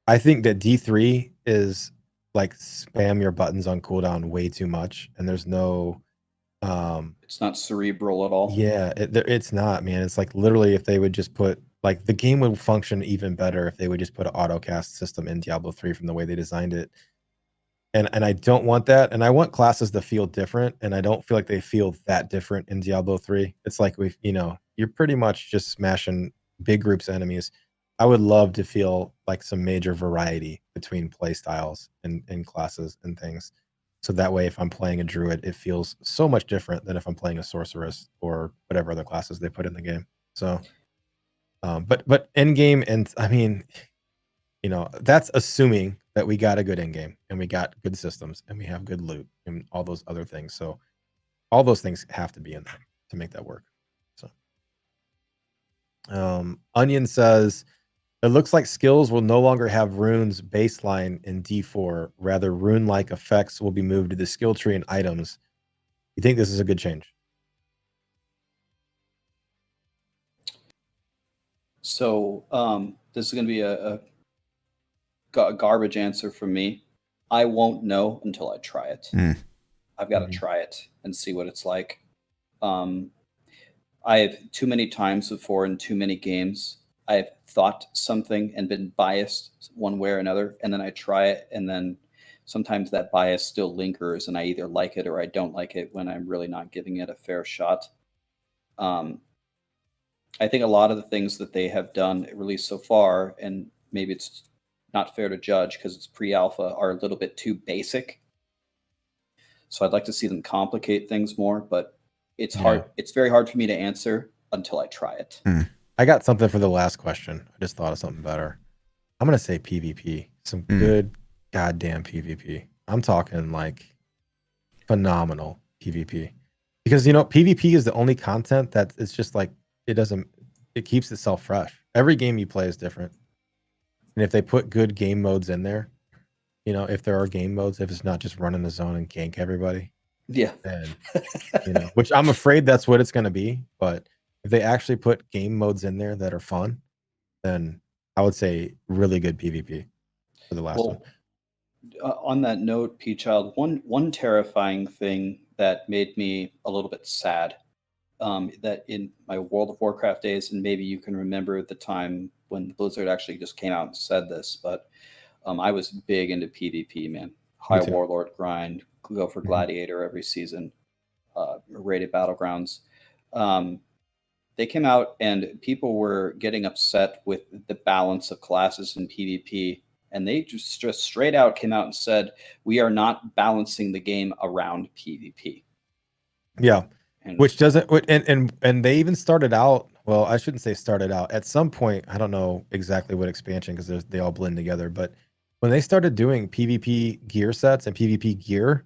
I think that D3 is like spam your buttons on cooldown way too much, and there's no it's not cerebral at all. Yeah, it's not, man. It's like literally if they would just put, like, the game would function even better if they would just put an autocast system in Diablo 3 from the way they designed it. And I don't want that. And I want classes to feel different. And I don't feel like they feel that different in Diablo 3. It's like you're pretty much just smashing big groups of enemies. I would love to feel like some major variety between play styles and classes and things. So that way, if I'm playing a druid, it feels so much different than if I'm playing a sorceress or whatever other classes they put in the game. So, but end game, and I mean, that's assuming that we got a good end game and we got good systems and we have good loot and all those other things. So all those things have to be in there to make that work. So, Onion says, it looks like skills will no longer have runes baseline in D4. Rather, rune-like effects will be moved to the skill tree and items. You think this is a good change? So this is going to be a garbage answer from me. I won't know until I try it. I've got to try it and see what it's like. I have too many times before in too many games, I've thought something and been biased one way or another, and then I try it, and then sometimes that bias still lingers, and I either like it or I don't like it when I'm really not giving it a fair shot. I think a lot of the things that they have done, released so far, and maybe it's not fair to judge because it's pre-alpha, are a little bit too basic. So I'd like to see them complicate things more, but it's hard. It's very hard for me to answer until I try it. I got something for the last question. I just thought of something better. I'm going to say PvP. Some good goddamn PvP. I'm talking like phenomenal PvP. Because, PvP is the only content that it's just like, it keeps itself fresh. Every game you play is different. And if they put good game modes in there, if there are game modes, if it's not just run in the zone and gank everybody. Yeah. And, which I'm afraid that's what it's going to be. But if they actually put game modes in there that are fun, then I would say really good PvP. for the last one. On that note, ThaPChild, one terrifying thing that made me a little bit sad, that in my World of Warcraft days, and maybe you can remember the time when Blizzard actually just came out and said this, but I was big into PvP, man. High Warlord grind, go for Gladiator every season, rated Battlegrounds. They came out and people were getting upset with the balance of classes in PvP. And they just straight out came out and said, we are not balancing the game around PvP. Yeah. Which doesn't, and they even started out, well, I shouldn't say started out. At some point, I don't know exactly what expansion, because they all blend together. But when they started doing PvP gear sets and PvP gear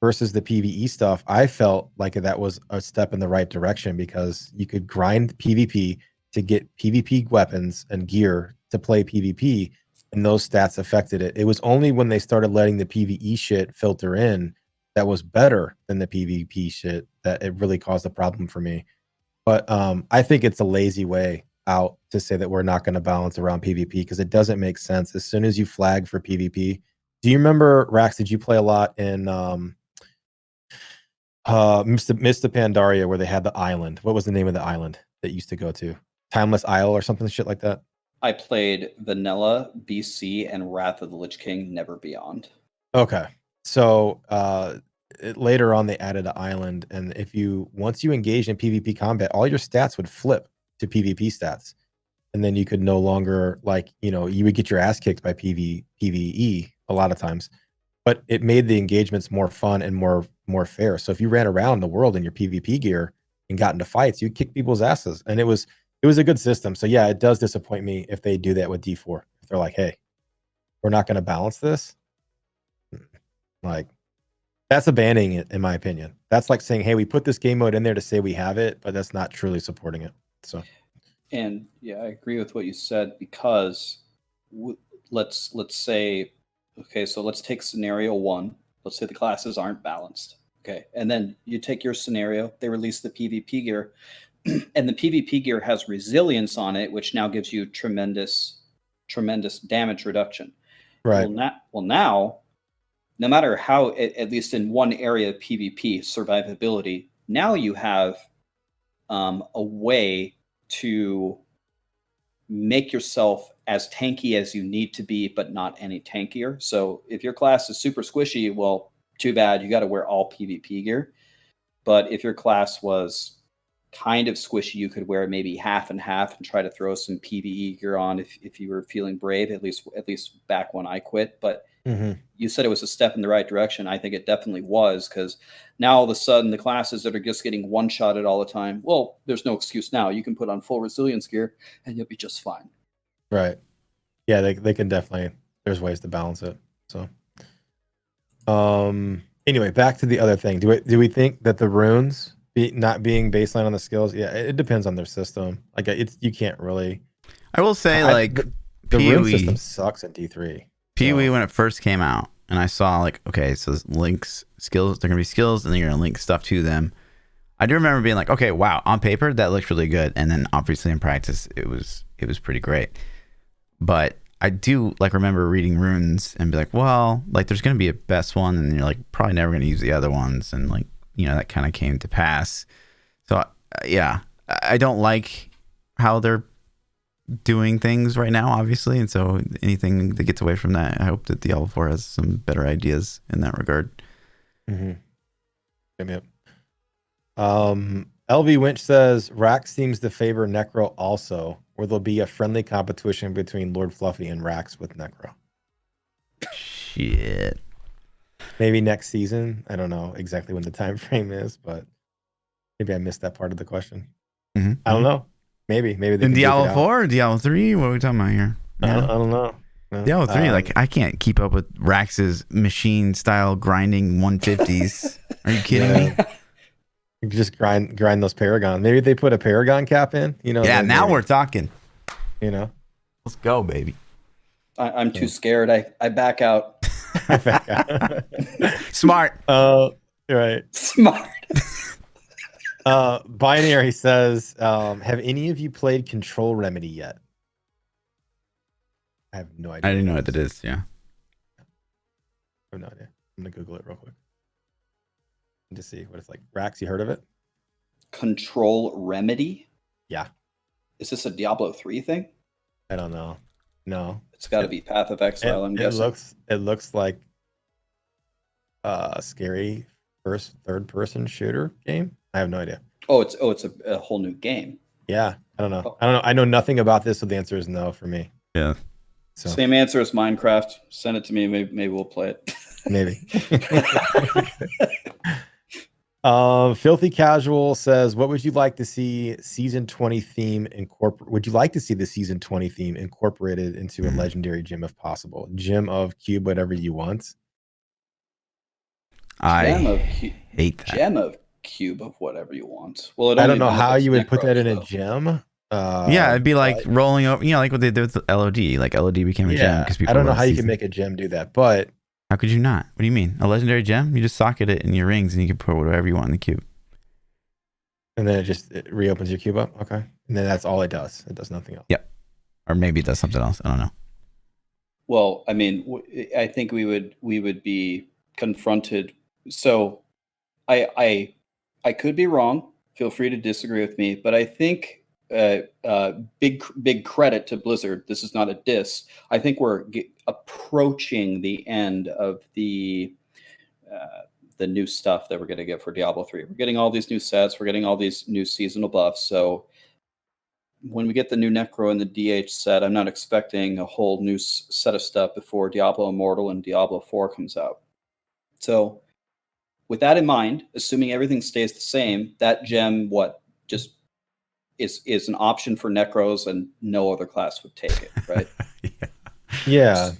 versus the PvE stuff, I felt like that was a step in the right direction, because you could grind PvP to get PvP weapons and gear to play PvP, and those stats affected it. It was only when they started letting the PvE shit filter in that was better than the PvP shit that it really caused a problem for me. But I think it's a lazy way out to say that we're not going to balance around PvP, because it doesn't make sense. As soon as you flag for PvP, do you remember, Rax, did you play a lot in Mr. Pandaria, where they had the island? What was the name of the island that you used to go to? Timeless Isle or something shit like that? I played Vanilla, BC, and Wrath of the Lich King, Never Beyond. Okay. So later on, they added an island, and once you engaged in PvP combat, all your stats would flip to PvP stats, and then you could no longer, you would get your ass kicked by PvE a lot of times, but it made the engagements more fun and more fair. So if you ran around the world in your PvP gear and got into fights, you'd kick people's asses, and it was a good system. So yeah, it does disappoint me if they do that with D4. If they're like, hey, we're not going to balance this. Like, that's abandoning it, in my opinion. That's like saying, hey, we put this game mode in there to say we have it, but that's not truly supporting it. So, and yeah, I agree with what you said, because let's say, okay, so let's take scenario one. Let's say the classes aren't balanced. Okay. And then you take your scenario, they release the PvP gear, and the PvP gear has resilience on it, which now gives you tremendous damage reduction. right. Well, now, no matter how, at least in one area of PvP, survivability, now you have a way to make yourself as tanky as you need to be, but not any tankier. So if your class is super squishy, well, too bad, you got to wear all PvP gear. But if your class was kind of squishy, you could wear maybe half and half and try to throw some PvE gear on if you were feeling brave, at least back when I quit. But you said it was a step in the right direction. I think it definitely was, because now all of a sudden the classes that are just getting one-shotted all the time, well, there's no excuse now. You can put on full resilience gear and you'll be just fine. Right. Yeah, they can definitely, there's ways to balance it. So anyway, back to the other thing. Do we think that the runes not being baseline on the skills? Yeah, it depends on their system. Like, you can't really. I will say, the rune system sucks in D3. PoE, when it first came out, and I saw okay, so links skills, they're gonna be skills, and then you're gonna link stuff to them. I do remember being like, okay, wow, on paper that looks really good, and then obviously in practice it was pretty great. But I do remember reading runes and be like, well, there's gonna be a best one, and you're probably never gonna use the other ones, and that kind of came to pass. So yeah, I don't like how they're doing things right now, obviously, and so anything that gets away from that, I hope that Diablo 4 has some better ideas in that regard. Yep. LV Winch says Rax seems to favor Necro also, or there'll be a friendly competition between Lord Fluffy and Rax with Necro. Shit. Maybe next season. I don't know exactly when the time frame is, but maybe I missed that part of the question. I don't know. Maybe they in Diablo 4 or Diablo 3? What are we talking about here? Yeah. I don't know. No. Diablo 3, I can't keep up with Rax's machine style grinding 150s. Are you kidding me? You just grind those Paragon. Maybe they put a Paragon cap in. Yeah, now we're talking. Let's go, baby. I'm too scared. I back out. Smart. Right. Smart. Binary says, have any of you played Control Remedy yet? I have no idea. I didn't know what that is. Yeah. I have no idea. I'm gonna Google it real quick to see what it's like. Rax, you heard of it? Control Remedy? Yeah. Is this a Diablo 3 thing? I don't know. No. It's got to be Path of Exile, I'm guessing. It looks like a scary third person shooter game. I have no idea. It's a whole new game. Yeah, I don't know. I know nothing about this, so the answer is no for me. Yeah. So Same answer as Minecraft. Send it to me. Maybe we'll play it. maybe. Filthy Casual says, "What would you like to see season 20 theme incorporate? Would you like to see the season 20 theme incorporated into a legendary gym if possible? Gym of cube, whatever you want." I hate that. Gem of cube of whatever you want. Well, I don't know how you would put that in a gym. Yeah, it'd be like rolling over, like what they did with LOD. Like LOD became a gem because people. I don't know how you can make a gem do that, but how could you not? What do you mean? A legendary gem? You just socket it in your rings and you can put whatever you want in the cube. And then it reopens your cube up. Okay, and then that's all it does. It does nothing else. Yep. Or maybe it does something else. I don't know. Well, I mean, I think we would be confronted. So, I could be wrong. Feel free to disagree with me, but I think big credit to Blizzard. This is not a diss. I think we're approaching the end of the new stuff that we're going to get for Diablo 3. We're getting all these new sets. We're getting all these new seasonal buffs. So when we get the new Necro and the DH set, I'm not expecting a whole new set of stuff before Diablo Immortal and Diablo 4 comes out. So with that in mind, assuming everything stays the same, that gem just is an option for Necros, and no other class would take it, right? Yeah.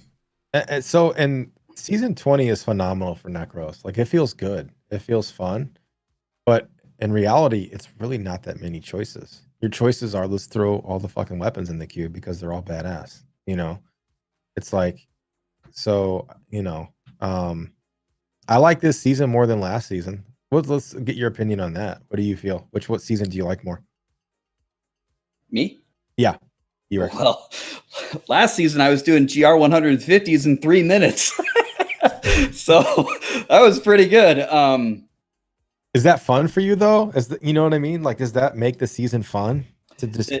And season 20 is phenomenal for Necros. Like, it feels good. It feels fun. But in reality, it's really not that many choices. Your choices are, let's throw all the fucking weapons in the queue because they're all badass. It's like, so, I like this season more than last season. Let's get your opinion on that. What do you feel? What season do you like more? Me? Yeah. You are. Well, last season I was doing GR 150s in 3 minutes. So that was pretty good. Is that fun for you though? You know what I mean? Like, does that make the season fun to just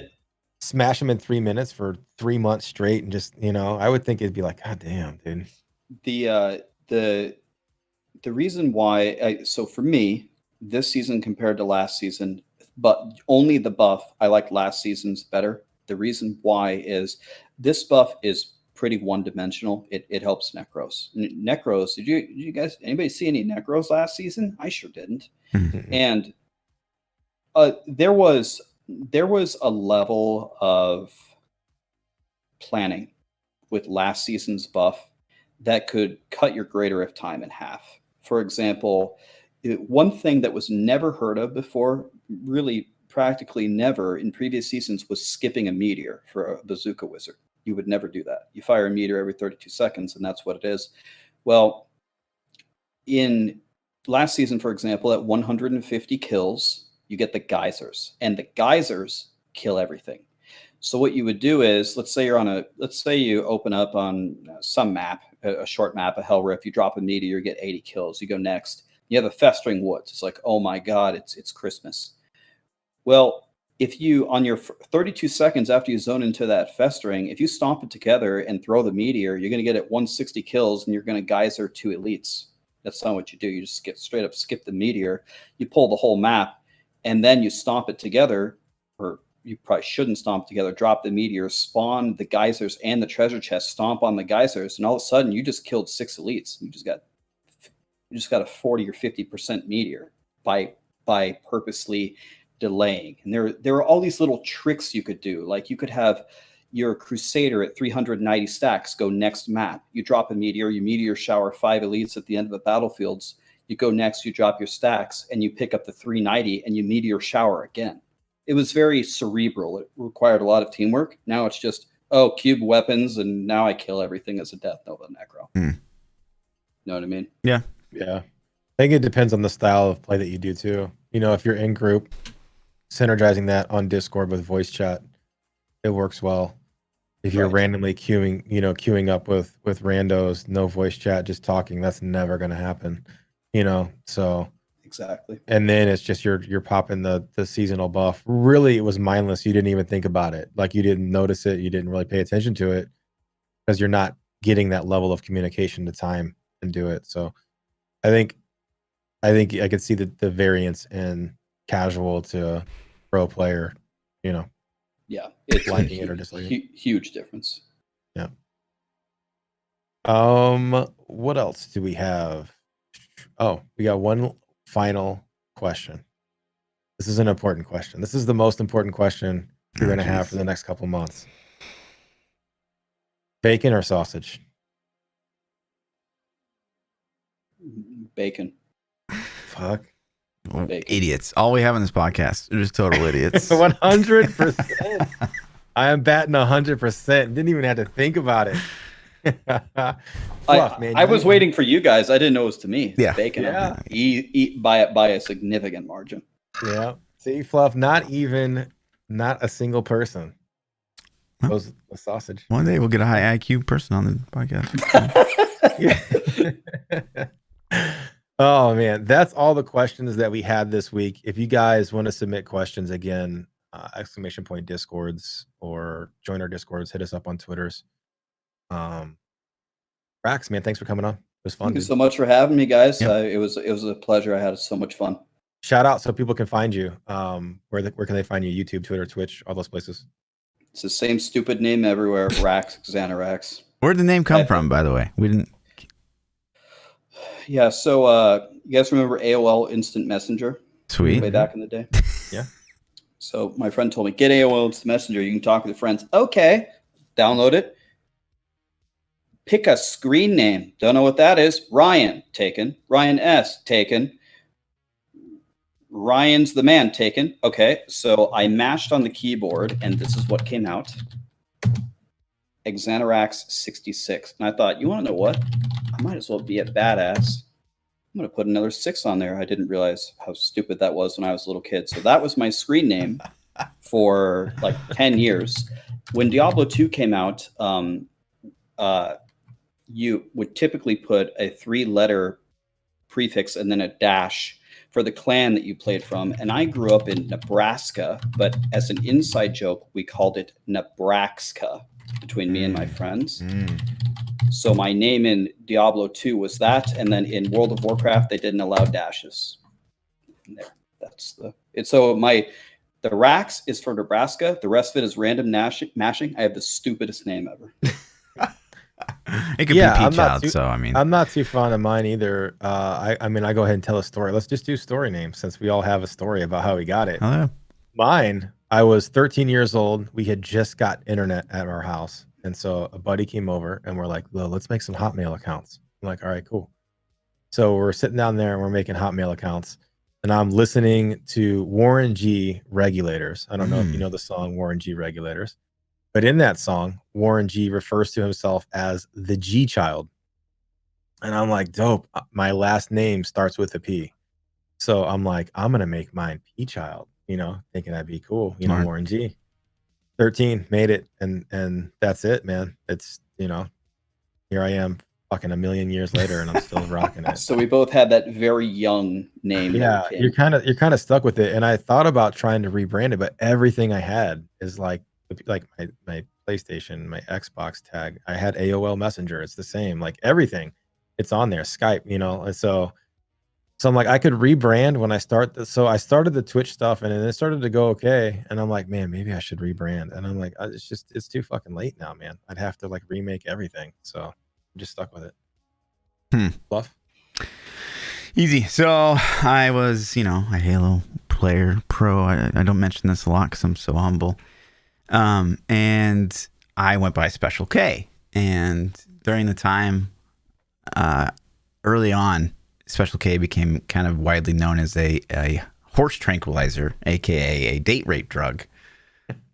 smash them in 3 minutes for 3 months straight and just, I would think it'd be like, God damn, dude. The reason why, so for me, this season compared to last season, but only the buff, I like last season's better. The reason why is this buff is pretty one-dimensional. It helps Necros. Necros, did you guys, anybody see any Necros last season? I sure didn't. And there was a level of planning with last season's buff that could cut your greater if time in half. For example, one thing that was never heard of before, really practically never in previous seasons, was skipping a meteor for a bazooka wizard. You would never do that. You fire a meteor every 32 seconds, and that's what it is. Well, in last season, for example, at 150 kills, you get the geysers, and the geysers kill everything. So what you would do is, let's say you open up on some map, a short map, a hell rift, you drop a meteor, you get 80 kills, you go next. You have a festering woods. It's like, oh my God, it's Christmas. Well, if you, on your 32 seconds after you zone into that festering, if you stomp it together and throw the meteor, you're going to get it 160 kills and you're going to geyser 2 elites. That's not what you do. You just straight up skip the meteor. You pull the whole map and then you stomp it together, or you probably shouldn't stomp together, drop the meteor, spawn the geysers and the treasure chest, stomp on the geysers, and all of a sudden you just killed 6 elites. You just got a 40 or 50% meteor by purposely delaying. And there are all these little tricks you could do. Like, you could have your Crusader at 390 stacks go next map. You drop a meteor, you meteor shower 5 elites at the end of the battlefields. You go next, you drop your stacks, and you pick up the 390 and you meteor shower again. It was very cerebral. It required a lot of teamwork. Now it's just, cube weapons, and now I kill everything as a Death Nova Necro. Know what I mean? Yeah. Yeah. I think it depends on the style of play that you do too. If you're in group, synergizing that on Discord with voice chat, it works well. If you're Right. randomly queuing up with randos, no voice chat, just talking, that's never gonna happen. So Exactly. and then it's just you're popping the seasonal buff. Really, it was mindless. You didn't even think about it. Like you didn't notice it. You didn't really pay attention to it because you're not getting that level of communication to time and do it. So I think I could see the variance in casual to pro player, Yeah, it's liking it or disliking it. huge difference. Yeah. What else do we have? Oh, we got one final question. This is an important question. This is the most important question you're going to have for the next couple months. Bacon or sausage? Bacon. Fuck. Bacon. Idiots. All we have in this podcast are just total idiots. 100%. I am batting 100%. Didn't even have to think about it. Fluff, man. I was waiting for you guys. I didn't know it was to me. It's Yeah. bacon. Yeah. Eat by a significant margin. Yeah. See, Fluff, not a single person. Huh? Goes with sausage. One day we'll get a high IQ person on the podcast. Oh man, that's all the questions that we had this week. If you guys want to submit questions again, !Discords or join our Discords, hit us up on Twitters. Rax, man, thanks for coming on. It was fun. Thank you Dude. so much for having me, guys. Yep. It was a pleasure. I had so much fun. Shout out so people can find you. Where can they find you? YouTube, Twitter, Twitch, all those places. It's the same stupid name everywhere. Raxxanterax. Where'd the name come from, by the way? We didn't. Yeah. So you guys remember AOL Instant Messenger? Sweet. Way back in the day. Yeah. So my friend told me, get AOL Instant Messenger. You can talk with your friends. Okay. Download it. Pick a screen name. Don't know what that is. Ryan, taken. Ryan S, taken. Ryan's the man, taken. Okay. So I mashed on the keyboard, and this is what came out. Raxxanterax 66. And I thought, you want to know what? I might as well be a badass. I'm going to put another 6 on there. I didn't realize how stupid that was when I was a little kid. So that was my screen name for like 10 years. When Diablo 2 came out, you would typically put a 3-letter prefix and then a dash for the clan that you played from. And I grew up in Nebraska, but as an inside joke, we called it Nebraska between me and my friends. So my name in Diablo 2 was that, and then in World of Warcraft they didn't allow dashes. And there, that's the Rax is for Nebraska. The rest of it is random mashing. I have the stupidest name ever. It could be ThaPChild, so I mean, I'm not too fond of mine either. I mean, I go ahead and tell a story. Let's just do story names since we all have a story about how we got it. oh, yeah. Mine, I was 13 years old. We had just got internet at our house. And so a buddy came over and we're like, well, let's make some Hotmail accounts. I'm like, all right, cool. So we're sitting down there and we're making Hotmail accounts. And I'm listening to Warren G Regulators. I don't know if you know the song Warren G Regulators. But in that song, Warren G refers to himself as the G-Child. And I'm like, dope. My last name starts with a P. So I'm like, I'm going to make mine P-Child, thinking that'd be cool. Smart. Warren G. 13, made it. And that's it, man. It's, here I am fucking a million years later and I'm still rocking it. So we both had that very young name. Yeah, you're kind of stuck with it. And I thought about trying to rebrand it, but everything I had is like my PlayStation, my Xbox tag. I had AOL Messenger. It's the same, like everything. It's on there. Skype, And so I'm like, I could rebrand when I start. So I started the Twitch stuff and then it started to go okay. And I'm like, man, maybe I should rebrand. And I'm like, it's too fucking late now, man. I'd have to like remake everything. So I'm just stuck with it. Bluff. Easy. So I was, a Halo player, pro. I don't mention this a lot because I'm so humble. And I went by Special K. And during the time, early on, Special K became kind of widely known as a horse tranquilizer, aka a date rape drug.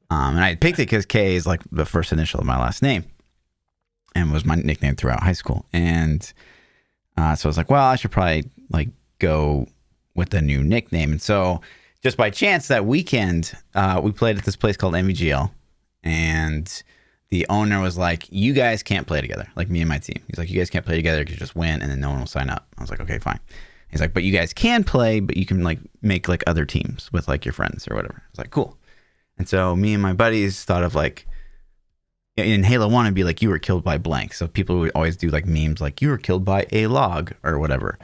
And I picked it because K is like the first initial of my last name, and was my nickname throughout high school. And so I was like, well, I should probably like go with a new nickname. And so just by chance that weekend, we played at this place called MVGL, and the owner was like, you guys can't play together, like me and my team. He's like, you guys can't play together because you just win and then no one will sign up. I was like, okay, fine. He's like, but you guys can play, but you can like make like other teams with like your friends or whatever. I was like, cool. And so me and my buddies thought of like, in Halo 1, it'd be like, you were killed by blank. So people would always do like memes like, you were killed by a log or whatever.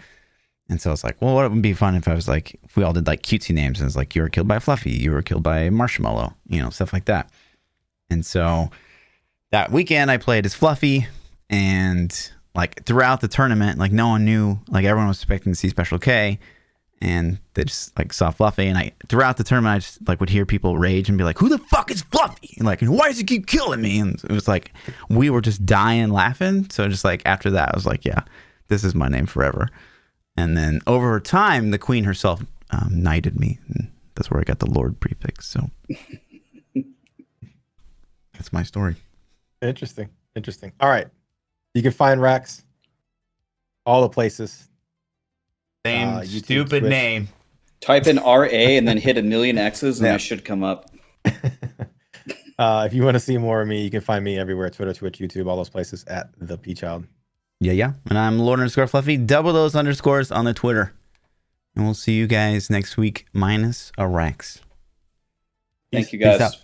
And so I was like, well, what would be fun if I was like, if we all did like cutesy names and it's like, you were killed by Fluffy, you were killed by Marshmallow, you know, stuff like that. And so that weekend I played as Fluffy, and like throughout the tournament, like no one knew, like everyone was expecting to see Special K, and they just like saw Fluffy. And I, throughout the tournament, I just like would hear people rage and be like, who the fuck is Fluffy? And like, why does he keep killing me? And it was like, we were just dying laughing. So just like after that, I was like, yeah, this is my name forever. And then over time, the queen herself knighted me. And that's where I got the Lord prefix. So that's my story. Interesting. All right. You can find Rax all the places. Same YouTube, stupid Twitch. name. Type in RA and then hit 1,000,000 X's and Yeah. I should come up. If you want to see more of me, you can find me everywhere: Twitter, Twitch, YouTube, all those places at ThaPChild. Yeah. And I'm Lord_Fluffy. Double those underscores on the Twitter. And we'll see you guys next week minus a Rax. Thank you Peace guys. out.